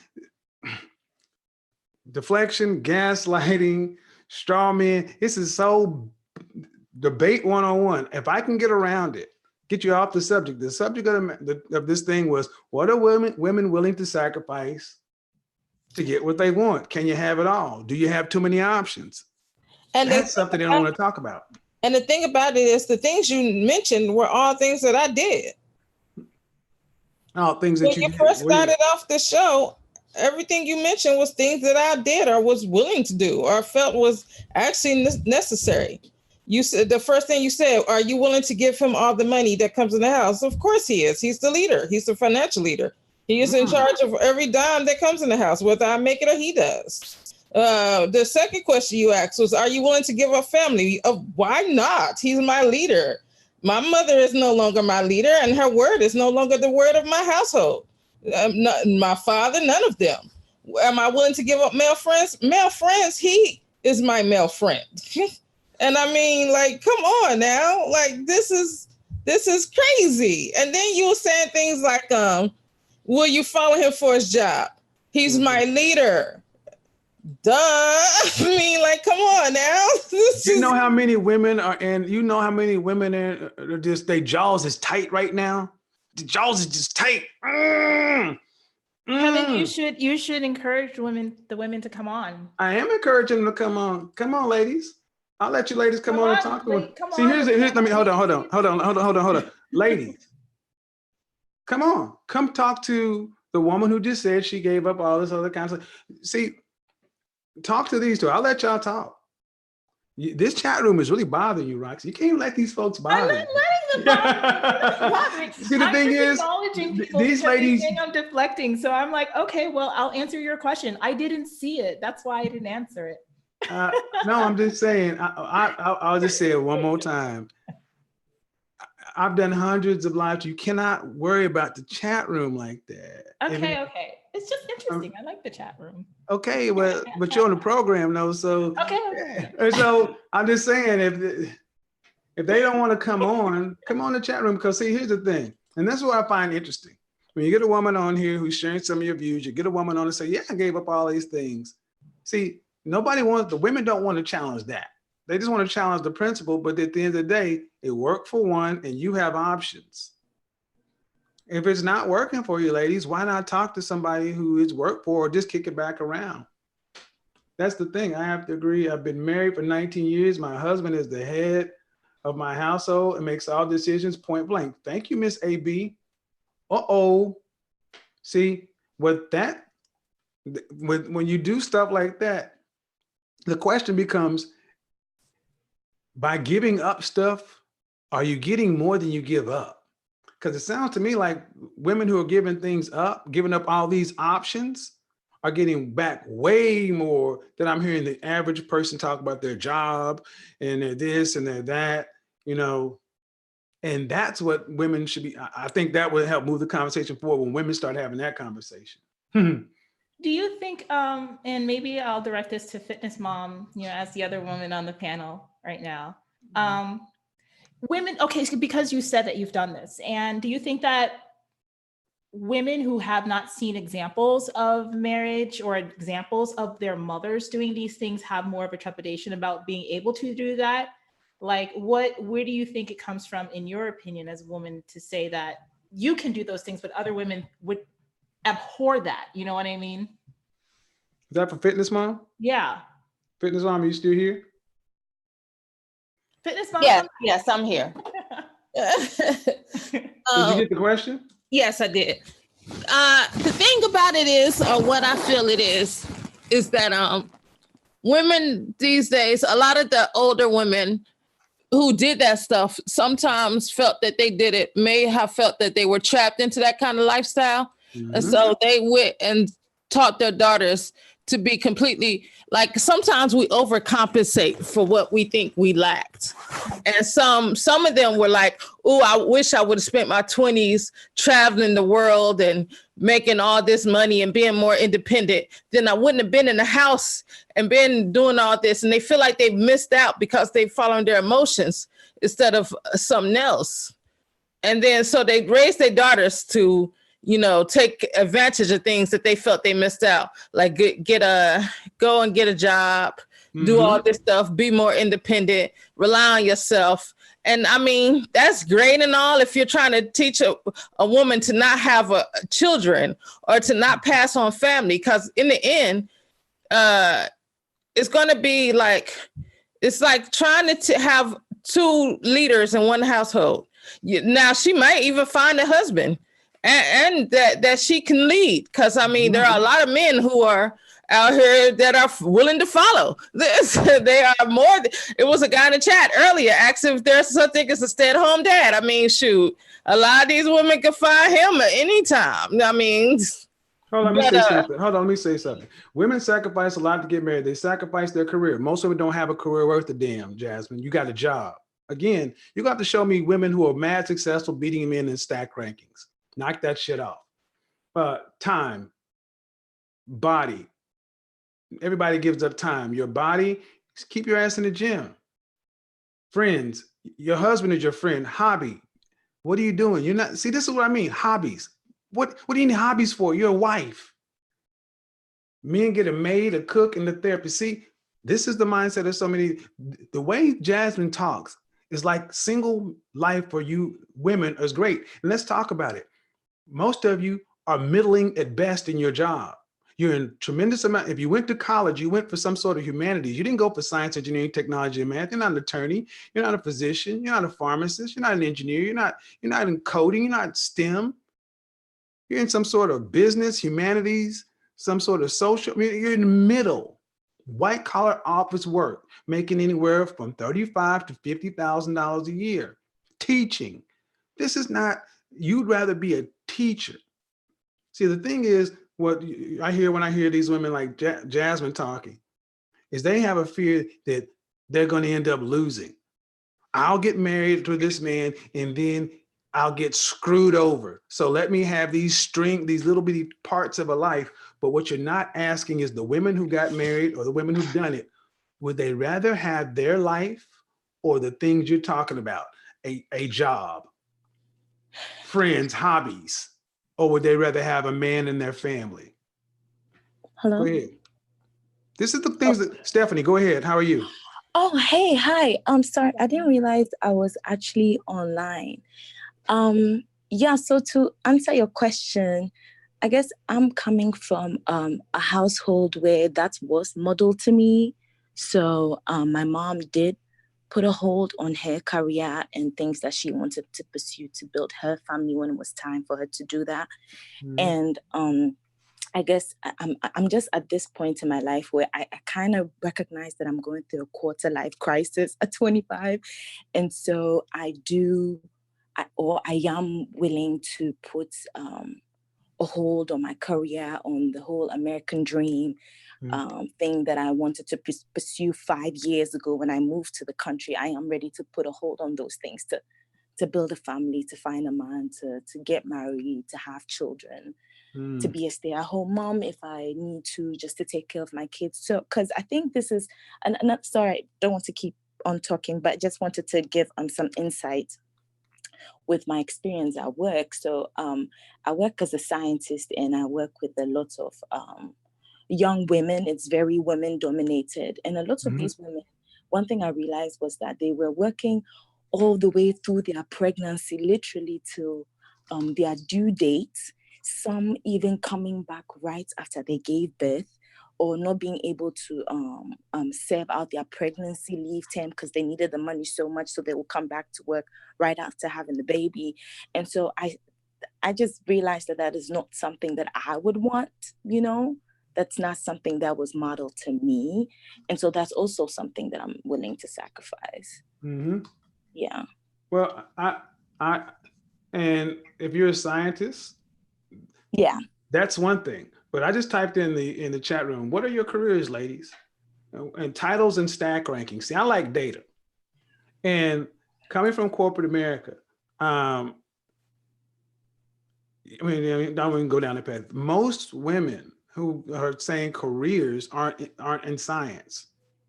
[SPEAKER 1] deflection, gaslighting, straw man. This is so debate 101. If I can get around it, get you off the subject. The subject of this thing was, what are women willing to sacrifice to get what they want? Can you have it all? Do you have too many options? And that's something they don't want to talk about.
[SPEAKER 3] And the thing about it is, the things you mentioned were all things that I did.
[SPEAKER 1] Oh, things that
[SPEAKER 3] when you first started off the show, everything you mentioned was things that I did or was willing to do or felt was actually necessary. You said, the first thing you said, are you willing to give him all the money that comes in the house? Of course he is. He's the leader. He's the financial leader. He is in charge of every dime that comes in the house, whether I make it or he does. The second question you asked was, are you willing to give up family? Why not? He's my leader. My mother is no longer my leader, and her word is no longer the word of my household. My father, none of them. Am I willing to give up male friends? Male friends, he is my male friend. And I mean, like, come on now. Like, this is crazy. And then you were saying things like, will you follow him for his job? He's my leader. Duh. I mean, like, come on now.
[SPEAKER 1] You know how many women are, and you know how many women are just, their jaws is tight right now. The jaws is just tight.
[SPEAKER 2] Kevin, you should encourage the women to come on.
[SPEAKER 1] I am encouraging them to come on. Come on, ladies. I'll let you ladies come on and talk to them. See, here's let me hold on. Ladies, come on. Come talk to the woman who just said she gave up all this other kind of stuff. See, talk to these two. I'll let y'all talk. This chat room is really bothering you, Roxy. You can't even let these folks bother you.
[SPEAKER 2] I'm not letting them bother.
[SPEAKER 1] See, the thing is, these ladies,
[SPEAKER 2] I'm deflecting. So I'm like, okay, well, I'll answer your question. I didn't see it. That's why I didn't answer it.
[SPEAKER 1] no, I'm just saying, I'll just say it one more time. I've done hundreds of lives. You cannot worry about the chat room like that.
[SPEAKER 2] Okay. It's just interesting. I like the chat room.
[SPEAKER 1] Okay, well, but you're on the program though, so
[SPEAKER 2] okay.
[SPEAKER 1] Yeah. So I'm just saying, if they don't want to come on the chat room, because see, here's the thing, and that's what I find interesting. When you get a woman on here who's sharing some of your views, you get a woman on and say, yeah, I gave up all these things. See, the women don't want to challenge that. They just want to challenge the principle, but at the end of the day, it worked for one and you have options. If it's not working for you, ladies, why not talk to somebody who it's worked for, or just kick it back around? That's the thing. I have to agree. I've been married for 19 years. My husband is the head of my household and makes all decisions point blank. Thank you, Miss AB. See, when you do stuff like that, the question becomes, by giving up stuff, are you getting more than you give up? Because it sounds to me like women who are giving things up, giving up all these options, are getting back way more than I'm hearing the average person talk about their job and their this and their that, and that's what women should be. I think that would help move the conversation forward when women start having that conversation.
[SPEAKER 2] Do you think, and maybe I'll direct this to Fitness Mom, as the other woman on the panel right now, women, okay, because you said that you've done this, and do you think that women who have not seen examples of marriage or examples of their mothers doing these things have more of a trepidation about being able to do that? Like, where do you think it comes from, in your opinion, as a woman, to say that you can do those things, but other women would abhor that? You know what I mean?
[SPEAKER 1] Is that for Fitness Mom?
[SPEAKER 2] Yeah.
[SPEAKER 1] Fitness Mom, are you still here?
[SPEAKER 2] Fitness Mom?
[SPEAKER 3] Yes, I'm here.
[SPEAKER 1] Did you get the question?
[SPEAKER 3] Yes, I did. The thing about it is, or what I feel it is that women these days, a lot of the older women who did that stuff sometimes felt that they did it, may have felt that they were trapped into that kind of lifestyle. Mm-hmm. And so they went and taught their daughters to be completely, like, sometimes we overcompensate for what we think we lacked. And some of them were like, oh, I wish I would have spent my 20s traveling the world and making all this money and being more independent. Then I wouldn't have been in the house and been doing all this. And they feel like they've missed out because they've followed their emotions instead of something else. And then so they raise their daughters to, take advantage of things that they felt they missed out, like go and get a job, do all this stuff, be more independent, rely on yourself. And I mean, that's great and all if you're trying to teach a woman to not have children or to not pass on family, because in the end, it's going to be like, it's like trying to have two leaders in one household. Now, she might even find a husband and that she can lead. Because, I mean, there are a lot of men who are out here that are willing to follow this. They are more. It was a guy in the chat earlier asked if there's such thing as a stay-at-home dad. I mean, shoot, a lot of these women can find him at any time. I mean,
[SPEAKER 1] Hold on, let me say something. Women sacrifice a lot to get married. They sacrifice their career. Most of them don't have a career worth a damn, Jasmine. You got a job. Again, you got to show me women who are mad successful beating men in stack rankings. Knock that shit off. Time, body, everybody gives up time. Your body, keep your ass in the gym. Friends, your husband is your friend. Hobby, what are you doing? You're not, see, this is what I mean, hobbies. What do you need hobbies for? You're a wife. Men get a maid, a cook, and the therapist. See, this is the mindset of so many. The way Jasmine talks is like single life for you women is great. And let's talk about it. Most of you are middling at best in your job. You're in tremendous amount. If you went to college, you went for some sort of humanities. You didn't go for science, engineering, technology, and math. You're not an attorney. You're not a physician. You're not a pharmacist. You're not an engineer. You're not in coding. You're not STEM. You're in some sort of business, humanities, some sort of social. I mean, you're in the middle. White collar office work, making anywhere from $35,000 to $50,000 a year. Teaching. This is not. You'd rather be a teacher. See, the thing is, what I hear when I hear these women like Jasmine talking, is they have a fear that they're going to end up losing. I'll get married to this man and then I'll get screwed over. So let me have these little bitty parts of a life. But what you're not asking is the women who got married or the women who've done it, would they rather have their life or the things you're talking about? A job, friends, hobbies, or would they rather have a man in their family?
[SPEAKER 4] Hello?
[SPEAKER 1] Go ahead. This is the things that, Stephanie, go ahead. How are you?
[SPEAKER 4] Oh, hey, hi. I'm sorry. I didn't realize I was actually online. Yeah, so to answer your question, I guess I'm coming from a household where that was modeled to me. So my mom did put a hold on her career and things that she wanted to pursue to build her family when it was time for her to do that. And I guess I'm just at this point in my life where I kind of recognize that I'm going through a quarter life crisis at 25. And so I am willing to put a hold on my career, on the whole American dream thing that I wanted to pursue 5 years ago when I moved to the country. I am ready to put a hold on those things, to build a family, to find a man, to get married, to have children, to be a stay-at-home mom if I need to, just to take care of my kids. So, because I think this is, and I'm sorry, don't want to keep on talking, but just wanted to give some insight with my experience at work. So I work as a scientist and I work with a lot of young women. It's very women dominated. And a lot of these women, one thing I realized was that they were working all the way through their pregnancy, literally till their due dates, some even coming back right after they gave birth, or not being able to serve out their pregnancy leave term because they needed the money so much, so they will come back to work right after having the baby. And so I just realized that is not something that I would want, that's not something that was modeled to me. And so that's also something that I'm willing to sacrifice. Yeah.
[SPEAKER 1] Well, and if you're a scientist,
[SPEAKER 4] yeah,
[SPEAKER 1] that's one thing. But I just typed in the chat room, what are your careers, ladies? And titles and stack rankings. See, I like data. And coming from corporate America, I mean, don't even go down the path. Most women who are saying careers aren't in science.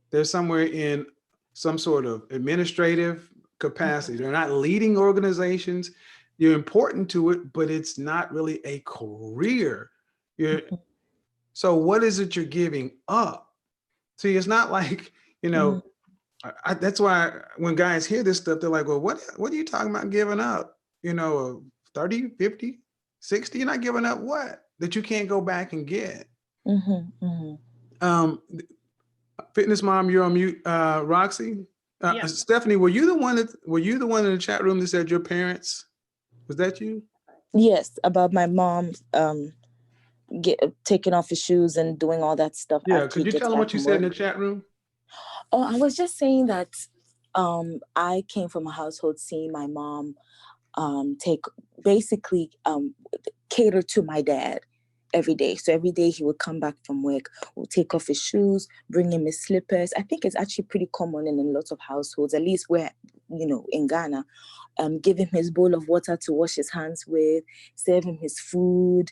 [SPEAKER 1] They're somewhere in some sort of administrative capacity. They're not leading organizations. You're important to it, but it's not really a career. So what is it you're giving up? See, it's not like, that's why when guys hear this stuff, they're like, well, what are you talking about giving up? 30, 50, 60, you're not giving up what? That you can't go back and get. Fitness mom, you're on mute. Roxy,
[SPEAKER 2] Yeah.
[SPEAKER 1] Stephanie, were you the one in the chat room that said your parents? Was that you?
[SPEAKER 4] Yes, about my mom taking off his shoes and doing all that stuff.
[SPEAKER 1] Yeah, could you tell them what you said in the chat room?
[SPEAKER 4] Oh, I was just saying that I came from a household seeing my mom cater to my dad every day. So every day he would come back from work, would take off his shoes, bring him his slippers. I think it's actually pretty common in a lot of households, at least where, in Ghana, give him his bowl of water to wash his hands with, serve him his food,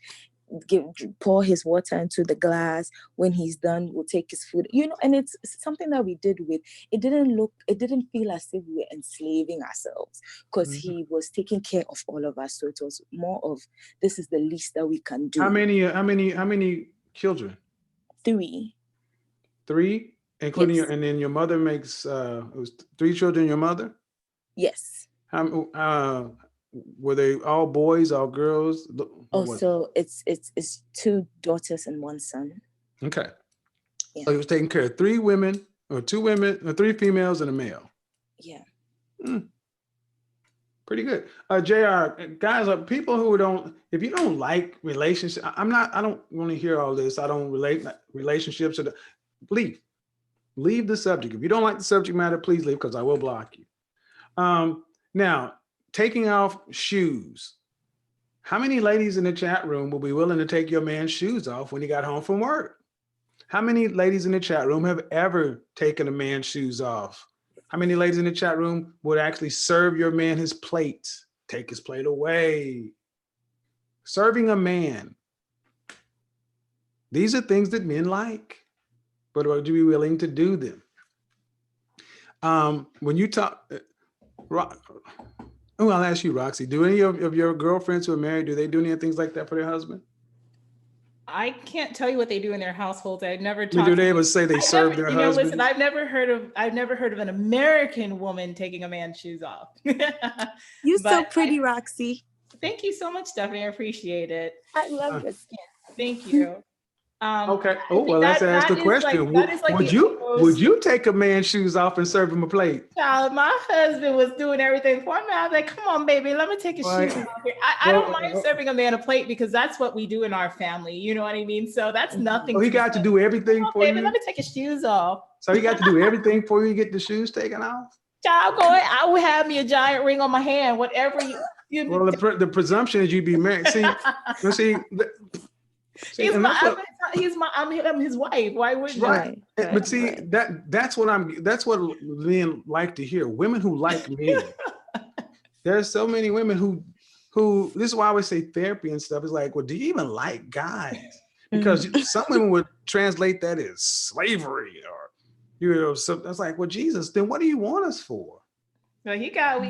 [SPEAKER 4] pour his water into the glass. When he's done, we'll take his food, and it's something that we did with, it didn't feel as if we were enslaving ourselves, because he was taking care of all of us. So it was more of, this is the least that we can do.
[SPEAKER 1] How many children?
[SPEAKER 4] 3.
[SPEAKER 1] 3, including
[SPEAKER 4] Yes.
[SPEAKER 1] and then your mother makes, it was 3 children, your mother?
[SPEAKER 4] Yes.
[SPEAKER 1] How, were they all boys, all girls?
[SPEAKER 4] So it's 2 daughters and 1 son.
[SPEAKER 1] Okay.
[SPEAKER 4] Yeah.
[SPEAKER 1] So he was taking care of 3 women, or 2 women, or 3 females and a male.
[SPEAKER 4] Yeah.
[SPEAKER 1] Pretty good. JR, guys, people who if you don't like relationships, I don't want to hear all this. I don't relate relationships. Leave the subject. If you don't like the subject matter, please leave, because I will block you. Now, taking off shoes. How many ladies in the chat room will be willing to take your man's shoes off when he got home from work? How many ladies in the chat room have ever taken a man's shoes off? How many ladies in the chat room would actually serve your man his plate, take his plate away? Serving a man. These are things that men like, but are you willing to do them? When you talk, I'll ask you, Roxy, do any of your girlfriends who are married, do they do any things like that for their husband?
[SPEAKER 2] I can't tell you what they do in their households. I've never
[SPEAKER 1] talked. Do they ever say they serve their husband?
[SPEAKER 2] Listen, I've never heard of an American woman taking a man's shoes off.
[SPEAKER 4] You're so pretty, Roxy.
[SPEAKER 2] Thank you so much, Stephanie. I appreciate it.
[SPEAKER 4] I love your skin.
[SPEAKER 2] Thank you.
[SPEAKER 1] Okay. Oh, well, let's ask the question. Would you take a man's shoes off and serve him a plate?
[SPEAKER 2] Child, my husband was doing everything for me. I was like, come on, baby, let me take his shoes off here. I don't mind serving a man a plate, because that's what we do in our family. You know what I mean? So that's nothing.
[SPEAKER 1] Oh, he got to do everything for you?
[SPEAKER 2] Baby, let me take his shoes off.
[SPEAKER 1] So he got to do everything for you to get the shoes taken off?
[SPEAKER 2] Child, I would have me a giant ring on my hand, whatever you
[SPEAKER 1] well, the presumption is you'd be married.
[SPEAKER 2] I'm his wife. Why wouldn't
[SPEAKER 1] right? But see, that's what men like to hear. Women who like men. There's so many women who this is why I always say therapy and stuff is like, well, do you even like guys? Because some women would translate that as slavery, or so that's like, well, Jesus, then what do you want us for?
[SPEAKER 2] So he got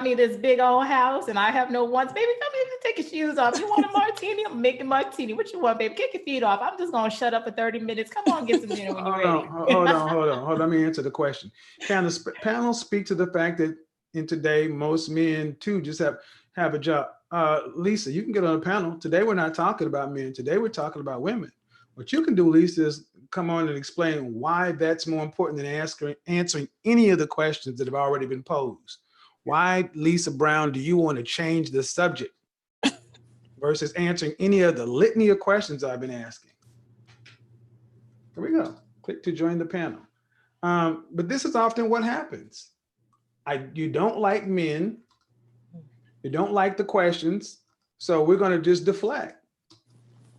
[SPEAKER 2] me this big old house, and I have no wants. Baby, come here to take your shoes off. You want a martini? I'm making a martini. What you want, baby? Kick your feet off. I'm just gonna shut up for 30 minutes. Come on, get some dinner when you're ready.
[SPEAKER 1] Hold on. Let me answer the question. Can the panel speak to the fact that in today, most men too just have a job? Lisa, you can get on a panel. Today, we're not talking about men. Today, we're talking about women. What you can do, Lisa, is come on and explain why that's more important than answering any of the questions that have already been posed. Why, Lisa Brown, do you want to change the subject versus answering any of the litany of questions I've been asking? Here we go. Click to join the panel. But this is often what happens. You don't like men. You don't like the questions. So we're going to just deflect.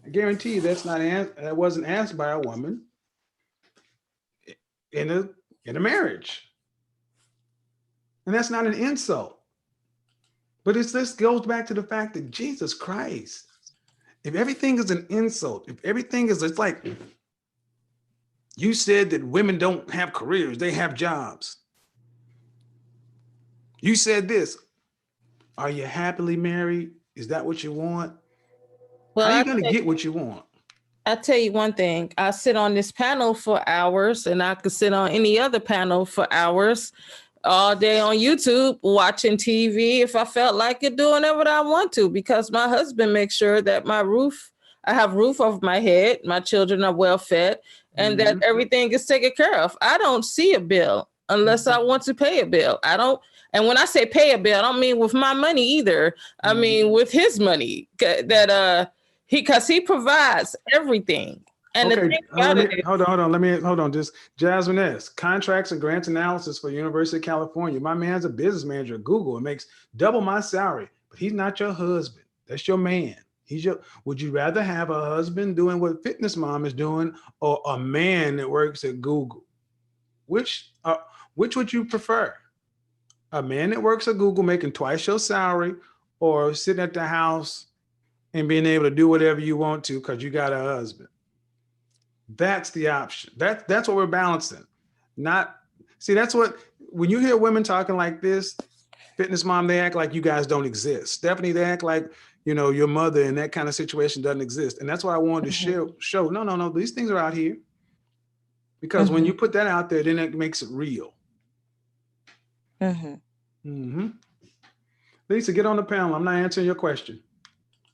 [SPEAKER 1] I guarantee you that wasn't asked by a woman in a marriage. And that's not an insult. But this goes back to the fact that Jesus Christ, if everything is an insult, if everything is, it's like you said that women don't have careers, they have jobs. You said this. Are you happily married? Is that what you want?
[SPEAKER 3] Well,
[SPEAKER 1] how are you going to get what you want?
[SPEAKER 3] I'll tell you one thing. I sit on this panel for hours, and I could sit on any other panel for hours all day on YouTube, watching TV if I felt like it, doing whatever I want to, because my husband makes sure that I have roof over my head, my children are well fed, and that everything is taken care of. I don't see a bill unless I want to pay a bill. I don't. And when I say pay a bill, I don't mean with my money either. I mean with his money because he provides everything. And
[SPEAKER 1] okay, hold on. Just Jasmine S. Contracts and grants analysis for University of California. My man's a business manager at Google and makes double my salary, but he's not your husband. That's your man. Would you rather have a husband doing what Fitness Mom is doing, or a man that works at Google? Which would you prefer? A man that works at Google making twice your salary, or sitting at the house and being able to do whatever you want to because you got a husband. That's the option. That's what we're balancing. Not see, that's what when you hear women talking like this, fitness mom, they act like you guys don't exist. Stephanie, they act like, you know, your mother in that kind of situation doesn't exist. And that's what I wanted to show. No, these things are out here. Because when you put that out there, then it makes it real. Lisa, get on the panel. I'm not answering your question.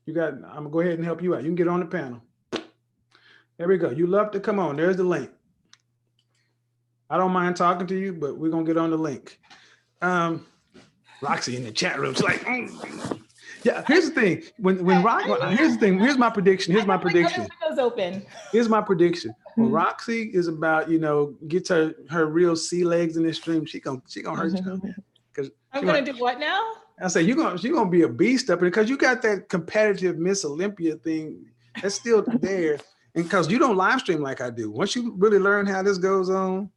[SPEAKER 1] I'm gonna go ahead and help you out. You can get on the panel. There we go. You love to come on. There's the link. I don't mind talking to you, but we're gonna get on the link. Roxy in the chat room. She's like, yeah. Here's the thing. Here's my prediction. Here's my prediction.
[SPEAKER 2] Open.
[SPEAKER 1] Here's my prediction. When Roxy is about, you know, gets her real sea legs in this stream, she gonna hurt you. Because
[SPEAKER 2] I'm gonna do what now?
[SPEAKER 1] I say you're gonna be a beast up in it because you got that competitive Miss Olympia thing that's still there. And because you don't live stream like I do. Once you really learn how this goes on,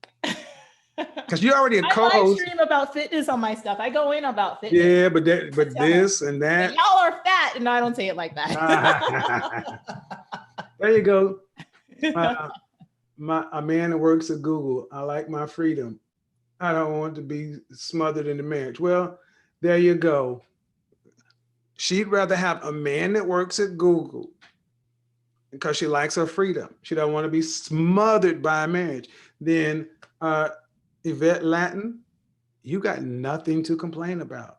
[SPEAKER 1] because you're already a co-host.
[SPEAKER 2] I live stream about fitness on my stuff. I go in about fitness.
[SPEAKER 1] Yeah, but this and that.
[SPEAKER 2] But y'all are fat, and I don't say it like that.
[SPEAKER 1] There you go. A man that works at Google. I like my freedom. I don't want to be smothered in the marriage. Well, there you go. She'd rather have a man that works at Google because she likes her freedom. She don't want to be smothered by a marriage. Then Yvette Latin, you got nothing to complain about.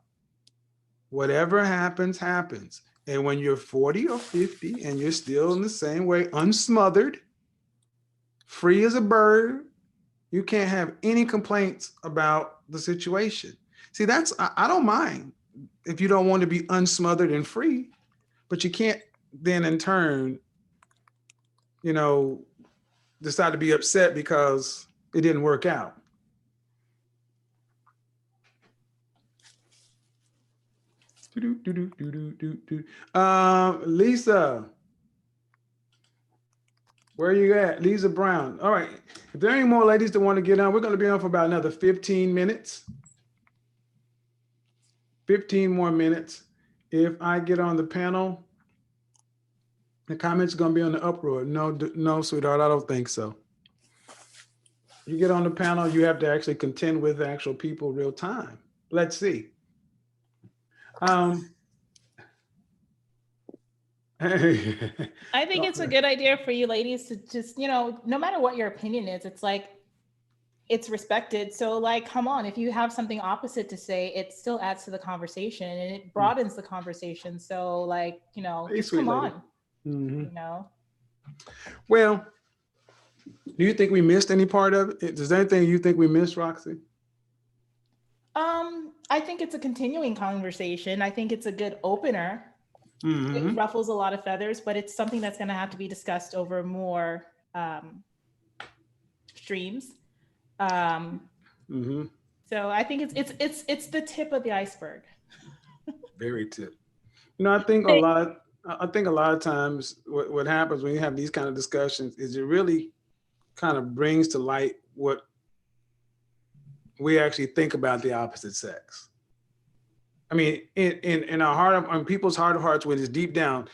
[SPEAKER 1] Whatever happens, happens. And when you're 40 or 50 and you're still in the same way, unsmothered, free as a bird, you can't have any complaints about the situation. See, I don't mind if you don't want to be unsmothered and free, but you can't then in turn, you know, decide to be upset because it didn't work out. Lisa, where are you at? Lisa Brown. All right. If there are any more ladies that want to get on, we're going to be on for about another 15 minutes. 15 more minutes. If I get on the panel, the comments are going to be on the uproar. No, sweetheart, I don't think so. You get on the panel, you have to actually contend with the actual people real time. Let's see.
[SPEAKER 2] I think it's a good idea for you ladies to just, you know, no matter what your opinion is, it's like, it's respected. So like, come on, if you have something opposite to say, it still adds to the conversation and it broadens the conversation. So like, you know, just come on, you know?
[SPEAKER 1] Well, do you think we missed any part of it? Is there anything you think we missed, Roxy?
[SPEAKER 2] I think it's a continuing conversation. I think it's a good opener. It ruffles a lot of feathers, but it's something that's going to have to be discussed over more streams. So I think it's the tip of the iceberg.
[SPEAKER 1] Very tip. You know, I think a lot of times what happens when you have these kind of discussions is it really kind of brings to light what we actually think about the opposite sex. I mean, in our heart, on people's heart of hearts, when it's deep down,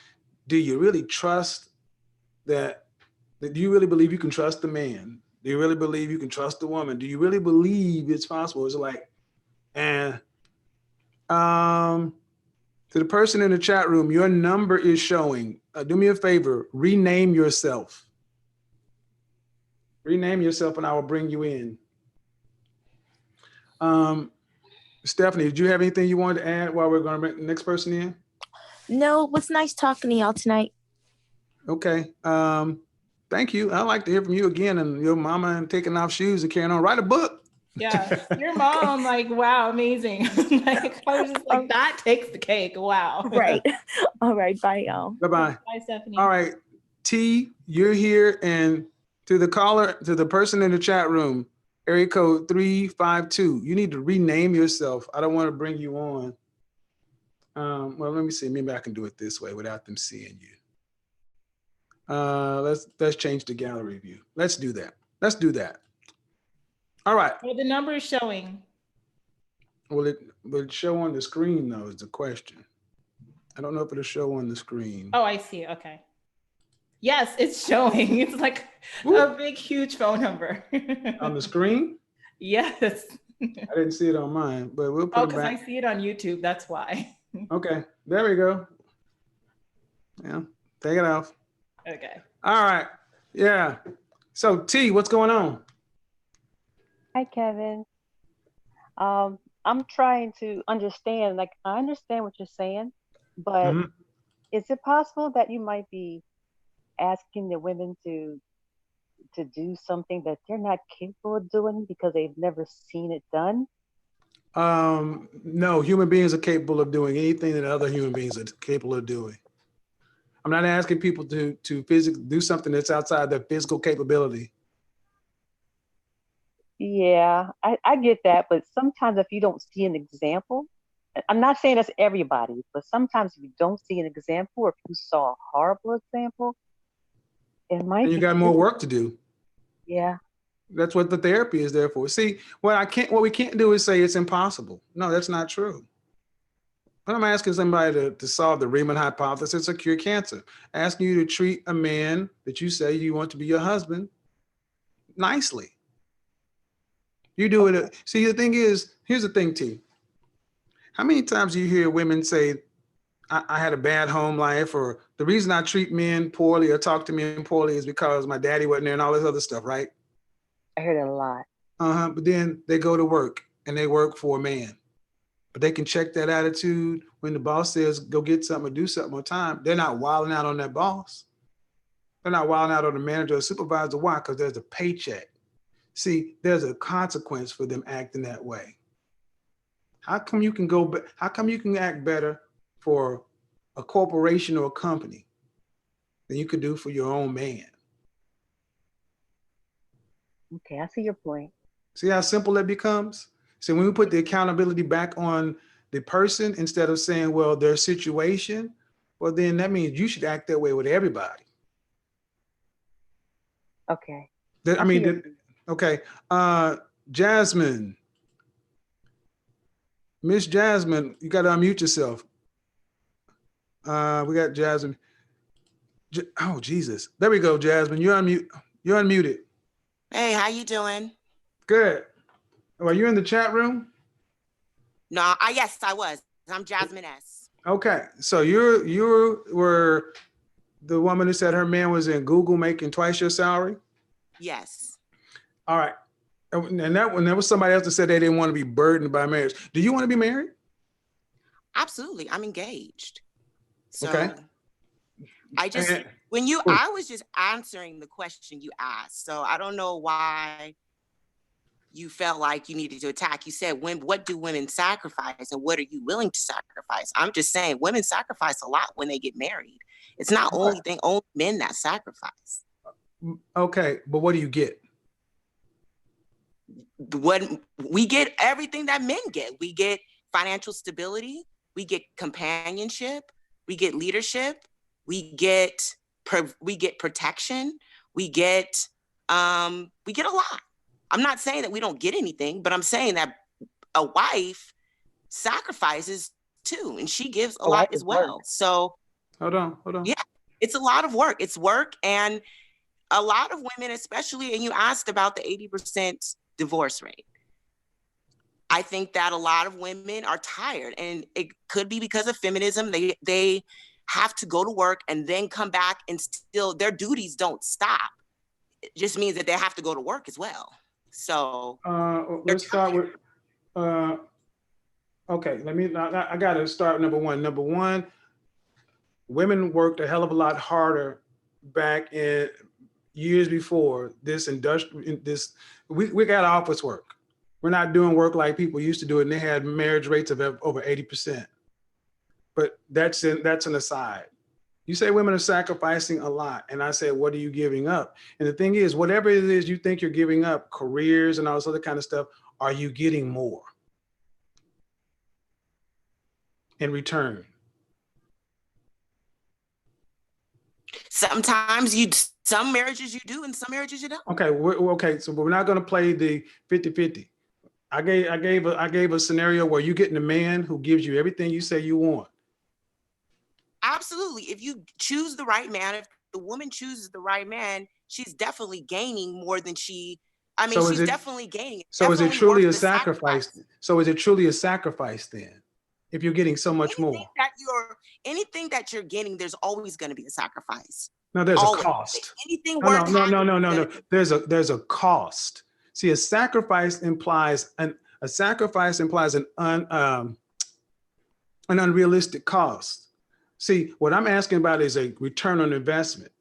[SPEAKER 1] do you really trust that? Do you really believe you can trust the man? Do you really believe you can trust the woman? Do you really believe it's possible? It's like, and to the person in the chat room, your number is showing. Do me a favor, rename yourself. Rename yourself, and I will bring you in. Stephanie, did you have anything you wanted to add while we're going to bring the next person in?
[SPEAKER 4] No, it was nice talking to y'all tonight.
[SPEAKER 1] Okay. Thank you. I'd like to hear from you again, and your mama and taking off shoes and carrying on. Write a book.
[SPEAKER 2] Yeah, your mom, like, wow, amazing. Like, I was just like, that takes the cake. Wow.
[SPEAKER 4] Right. All right. Bye, y'all.
[SPEAKER 1] Bye-bye.
[SPEAKER 2] Bye, Stephanie.
[SPEAKER 1] All right. T, you're here, and to the caller, to the person in the chat room, area code 352. You need to rename yourself. I don't want to bring you on. Well, let me see. Maybe I can do it this way without them seeing you. Let's change the gallery view. Let's do that. Let's do that. All right.
[SPEAKER 2] Well, the number is showing.
[SPEAKER 1] Will it show on the screen though? Is the question. I don't know if it'll show on the screen.
[SPEAKER 2] Oh, I see. Okay. Yes, it's showing. It's like a big, huge phone number.
[SPEAKER 1] On the screen?
[SPEAKER 2] Yes.
[SPEAKER 1] I didn't see it on mine, but we'll put
[SPEAKER 2] Oh,
[SPEAKER 1] it
[SPEAKER 2] because I
[SPEAKER 1] back.
[SPEAKER 2] see it on YouTube. That's why.
[SPEAKER 1] Okay, there we go. Yeah, take it off.
[SPEAKER 2] Okay.
[SPEAKER 1] All right. Yeah. So T, what's going on?
[SPEAKER 5] Hi, Kevin. I'm trying to understand, like, I understand what you're saying, but
[SPEAKER 1] Mhm.
[SPEAKER 5] is it possible that you might be asking the women to do something that they're not capable of doing because they've never seen it done?
[SPEAKER 1] No, human beings are capable of doing anything that other human beings are capable of doing. I'm not asking people to physically do something that's outside their physical capability.
[SPEAKER 5] Yeah, I get that, but sometimes if you don't see an example, I'm not saying that's everybody, but sometimes if you don't see an example or if you saw a horrible example, it might
[SPEAKER 1] And you
[SPEAKER 5] be
[SPEAKER 1] got more
[SPEAKER 5] difficult.
[SPEAKER 1] work to do.
[SPEAKER 5] Yeah.
[SPEAKER 1] That's what the therapy is there for. See, what we can't do is say it's impossible. No, that's not true. When I'm asking somebody to solve the Riemann hypothesis or cure cancer, asking you to treat a man that you say you want to be your husband nicely. You do it. See, the thing is, here's the thing, T. How many times do you hear women say, I had a bad home life, or the reason I treat men poorly or talk to men poorly is because my daddy wasn't there and all this other stuff, right?
[SPEAKER 5] I heard it a lot.
[SPEAKER 1] But then they go to work and they work for a man. But they can check that attitude when the boss says, go get something or do something on time. They're not wilding out on that boss. They're not wilding out on the manager or supervisor. Why? Because there's a paycheck. See, there's a consequence for them acting that way. How come you can act better for a corporation or a company than you could do for your own man?
[SPEAKER 5] Okay, I see your point.
[SPEAKER 1] See how simple that becomes? So when we put the accountability back on the person instead of saying, well, their situation, well, then that means you should act that way with everybody.
[SPEAKER 5] Okay.
[SPEAKER 1] Okay. Jasmine, Miss Jasmine, you got to unmute yourself. We got Jasmine. Oh, Jesus. There we go, Jasmine. You're unmuted.
[SPEAKER 6] Hey, how you doing?
[SPEAKER 1] Good. Are you in the chat room?
[SPEAKER 6] No, yes, I was. I'm Jasmine S.
[SPEAKER 1] Okay. So you were the woman who said her man was in Google making twice your salary?
[SPEAKER 6] Yes.
[SPEAKER 1] All right. And that one, there was somebody else that said they didn't want to be burdened by marriage. Do you want to be married?
[SPEAKER 6] Absolutely. I'm engaged. So
[SPEAKER 1] Okay.
[SPEAKER 6] I was just answering the question you asked. So I don't know why you felt like you needed to attack. You said, what do women sacrifice and what are you willing to sacrifice? I'm just saying women sacrifice a lot when they get married. It's not only men that sacrifice.
[SPEAKER 1] Okay, but what do you get?
[SPEAKER 6] What we get, everything that men get. We get financial stability, we get companionship, we get leadership, we get protection, we get a lot. I'm not saying that we don't get anything, but I'm saying that a wife sacrifices too, and she gives a lot as well. So
[SPEAKER 1] hold on.
[SPEAKER 6] Yeah, it's a lot of work. It's work, and a lot of women, especially, and you asked about the 80% divorce rate. I think that a lot of women are tired, and it could be because of feminism. They have to go to work and then come back, and still their duties don't stop. It just means that they have to go to work as well. So
[SPEAKER 1] let's start with okay, I gotta start number one. Women worked a hell of a lot harder back in years before this we got office work. We're not doing work like people used to do it, and they had marriage rates of over 80%. But that's an aside. You say women are sacrificing a lot, and I say, what are you giving up? And the thing is, whatever it is you think you're giving up, careers and all this other kind of stuff, are you getting more in return?
[SPEAKER 6] Sometimes some marriages you do and some marriages you don't.
[SPEAKER 1] Okay, so we're not going to play the 50-50. I gave a scenario where you're getting a man who gives you everything you say you want.
[SPEAKER 6] absolutely. If you choose the right man, if the woman chooses the right man, she's definitely gaining more than I mean,
[SPEAKER 1] So
[SPEAKER 6] she's definitely gaining.
[SPEAKER 1] so is it
[SPEAKER 6] Definitely
[SPEAKER 1] truly
[SPEAKER 6] worth
[SPEAKER 1] a
[SPEAKER 6] the
[SPEAKER 1] sacrifice? So is it truly a sacrifice then? If you're getting so much more?
[SPEAKER 6] Anything that you're getting, there's always going to be a sacrifice.
[SPEAKER 1] No, there's
[SPEAKER 6] Always.
[SPEAKER 1] a cost.
[SPEAKER 6] Anything
[SPEAKER 1] No,
[SPEAKER 6] worth
[SPEAKER 1] no, no,
[SPEAKER 6] having
[SPEAKER 1] no, no, no,
[SPEAKER 6] is
[SPEAKER 1] no.
[SPEAKER 6] gonna-
[SPEAKER 1] There's a cost. See, a sacrifice implies an unrealistic cost. See, what I'm asking about is a return on investment.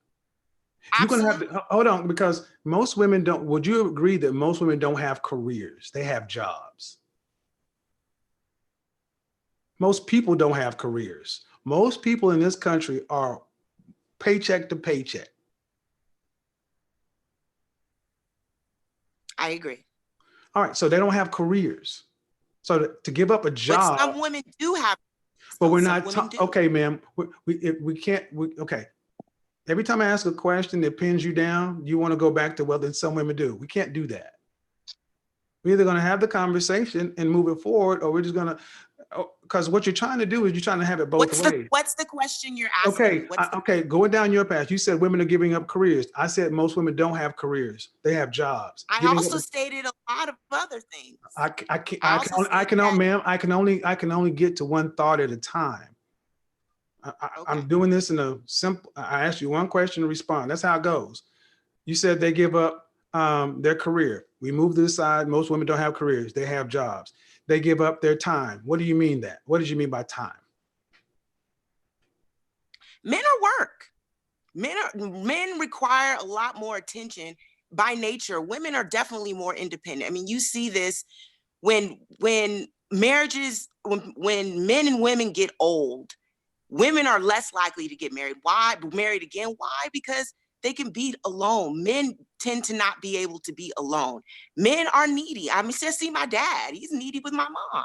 [SPEAKER 1] You're gonna have to hold on, because most women don't. Would you agree that most women don't have careers? They have jobs. Most people don't have careers. Most people in this country are paycheck to paycheck.
[SPEAKER 6] I agree.
[SPEAKER 1] All right, so they don't have careers. So to give up a job,
[SPEAKER 6] but some women do have.
[SPEAKER 1] But we're not okay, ma'am. We can't. Okay. Every time I ask a question that pins you down, you want to go back to, well, then some women do. We can't do that. We're either going to have the conversation and move it forward, or we're just going to, because what you're trying to do is you're trying to have it both ways.
[SPEAKER 6] What's the question you're asking?
[SPEAKER 1] Okay, going down your path, you said women are giving up careers. I said most women don't have careers; they have jobs.
[SPEAKER 6] I also stated a lot of other things.
[SPEAKER 1] I can only get to one thought at a time. I'm doing this in a simple. I asked you one question to respond. That's how it goes. You said they give up their career. We move to the side. Most women don't have careers; they have jobs. They give up their time. What do you mean that? What did you mean by time?
[SPEAKER 6] Men are work. Men require a lot more attention by nature. Women are definitely more independent. I mean, you see this when marriages, when men and women get old, women are less likely to get married. Why? Married again? Why? Because they can be alone. Men tend to not be able to be alone. Men are needy. I mean, just see my dad. He's needy with my mom.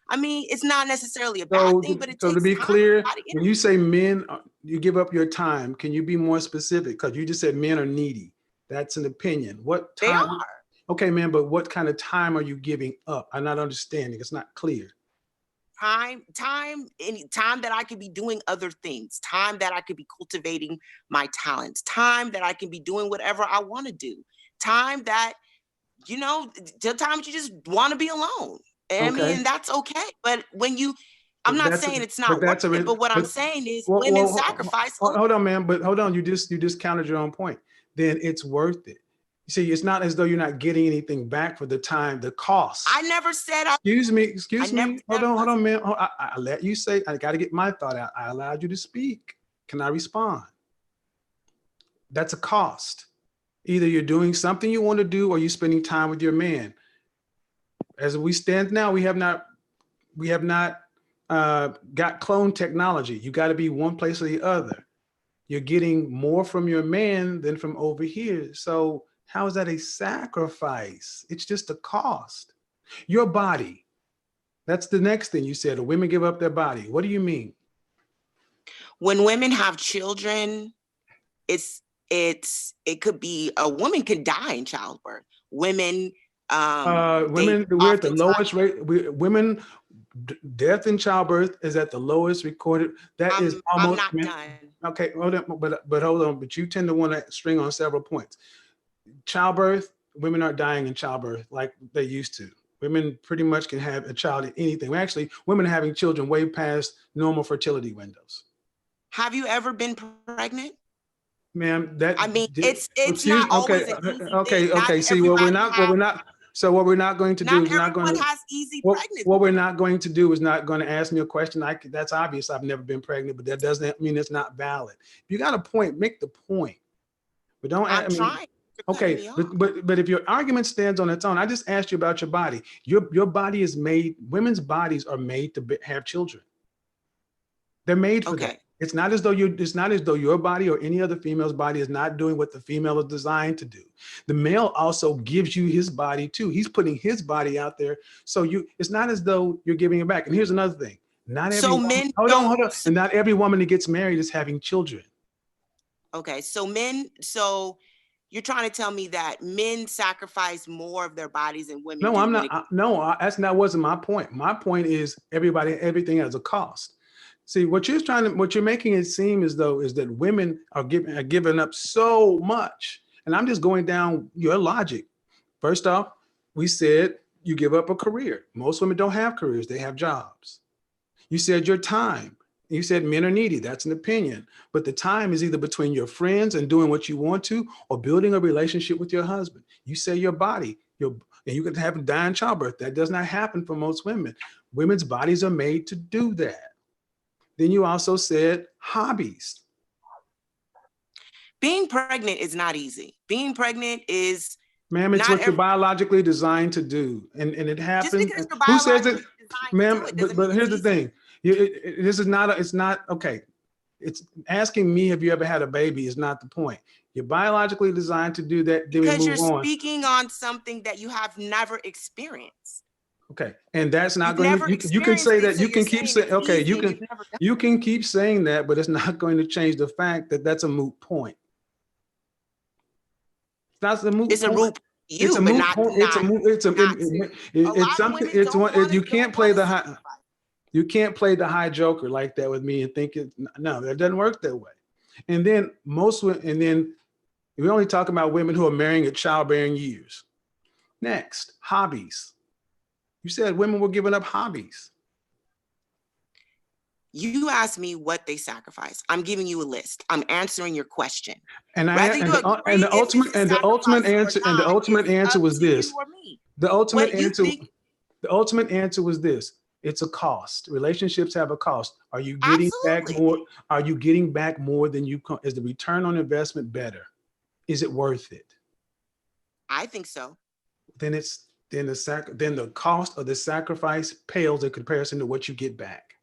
[SPEAKER 6] I mean, it's not necessarily a bad thing, but it takes
[SPEAKER 1] to be
[SPEAKER 6] time,
[SPEAKER 1] clear, when you say men, you give up your time. Can you be more specific? Because you just said men are needy. That's an opinion. What time? They are. Okay, man, but what kind of time are you giving up? I'm not understanding. It's not clear. Any
[SPEAKER 6] time that I could be doing other things, time that I could be cultivating my talents, time that I can be doing whatever I want to do, time that, the times you just want to be alone. And I mean, that's okay. But when I'm not saying it's not worth it, but what I'm saying is women sacrifice.
[SPEAKER 1] Hold on, man, but hold on. You just counted your own point. Then it's worth it. You see, it's not as though you're not getting anything back for the time, the cost.
[SPEAKER 6] I never said.
[SPEAKER 1] Excuse me. Hold on, man. I let you say. I got to get my thought out. I allowed you to speak. Can I respond? That's a cost. Either you're doing something you want to do, or you're spending time with your man. As we stand now, we have not got clone technology. You got to be one place or the other. You're getting more from your man than from over here. So how is that a sacrifice? It's just a cost. Your body. That's the next thing you said. Women give up their body. What do you mean?
[SPEAKER 6] When women have children, it could be a woman could die in childbirth. Women,
[SPEAKER 1] we're at the lowest rate. Death in childbirth is at the lowest recorded. That is almost.
[SPEAKER 6] I'm not done.
[SPEAKER 1] Okay, hold on, but hold on. But you tend to want to string on several points. Childbirth, women aren't dying in childbirth like they used to. Women pretty much can have a child in anything. Actually, women are having children way past normal fertility windows.
[SPEAKER 6] Have you ever been pregnant?
[SPEAKER 1] Ma'am,
[SPEAKER 6] it's not always an easy thing.
[SPEAKER 1] Okay. See, what we're not going to do is not going to
[SPEAKER 6] has easy pregnancy.
[SPEAKER 1] What we're not going to do is not going to ask me a question. That's obvious. I've never been pregnant, but that doesn't mean it's not valid. If you got a point, make the point. But don't.
[SPEAKER 6] I'm trying.
[SPEAKER 1] Okay, but if your argument stands on its own, I just asked you about your body. Your body is made. Women's bodies are made to have children. They're made for that. It's not as though your body or any other female's body is not doing what the female is designed to do. The male also gives you his body too. He's putting his body out there. So it's not as though you're giving it back. And here's another thing. Hold on. And not every woman that gets married is having children.
[SPEAKER 6] Okay. So you're trying to tell me that men sacrifice more of their bodies than women?
[SPEAKER 1] No, I'm not. That wasn't my point. My point is everything has a cost. See, what you're making it seem as though is that women are giving up so much. And I'm just going down your logic. First off, we said you give up a career. Most women don't have careers, they have jobs. You said your time. You said men are needy. That's an opinion. But the time is either between your friends and doing what you want to, or building a relationship with your husband. You say your body, and you can have a dying childbirth. That does not happen for most women. Women's bodies are made to do that. Then you also said hobbies.
[SPEAKER 6] Being pregnant is not easy. Being pregnant is,
[SPEAKER 1] ma'am, it's what you're biologically designed to do. And it happens.
[SPEAKER 6] Just because you're
[SPEAKER 1] Who says it?
[SPEAKER 6] biologically designed
[SPEAKER 1] Ma'am,
[SPEAKER 6] to do it doesn't
[SPEAKER 1] but
[SPEAKER 6] mean
[SPEAKER 1] here's the
[SPEAKER 6] it's
[SPEAKER 1] thing. This is not, it's not, okay. It's asking me, have you ever had a baby is not the point. You're biologically designed to do that. Then
[SPEAKER 6] because
[SPEAKER 1] we
[SPEAKER 6] you're
[SPEAKER 1] move on.
[SPEAKER 6] speaking on something that you have never experienced.
[SPEAKER 1] Okay, and that's not
[SPEAKER 6] You've
[SPEAKER 1] going
[SPEAKER 6] never
[SPEAKER 1] to, you can say
[SPEAKER 6] experienced
[SPEAKER 1] that,
[SPEAKER 6] it, so
[SPEAKER 1] you can
[SPEAKER 6] you're
[SPEAKER 1] keep
[SPEAKER 6] saying
[SPEAKER 1] saying,
[SPEAKER 6] it's
[SPEAKER 1] okay,
[SPEAKER 6] easy
[SPEAKER 1] you
[SPEAKER 6] and
[SPEAKER 1] can,
[SPEAKER 6] you've never done
[SPEAKER 1] you can keep saying that, but it's not going to change the fact that that's a moot point. That's the moot
[SPEAKER 6] It's a
[SPEAKER 1] point.
[SPEAKER 6] root you,
[SPEAKER 1] It's a
[SPEAKER 6] but
[SPEAKER 1] moot
[SPEAKER 6] not
[SPEAKER 1] point.
[SPEAKER 6] not to. A
[SPEAKER 1] It's
[SPEAKER 6] lot of
[SPEAKER 1] something,
[SPEAKER 6] women
[SPEAKER 1] it's one,
[SPEAKER 6] don't want to.
[SPEAKER 1] you can't play the high, you can't play the high joker like that with me and think it, no, that doesn't work that way. And then and then we only talk about women who are marrying at childbearing years. Next, hobbies. You said women were giving up hobbies.
[SPEAKER 6] You asked me what they sacrifice. I'm giving you a list. I'm answering your question.
[SPEAKER 1] And
[SPEAKER 6] The
[SPEAKER 1] ultimate answer was this. The ultimate answer was this. It's a cost. Relationships have a cost. Are you getting back more? Are you getting back more than you? Is the return on investment better? Is it worth it?
[SPEAKER 6] I think so.
[SPEAKER 1] Then the cost of the sacrifice pales in comparison to what you get back.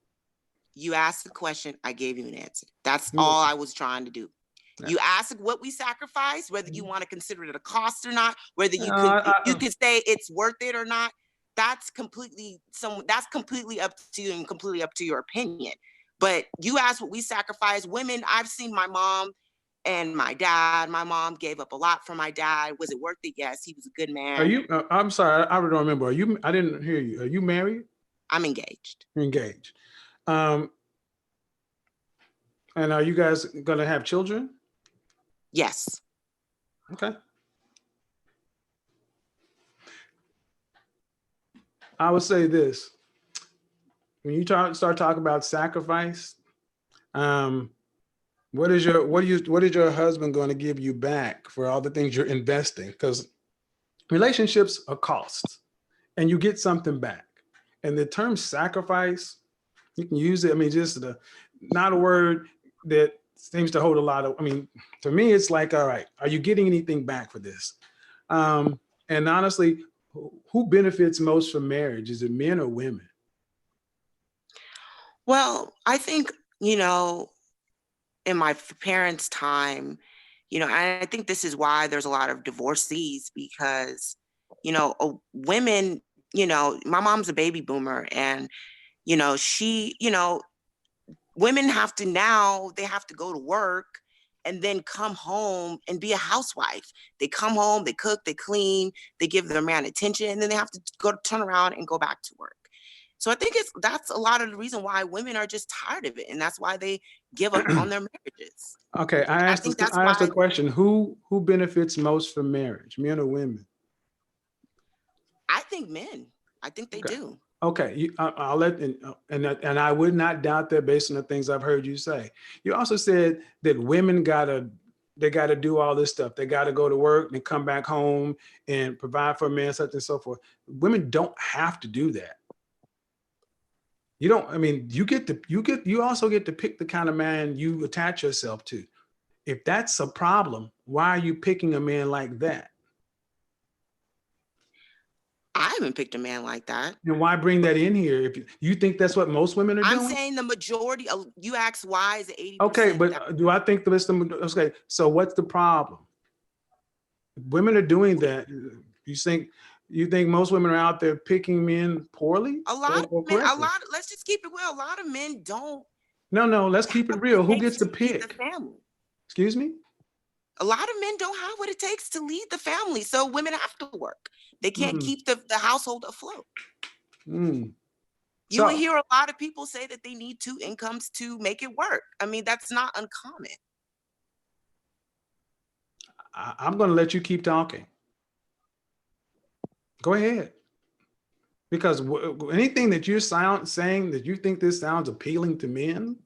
[SPEAKER 6] You asked the question, I gave you an answer. That's all I was trying to do. Yeah. You asked what we sacrifice, whether you want to consider it a cost or not, whether you could say it's worth it or not. That's completely up to you and completely up to your opinion. But you asked what we sacrifice. Women, I've seen my mom and my dad. My mom gave up a lot for my dad. Was it worth it? Yes, he was a good man.
[SPEAKER 1] Are you? I'm sorry, I don't remember. Are you? I didn't hear you. Are you married?
[SPEAKER 6] I'm engaged.
[SPEAKER 1] You're engaged. And are you guys gonna have children?
[SPEAKER 6] Yes.
[SPEAKER 1] Okay. I would say this. When you start talking about sacrifice, what is your husband going to give you back for all the things you're investing? Because relationships are costs, and you get something back. And the term sacrifice, you can use it. I mean, just not a word that seems to hold a lot of. I mean, to me, it's like, all right, are you getting anything back for this? And honestly, who benefits most from marriage? Is it men or women?
[SPEAKER 6] Well, I think, in my parents' time, and I think this is why there's a lot of divorcees because, women, my mom's a baby boomer and, women have to go to work and then come home and be a housewife. They come home, they cook, they clean, they give their man attention, and then they have to turn around and go back to work. So I think that's a lot of the reason why women are just tired of it. And that's why they give up on their marriages.
[SPEAKER 1] Okay, I asked the question, who benefits most from marriage, men or women?
[SPEAKER 6] I think men. I think they do.
[SPEAKER 1] Okay, I'll let, and I would not doubt that based on the things I've heard you say. You also said that women they gotta do all this stuff. They gotta go to work and come back home and provide for a man, such and so forth. Women don't have to do that. You don't. I mean, you also get to pick the kind of man you attach yourself to. If that's a problem, why are you picking a man like that?
[SPEAKER 6] I haven't picked a man like that.
[SPEAKER 1] Then why bring that in here? If you think that's what most women are doing?
[SPEAKER 6] I'm saying the majority of, you ask why is it 80%?
[SPEAKER 1] Okay, but do I think okay, so what's the problem? Women are doing that. You think most women are out there picking men poorly?
[SPEAKER 6] Let's just keep it real. A lot of men don't.
[SPEAKER 1] No, let's keep it real. Who gets to pick?
[SPEAKER 6] The family.
[SPEAKER 1] Excuse me?
[SPEAKER 6] A lot of men don't have what it takes to lead the family. So women have to work. They can't keep the household afloat. You will hear a lot of people say that they need 2 incomes to make it work. I mean, that's not uncommon.
[SPEAKER 1] I'm going to let you keep talking. Go ahead. Because anything that you're saying that you think this sounds appealing to men.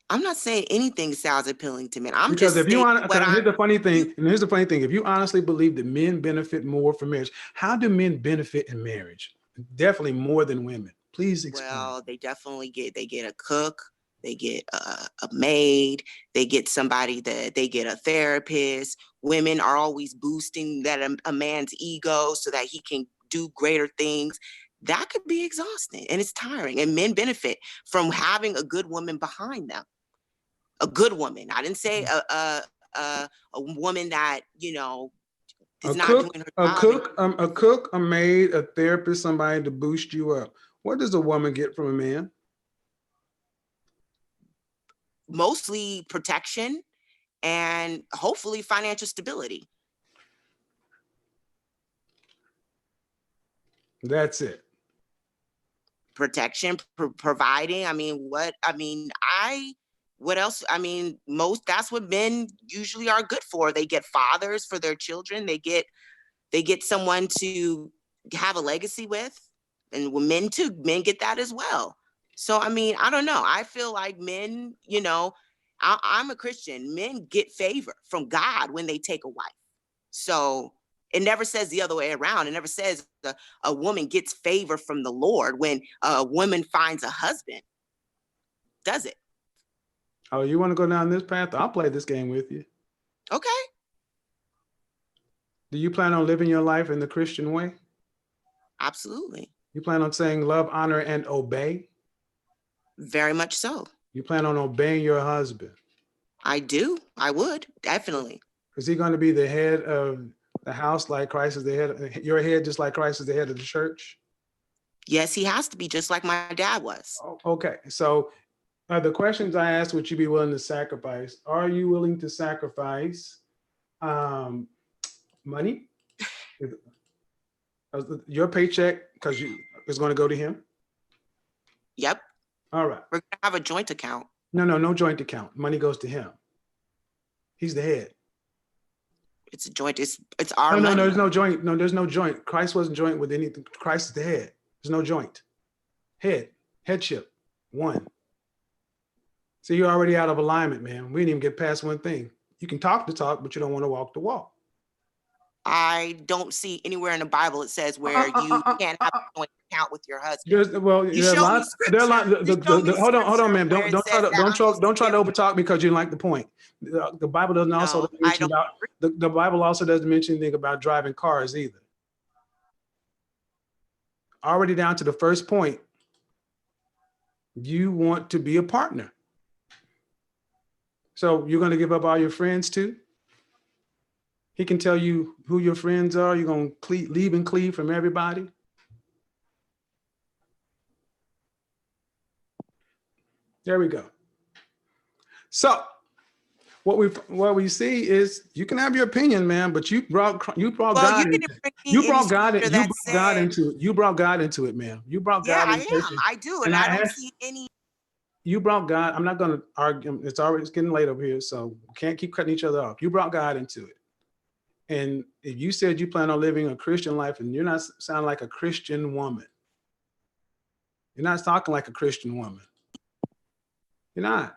[SPEAKER 6] I'm not saying anything sounds appealing to men. I'm
[SPEAKER 1] Because
[SPEAKER 6] just
[SPEAKER 1] if you
[SPEAKER 6] stating
[SPEAKER 1] want, here's the funny thing, and here's the funny thing: if you honestly believe that men benefit more from marriage, how do men benefit in marriage? Definitely more than women. Please explain.
[SPEAKER 6] Well, they definitely get a cook, they get a maid, they get somebody that they get a therapist. Women are always boosting that a man's ego so that he can do greater things. That could be exhausting and it's tiring. And men benefit from having a good woman behind them. A good woman. I didn't say a woman that, you know, is not doing her job.
[SPEAKER 1] A cook, a maid, a therapist, somebody to boost you up. What does a woman get from a man?
[SPEAKER 6] Mostly protection and hopefully financial stability.
[SPEAKER 1] That's it.
[SPEAKER 6] Protection, providing. I mean, what else? I mean, that's what men usually are good for. They get fathers for their children. They get someone to have a legacy with. And men too, men get that as well. So, I mean, I don't know. I feel like men, you know, I'm a Christian. Men get favor from God when they take a wife. So it never says the other way around. It never says a woman gets favor from the Lord when a woman finds a husband. Does it?
[SPEAKER 1] Oh, you want to go down this path? I'll play this game with you.
[SPEAKER 6] Okay.
[SPEAKER 1] Do you plan on living your life in the Christian way?
[SPEAKER 6] Absolutely.
[SPEAKER 1] You plan on saying love, honor, and obey?
[SPEAKER 6] Very much so.
[SPEAKER 1] You plan on obeying your husband?
[SPEAKER 6] I do. I would, definitely.
[SPEAKER 1] Is he going to be the head of the house like Christ is the head, your head just like Christ is the head of the church?
[SPEAKER 6] Yes, he has to be, just like my dad was.
[SPEAKER 1] Okay, so the questions I asked, would you be willing to sacrifice? Are you willing to sacrifice money? Your paycheck, because is going to go to him?
[SPEAKER 6] Yep.
[SPEAKER 1] All right.
[SPEAKER 6] We're going to have a joint account.
[SPEAKER 1] No joint account. Money goes to him. He's the head.
[SPEAKER 6] It's a joint. It's our money.
[SPEAKER 1] No, there's no joint. No, there's no joint. Christ wasn't joint with anything. Christ is the head. There's no joint. Headship, one. So you're already out of alignment, man. We didn't even get past one thing. You can talk the talk, but you don't want to walk the walk.
[SPEAKER 6] I don't see anywhere in the Bible it says where you can't have a joint account with your husband.
[SPEAKER 1] There's a lot. Hold on, man. Don't try to overtalk because you don't like the point. The Bible doesn't also mention about the Bible also doesn't mention anything about driving cars either. Already down to the first point. You want to be a partner. So you're going to give up all your friends too? He can tell you who your friends are. You're going to leave and cleave from everybody. There we go. So what we see is you can have your opinion, man, but you brought God into it. You brought God into it, man. You brought God into it.
[SPEAKER 6] I do, and I don't see any.
[SPEAKER 1] You brought God. I'm not going to argue. It's getting late over here, so we can't keep cutting each other off. You brought God into it. And if you said you plan on living a Christian life and you're not sounding like a Christian woman, you're not talking like a Christian woman. You're not.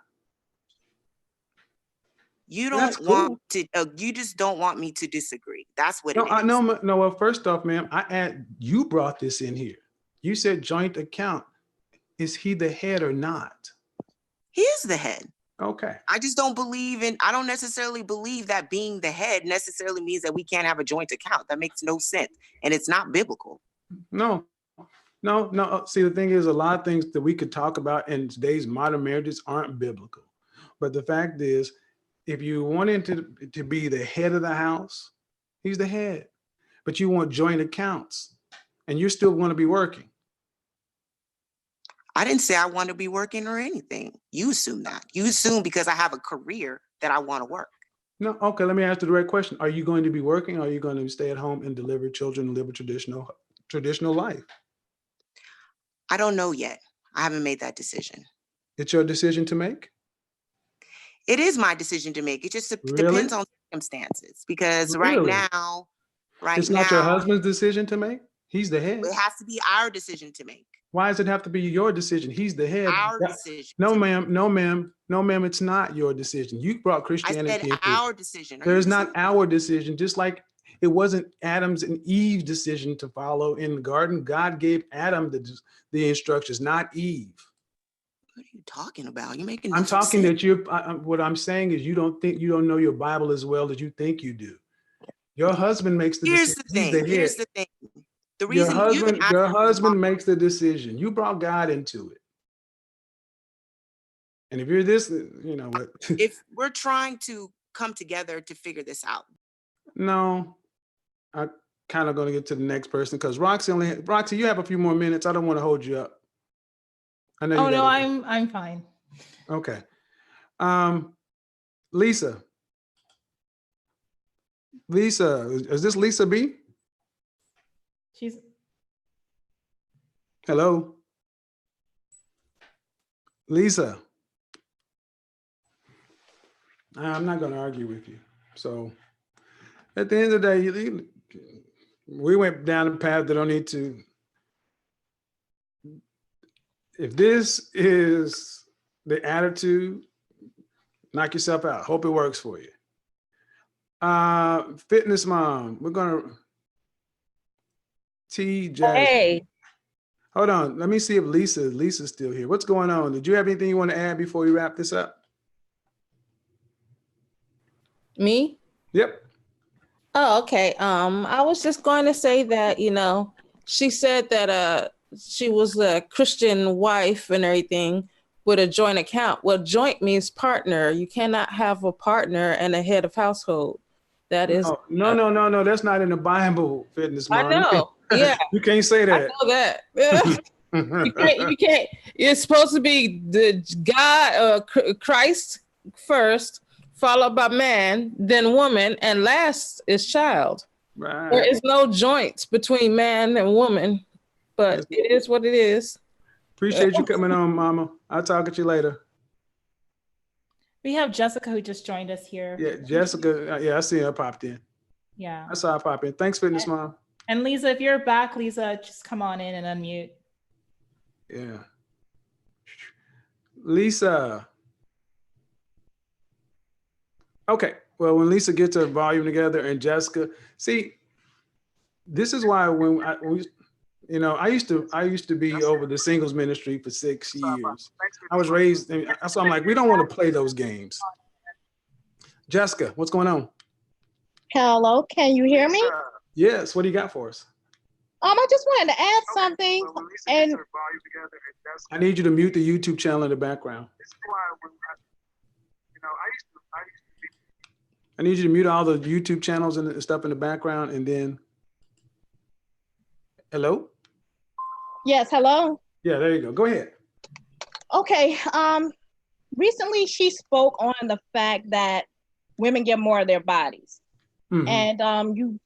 [SPEAKER 6] You don't want to. You just don't want me to disagree. That's what it is.
[SPEAKER 1] No. Well, first off, ma'am, you brought this in here. You said joint account. Is he the head or not?
[SPEAKER 6] He is the head.
[SPEAKER 1] Okay.
[SPEAKER 6] I just don't I don't necessarily believe that being the head necessarily means that we can't have a joint account. That makes no sense. And it's not biblical.
[SPEAKER 1] No. See, the thing is, a lot of things that we could talk about in today's modern marriages aren't biblical. But the fact is, if you want him to be the head of the house, he's the head. But you want joint accounts and you're still going to be working.
[SPEAKER 6] I didn't say I want to be working or anything. You assume that. You assume because I have a career that I want to work.
[SPEAKER 1] No, okay, let me ask the right question. Are you going to be working or are you going to stay at home and deliver children and live a traditional life?
[SPEAKER 6] I don't know yet. I haven't made that decision.
[SPEAKER 1] It's your decision to make?
[SPEAKER 6] It is my decision to make. It just
[SPEAKER 1] Really?
[SPEAKER 6] depends on circumstances, because right
[SPEAKER 1] Really?
[SPEAKER 6] now,
[SPEAKER 1] It's not your husband's decision to make? He's the head.
[SPEAKER 6] it has to be our decision to make.
[SPEAKER 1] Why does it have to be your decision? He's the head.
[SPEAKER 6] Our decision.
[SPEAKER 1] No,
[SPEAKER 6] to
[SPEAKER 1] ma'am. No, ma'am. No, ma'am. It's not your decision. You brought
[SPEAKER 6] I
[SPEAKER 1] Christianity
[SPEAKER 6] said
[SPEAKER 1] into it.
[SPEAKER 6] our decision. Are
[SPEAKER 1] There's
[SPEAKER 6] you
[SPEAKER 1] not
[SPEAKER 6] listening?
[SPEAKER 1] our decision, just like it wasn't Adam's and Eve's decision to follow in the garden. God gave Adam the instructions, not Eve.
[SPEAKER 6] What are you talking about? You're making
[SPEAKER 1] I'm
[SPEAKER 6] no
[SPEAKER 1] talking
[SPEAKER 6] sense.
[SPEAKER 1] that what I'm saying is you don't know your Bible as well as you think you do. Your husband makes the
[SPEAKER 6] Here's
[SPEAKER 1] decision.
[SPEAKER 6] the
[SPEAKER 1] He's
[SPEAKER 6] thing.
[SPEAKER 1] the
[SPEAKER 6] Here's
[SPEAKER 1] head.
[SPEAKER 6] the thing. The reason
[SPEAKER 1] Your husband makes the decision. You brought God into it. And if you're this, you know what?
[SPEAKER 6] if we're trying to come together to figure this out.
[SPEAKER 1] No, I'm kind of going to get to the next person because Roxy, you have a few more minutes. I don't want to hold you up. I know you
[SPEAKER 2] Oh no,
[SPEAKER 1] gotta-
[SPEAKER 2] I'm fine.
[SPEAKER 1] Okay. Lisa, is this Lisa B?
[SPEAKER 2] She's
[SPEAKER 1] Hello? Lisa. I'm not going to argue with you. So at the end of the day, we went down a path that don't need to. If this is the attitude, knock yourself out. Hope it works for you. Fitness mom, we're going to TJ.
[SPEAKER 7] Hey,
[SPEAKER 1] Hold on. Let me see if Lisa's still here. What's going on? Did you have anything you want to add before we wrap this up?
[SPEAKER 3] Me?
[SPEAKER 1] Yep.
[SPEAKER 3] Oh, okay. I was just going to say that, she said that she was a Christian wife and everything with a joint account. Well, joint means partner. You cannot have a partner and a head of household. That is
[SPEAKER 1] No. That's not in the Bible, fitness mom.
[SPEAKER 3] I know. Yeah.
[SPEAKER 1] You can't say
[SPEAKER 3] I
[SPEAKER 1] that.
[SPEAKER 3] know that. Yeah. You can't. It's supposed to be the God, Christ first, followed by man, then woman, and last is child.
[SPEAKER 1] Right.
[SPEAKER 3] There is no joint between man and woman, but it is what it is.
[SPEAKER 1] Appreciate you coming on, Mama. I'll talk at you later.
[SPEAKER 2] we have Jessica who just joined us here.
[SPEAKER 1] Yeah, Jessica. Yeah, I see her popped in.
[SPEAKER 2] Yeah.
[SPEAKER 1] I saw her pop in. Thanks, fitness mom.
[SPEAKER 2] And Lisa, if you're back, Lisa, just come on in and unmute.
[SPEAKER 1] Yeah. Lisa. Okay. Well, when Lisa gets her volume together and Jessica, see, this is why I used to be over the singles ministry for 6 years. I was raised, so I'm like, we don't want to play those games. Jessica, what's going on?
[SPEAKER 7] hello, can you hear me?
[SPEAKER 1] Yes. What do you got for us?
[SPEAKER 7] I just wanted to add something, and
[SPEAKER 1] I need you to mute the YouTube channel in the background. I need you to mute all the YouTube channels and stuff in the background, and then, hello?
[SPEAKER 7] yes, hello.
[SPEAKER 1] Yeah, there you go. Go ahead.
[SPEAKER 7] Okay. Recently she spoke on the fact that women get more of their bodies,
[SPEAKER 1] Mhm.
[SPEAKER 7] and you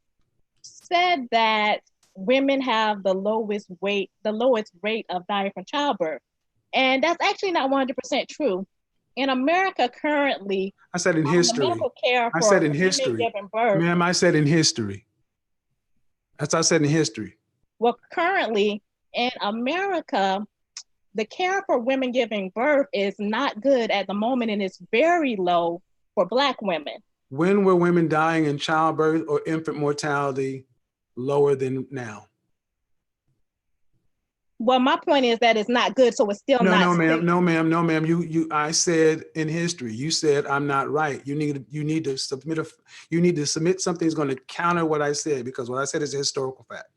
[SPEAKER 7] said that women have the lowest rate of dying from childbirth, and that's actually not 100% true. In America currently,
[SPEAKER 1] I said in
[SPEAKER 7] the
[SPEAKER 1] history.
[SPEAKER 7] medical care
[SPEAKER 1] I
[SPEAKER 7] for
[SPEAKER 1] said in
[SPEAKER 7] women
[SPEAKER 1] history.
[SPEAKER 7] giving birth.
[SPEAKER 1] Ma'am, I said in history. That's what I said in history.
[SPEAKER 7] Well, currently in America, the care for women giving birth is not good at the moment, and it's very low for Black women.
[SPEAKER 1] When were women dying in childbirth or infant mortality lower than now?
[SPEAKER 7] Well, my point is that it's not good, so it's still
[SPEAKER 1] No,
[SPEAKER 7] not.
[SPEAKER 1] no, ma'am.
[SPEAKER 7] safe.
[SPEAKER 1] No, ma'am. No, ma'am. I said in history. You said I'm not right. You need to submit something that's going to counter what I said, because what I said is a historical fact.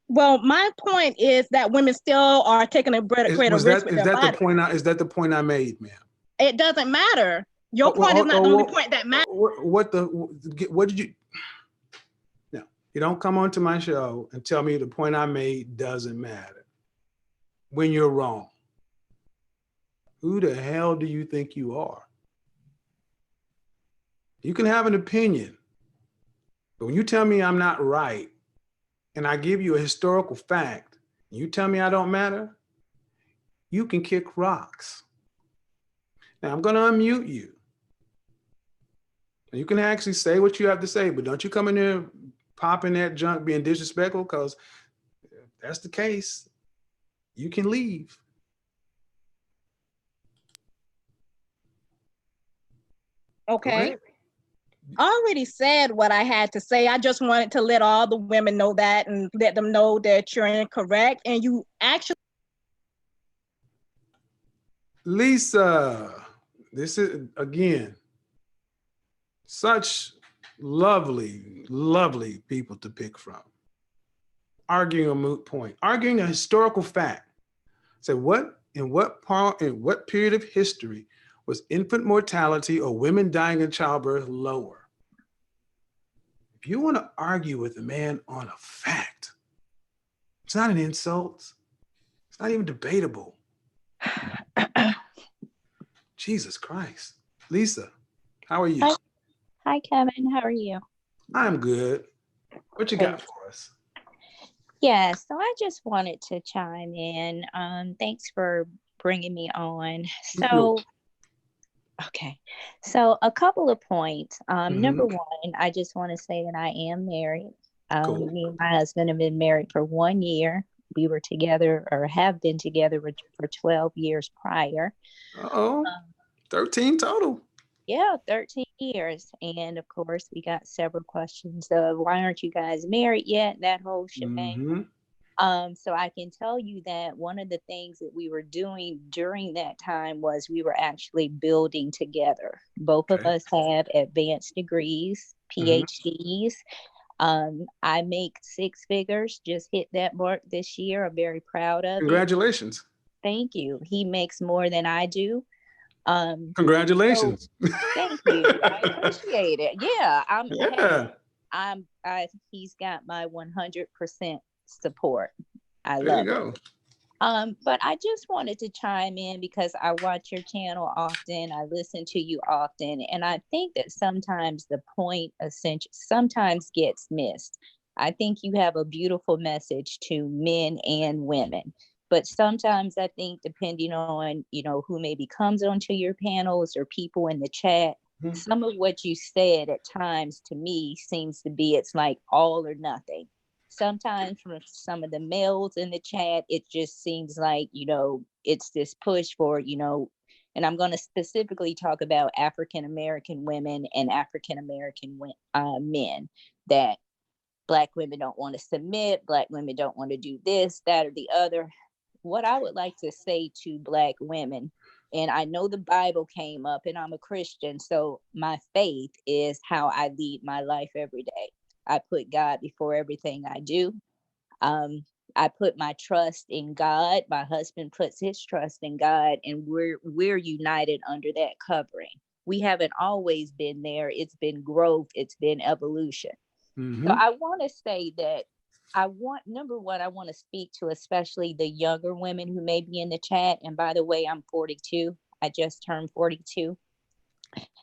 [SPEAKER 7] Well, my point is that women still are taking a greater risk with their body.
[SPEAKER 1] Is that the point I made, ma'am?
[SPEAKER 7] It doesn't matter. Your point is not the only point that matters.
[SPEAKER 1] What did you? No, you don't come onto my show and tell me the point I made doesn't matter when you're wrong. Who the hell do you think you are? You can have an opinion, but when you tell me I'm not right and I give you a historical fact, You tell me I don't matter, you can kick rocks. Now I'm going to unmute you. You can actually say what you have to say, but don't you come in there popping that junk, being disrespectful, because if that's the case, you can leave.
[SPEAKER 7] Okay. I already said what I had to say. I just wanted to let all the women know that and let them know that you're incorrect. And you actually.
[SPEAKER 1] Lisa, this is, again, such lovely, lovely people to pick from. Arguing a moot point, arguing a historical fact. Say, in what period of history was infant mortality or women dying in childbirth lower? If you want to argue with a man on a fact, it's not an insult. It's not even debatable. Jesus Christ. Lisa, how are you?
[SPEAKER 8] Hi, Kevin. How are you?
[SPEAKER 1] I'm good. What you got for us?
[SPEAKER 8] Yeah, so I just wanted to chime in. Thanks for bringing me on. So, okay. So a couple of points. Number one, I just want to say that I am married.
[SPEAKER 1] Cool.
[SPEAKER 8] Me and my husband have been married for 1 year. We were together or have been together for 12 years prior.
[SPEAKER 1] 13 total.
[SPEAKER 8] Yeah, 13 years. And of course, we got several questions of why aren't you guys married yet? That whole shebang. So I can tell you that one of the things that we were doing during that time was we were actually building together. Both of us have advanced degrees, PhDs. I make 6 figures, just hit that mark this year. I'm very proud of it.
[SPEAKER 1] Congratulations.
[SPEAKER 8] Thank you. He makes more than I do.
[SPEAKER 1] Congratulations.
[SPEAKER 8] So, thank you. I appreciate it. Yeah, he's got my 100% support. I love it. But I just wanted to chime in because I watch your channel often. I listen to you often, and I think that sometimes the point sometimes gets missed. I think you have a beautiful message to men and women. But sometimes I think depending on, who maybe comes onto your panels or people in the chat, some of what you said at times to me seems to be, it's like all or nothing. Sometimes from some of the males in the chat, it just seems like, it's this push for, and I'm going to specifically talk about African-American women and African-American men, that Black women don't want to submit, Black women don't want to do this, that, or the other. What I would like to say to Black women, and I know the Bible came up and I'm a Christian, so my faith is how I lead my life every day. I put God before everything I do. I put my trust in God. My husband puts his trust in God, and we're united under that covering. We haven't always been there. It's been growth. It's been evolution. So I want to say that number one, I want to speak to especially the younger women who may be in the chat. And by the way, I'm 42. I just turned 42.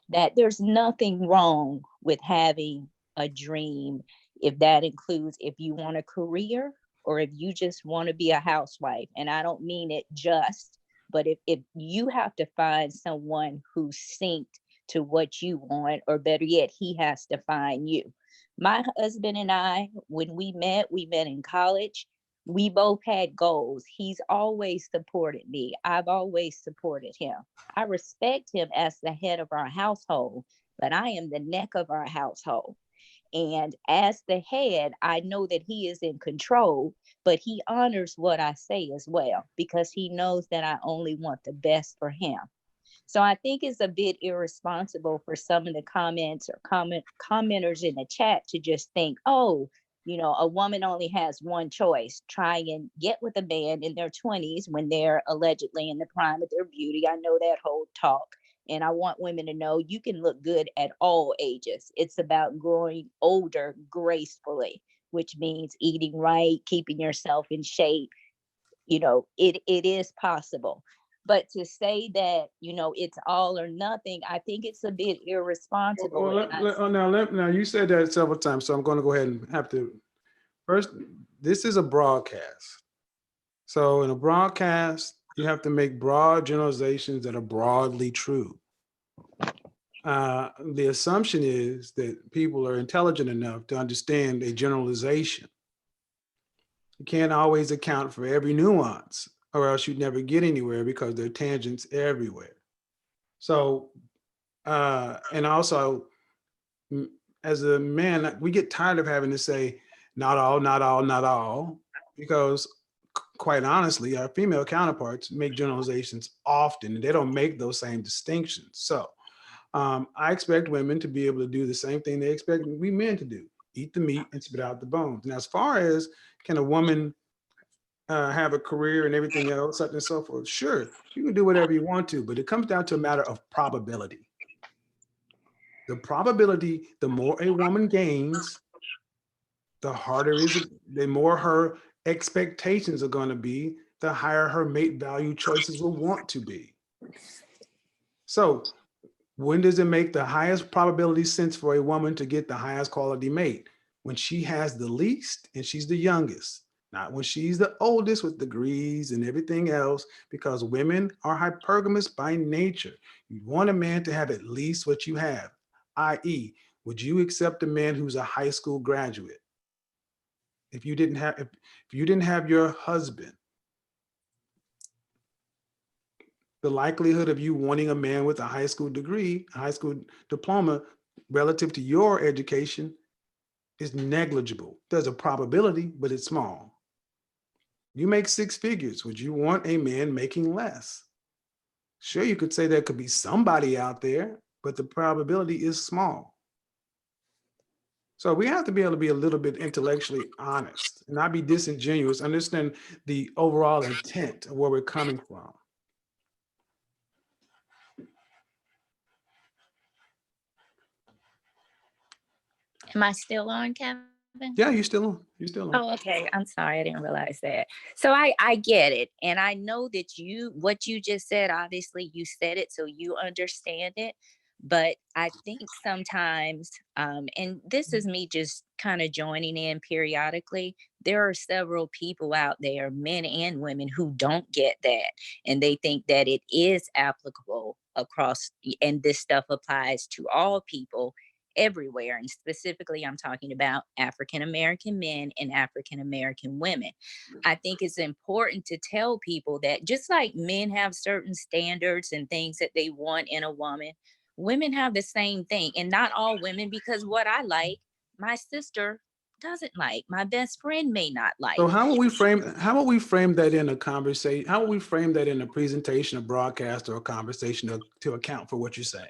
[SPEAKER 8] That there's nothing wrong with having a dream, if that includes if you want a career or if you just want to be a housewife. And I don't mean it just, but if you have to find someone who's synced to what you want, or better yet, he has to find you. My husband and I, when we met in college. We both had goals. He's always supported me. I've always supported him. I respect him as the head of our household, but I am the neck of our household. And as the head, I know that he is in control, but he honors what I say as well, because he knows that I only want the best for him. So I think it's a bit irresponsible for some of the comments or commenters in the chat to just think, oh, a woman only has one choice: try and get with a man in their 20s when they're allegedly in the prime of their beauty. I know that whole talk. And I want women to know you can look good at all ages. It's about growing older gracefully, which means eating right, keeping yourself in shape. It is possible. But to say that, it's all or nothing, I think it's a bit irresponsible.
[SPEAKER 1] Now you said that several times, so I'm going to go ahead and have to. First, this is a broadcast. So in a broadcast, you have to make broad generalizations that are broadly true. The assumption is that people are intelligent enough to understand a generalization. You can't always account for every nuance, or else you'd never get anywhere because there are tangents everywhere. So, and also, as a man, we get tired of having to say, not all, not all, not all, because quite honestly, our female counterparts make generalizations often, and they don't make those same distinctions. So I expect women to be able to do the same thing they expect we men to do, eat the meat and spit out the bones. And as far as can a woman have a career and everything else, such and so forth, sure, you can do whatever you want to, but it comes down to a matter of probability. The probability, the more a woman gains, the harder is it, the more her expectations are going to be, the higher her mate value choices will want to be. So when does it make the highest probability sense for a woman to get the highest quality mate? When she has the least and she's the youngest, not when she's the oldest with degrees and everything else, because women are hypergamous by nature. You want a man to have at least what you have, i.e., would you accept a man who's a high school graduate? If you didn't have your husband, the likelihood of you wanting a man with a high school degree, a high school diploma relative to your education is negligible. There's a probability, but it's small. You make 6 figures. Would you want a man making less? Sure, you could say there could be somebody out there, but the probability is small. So we have to be able to be a little bit intellectually honest and not be disingenuous, understand the overall intent of where we're coming from.
[SPEAKER 8] Am I still on, Kevin?
[SPEAKER 1] Yeah, you're still on. You're still on.
[SPEAKER 8] Oh, okay. I'm sorry. I didn't realize that. So I get it. And I know that what you just said, obviously you said it, so you understand it. But I think sometimes, and this is me just kind of joining in periodically, there are several people out there, men and women, who don't get that. And they think that it is applicable across, and this stuff applies to all people everywhere. And specifically, I'm talking about African-American men and African-American women. I think it's important to tell people that just like men have certain standards and things that they want in a woman, women have the same thing. And not all women, because what I like, my sister doesn't like, my best friend may not like.
[SPEAKER 1] So how will we frame that in a conversation? How will we frame that in a presentation, a broadcast, or a conversation to account for what you're saying?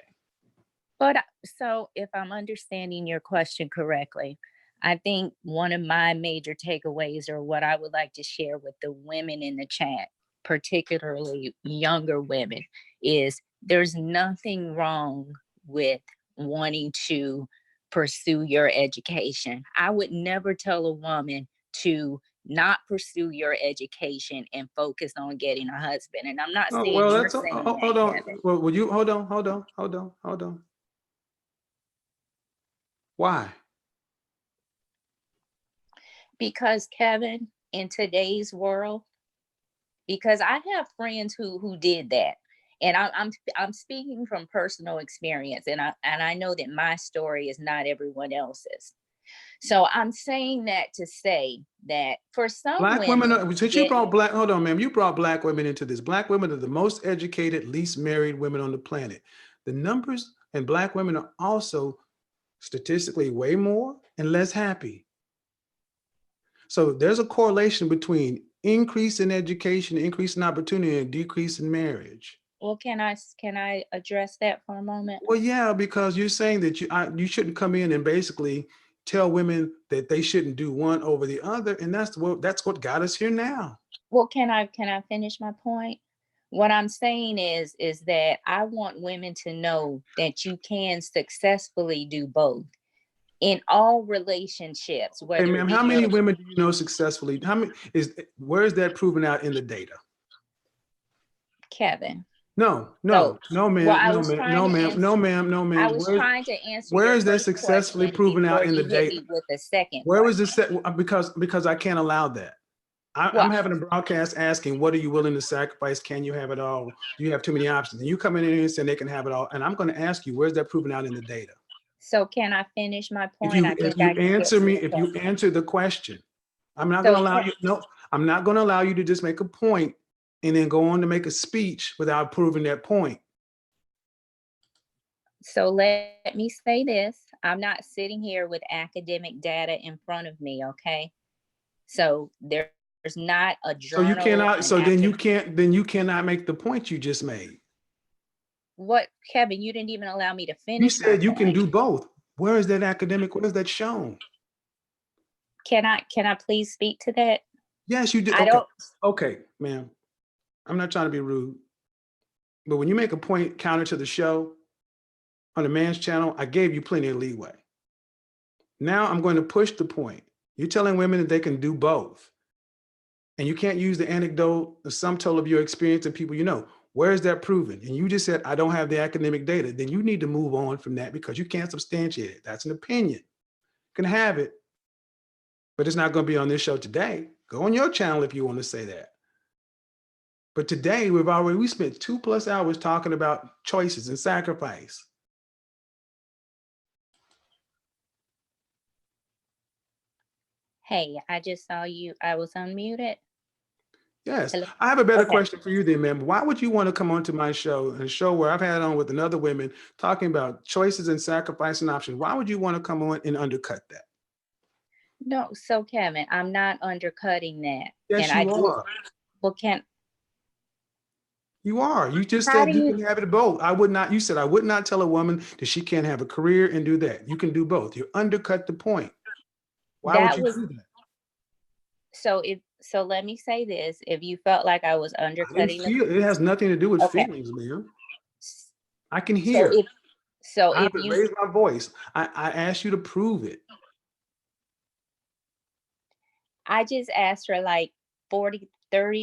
[SPEAKER 8] But so if I'm understanding your question correctly, I think one of my major takeaways, or what I would like to share with the women in the chat, particularly younger women, is there's nothing wrong with wanting to pursue your education. I would never tell a woman to not pursue your education and focus on getting a husband. And I'm not saying you're saying that,
[SPEAKER 1] hold on.
[SPEAKER 8] Kevin.
[SPEAKER 1] Well, will you hold on. Why?
[SPEAKER 8] Because, Kevin, in today's world, because I have friends who did that, and I'm speaking from personal experience, and I know that my story is not everyone else's. So I'm saying that to say that for some
[SPEAKER 1] Black women, since you brought black, hold on, ma'am, you brought Black women into this. Black women are the most educated, least married women on the planet. The numbers and Black women are also statistically way more and less happy. So there's a correlation between increase in education, increase in opportunity, and decrease in marriage.
[SPEAKER 8] Well, can I address that for a moment?
[SPEAKER 1] Well, yeah, because you're saying that you shouldn't come in and basically tell women that they shouldn't do one over the other, and that's what got us here now.
[SPEAKER 8] Well, can I finish my point? What I'm saying is that I want women to know that you can successfully do both in all relationships.
[SPEAKER 1] Hey, ma'am, how many women do you know successfully? Where is that proven out in the data?
[SPEAKER 8] Kevin.
[SPEAKER 1] No, ma'am. No, ma'am.
[SPEAKER 8] I was trying to answer.
[SPEAKER 1] Where is that successfully proven out in the data?
[SPEAKER 8] With a second.
[SPEAKER 1] Where was this? Because I can't allow that. I'm having a broadcast asking, what are you willing to sacrifice? Can you have it all? Do you have too many options? And you come in here and say they can have it all. And I'm going to ask you, where's that proven out in the data?
[SPEAKER 8] So can I finish my point?
[SPEAKER 1] If you answer the question, I'm not going to allow you. No, I'm not going to allow you to just make a point and then go on to make a speech without proving that point.
[SPEAKER 8] So let me say this. I'm not sitting here with academic data in front of me, okay? So there's not a journal.
[SPEAKER 1] So you cannot, so then you cannot make the point you just made.
[SPEAKER 8] What, Kevin, you didn't even allow me to finish.
[SPEAKER 1] You said you can do both. Where is that academic? Where is that shown?
[SPEAKER 8] Can I please speak to that?
[SPEAKER 1] Yes, you did. Okay. Okay, ma'am. I'm not trying to be rude, but when you make a point counter to the show on the man's channel, I gave you plenty of leeway. Now I'm going to push the point. You're telling women that they can do both. And you can't use the anecdote, the sum total of your experience and people you know. Where is that proven? And you just said, I don't have the academic data. Then you need to move on from that because you can't substantiate it. That's an opinion. You can have it, but it's not going to be on this show today. Go on your channel if you want to say that. But today we spent 2+ hours talking about choices and sacrifice.
[SPEAKER 8] Hey, I just saw you. I was unmuted.
[SPEAKER 1] Yes.
[SPEAKER 8] Hello?
[SPEAKER 1] I have a better question for you then, ma'am. Why would you want to come onto my show, a show where I've had on with another women talking about choices and sacrifice and options? Why would you want to come on and undercut that?
[SPEAKER 8] No, so Kevin, I'm not undercutting that.
[SPEAKER 1] Yes,
[SPEAKER 8] and
[SPEAKER 1] you are.
[SPEAKER 8] Well,
[SPEAKER 1] you are. You just said you can have it both. I would not. You said I would not tell a woman that she can't have a career and do that. You can do both. You undercut the point. Why would you do that?
[SPEAKER 8] So let me say this. If you felt like I was undercutting,
[SPEAKER 1] it has nothing to do with feelings, ma'am. I can hear. I have to raise my voice. I asked you to prove it.
[SPEAKER 8] I just asked for like 30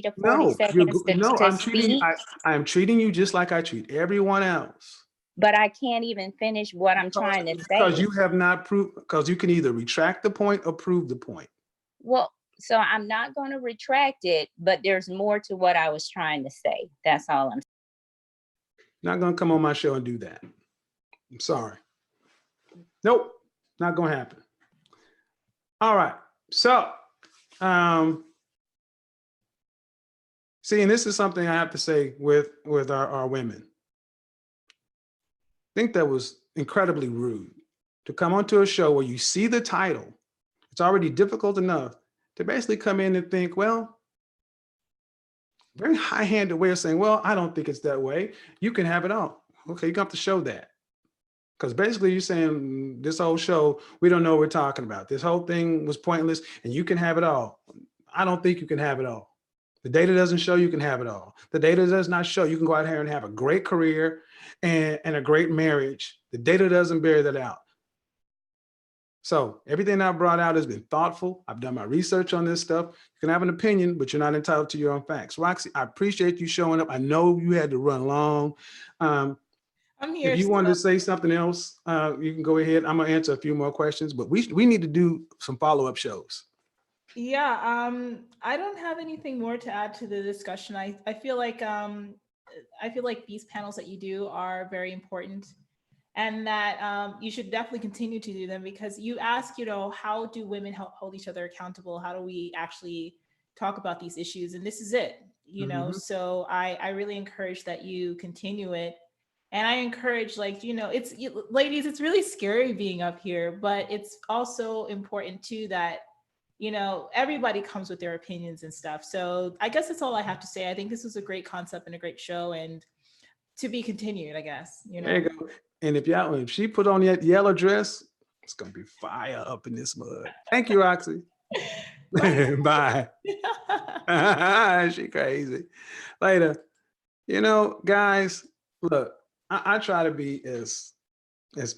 [SPEAKER 8] to 40 seconds to speak.
[SPEAKER 1] I'm treating you just like I treat everyone else.
[SPEAKER 8] But I can't even finish what I'm trying to say.
[SPEAKER 1] Because you have not proved, because you can either retract the point or prove the point.
[SPEAKER 8] Well, so I'm not going to retract it, but there's more to what I was trying to say. That's all I'm saying.
[SPEAKER 1] Not going to come on my show and do that. I'm sorry. Nope, not going to happen. All right. So, see, and this is something I have to say with our women. I think that was incredibly rude to come onto a show where you see the title. It's already difficult enough to basically come in and think, well, very high-handed way of saying, well, I don't think it's that way. You can have it all. Okay, you have to show that. Because basically you're saying this whole show, we don't know what we're talking about. This whole thing was pointless and you can have it all. I don't think you can have it all. The data doesn't show you can have it all. The data does not show you can go out here and have a great career and a great marriage. The data doesn't bear that out. So everything I brought out has been thoughtful. I've done my research on this stuff. You can have an opinion, but you're not entitled to your own facts. Roxy, I appreciate you showing up. I know you had to run long.
[SPEAKER 2] I'm here.
[SPEAKER 1] If you wanted to say something else, you can go ahead. I'm gonna answer a few more questions, but we need to do some follow-up shows.
[SPEAKER 2] Yeah, I don't have anything more to add to the discussion. I feel like these panels that you do are very important, and that you should definitely continue to do them, because you ask, how do women help hold each other accountable? How do we actually talk about these issues? And this is it, So I really encourage that you continue it. And I encourage, ladies, it's really scary being up here, but it's also important too that, everybody comes with their opinions and stuff. So I guess that's all I have to say. I think this was a great concept and a great show, and to be continued, I guess.
[SPEAKER 1] There you go. And if she put on that yellow dress, it's gonna be fire up in this mud. Thank you, Roxy. Bye. She crazy. Later. Guys, look, I try to be as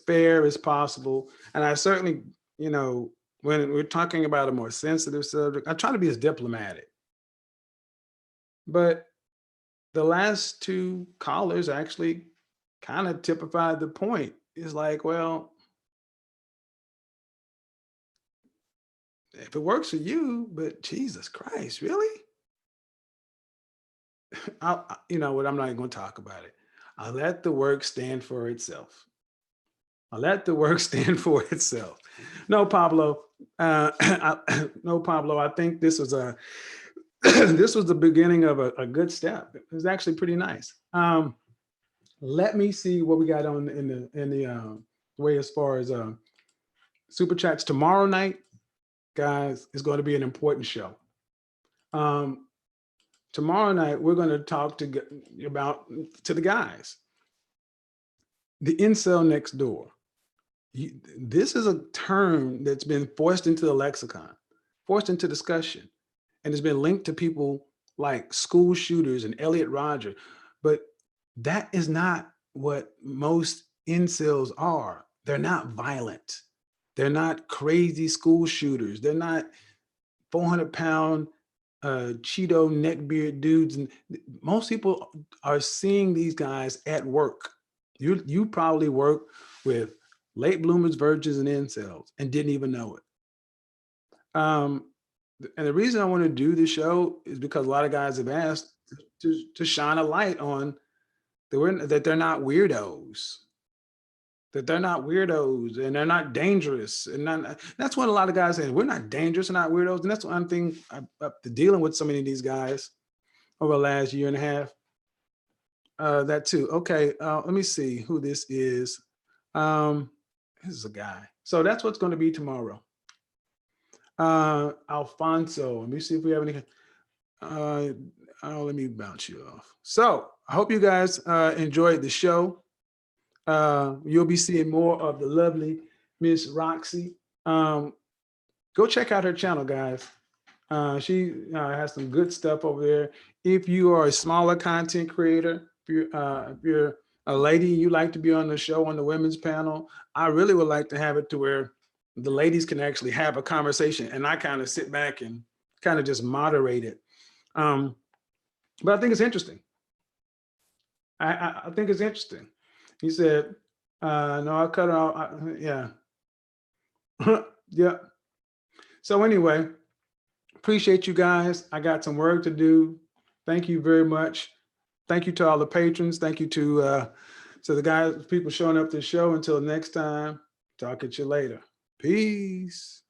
[SPEAKER 1] fair as possible. And I certainly, when we're talking about a more sensitive subject, I try to be as diplomatic. But the last two callers actually kind of typified the point. It's like, well, if it works for you, but Jesus Christ, really? You know what? I'm not even going to talk about it. I'll let the work stand for itself. I'll let the work stand for itself. No, Pablo. No, Pablo. I think this was a this was the beginning of a good step. It was actually pretty nice. Let me see what we got on in the way as far as super chats tomorrow night, guys. Is going to be an important show. Tomorrow night we're going to talk to the guys. The incel next door. This is a term that's been forced into the lexicon, forced into discussion, and it's been linked to people like school shooters and Elliot Rodger. But that is not what most incels are. They're not violent. They're not crazy school shooters. They're not 400-pound Cheeto neckbeard dudes. And most people are seeing these guys at work. You probably work with late bloomers, virgins, and incels and didn't even know it. And the reason I want to do this show is because a lot of guys have asked to shine a light on that they're not weirdos, that they're not weirdos and they're not dangerous. And that's what a lot of guys say. We're not dangerous, we're not weirdos. And that's one thing I'm dealing with so many of these guys over the last year and a half. That too. Okay, let me see who this is. This is a guy. So that's what's going to be tomorrow. Alfonso, let me see if we have any. Let me bounce you off. So I hope you guys enjoyed the show. You'll be seeing more of the lovely Miss Roxy. Go check out her channel, guys. She has some good stuff over there. If you are a smaller content creator, if you're a lady, you like to be on the show on the women's panel, I really would like to have it to where the ladies can actually have a conversation and I kind of sit back and kind of just moderate it. But I think it's interesting. I think it's interesting. He said, no, I cut it off. Yeah. Yeah. So anyway, appreciate you guys. I got some work to do. Thank you very much. Thank you to all the patrons. Thank you to the guys, people showing up to the show. Until next time, talk at you later. Peace.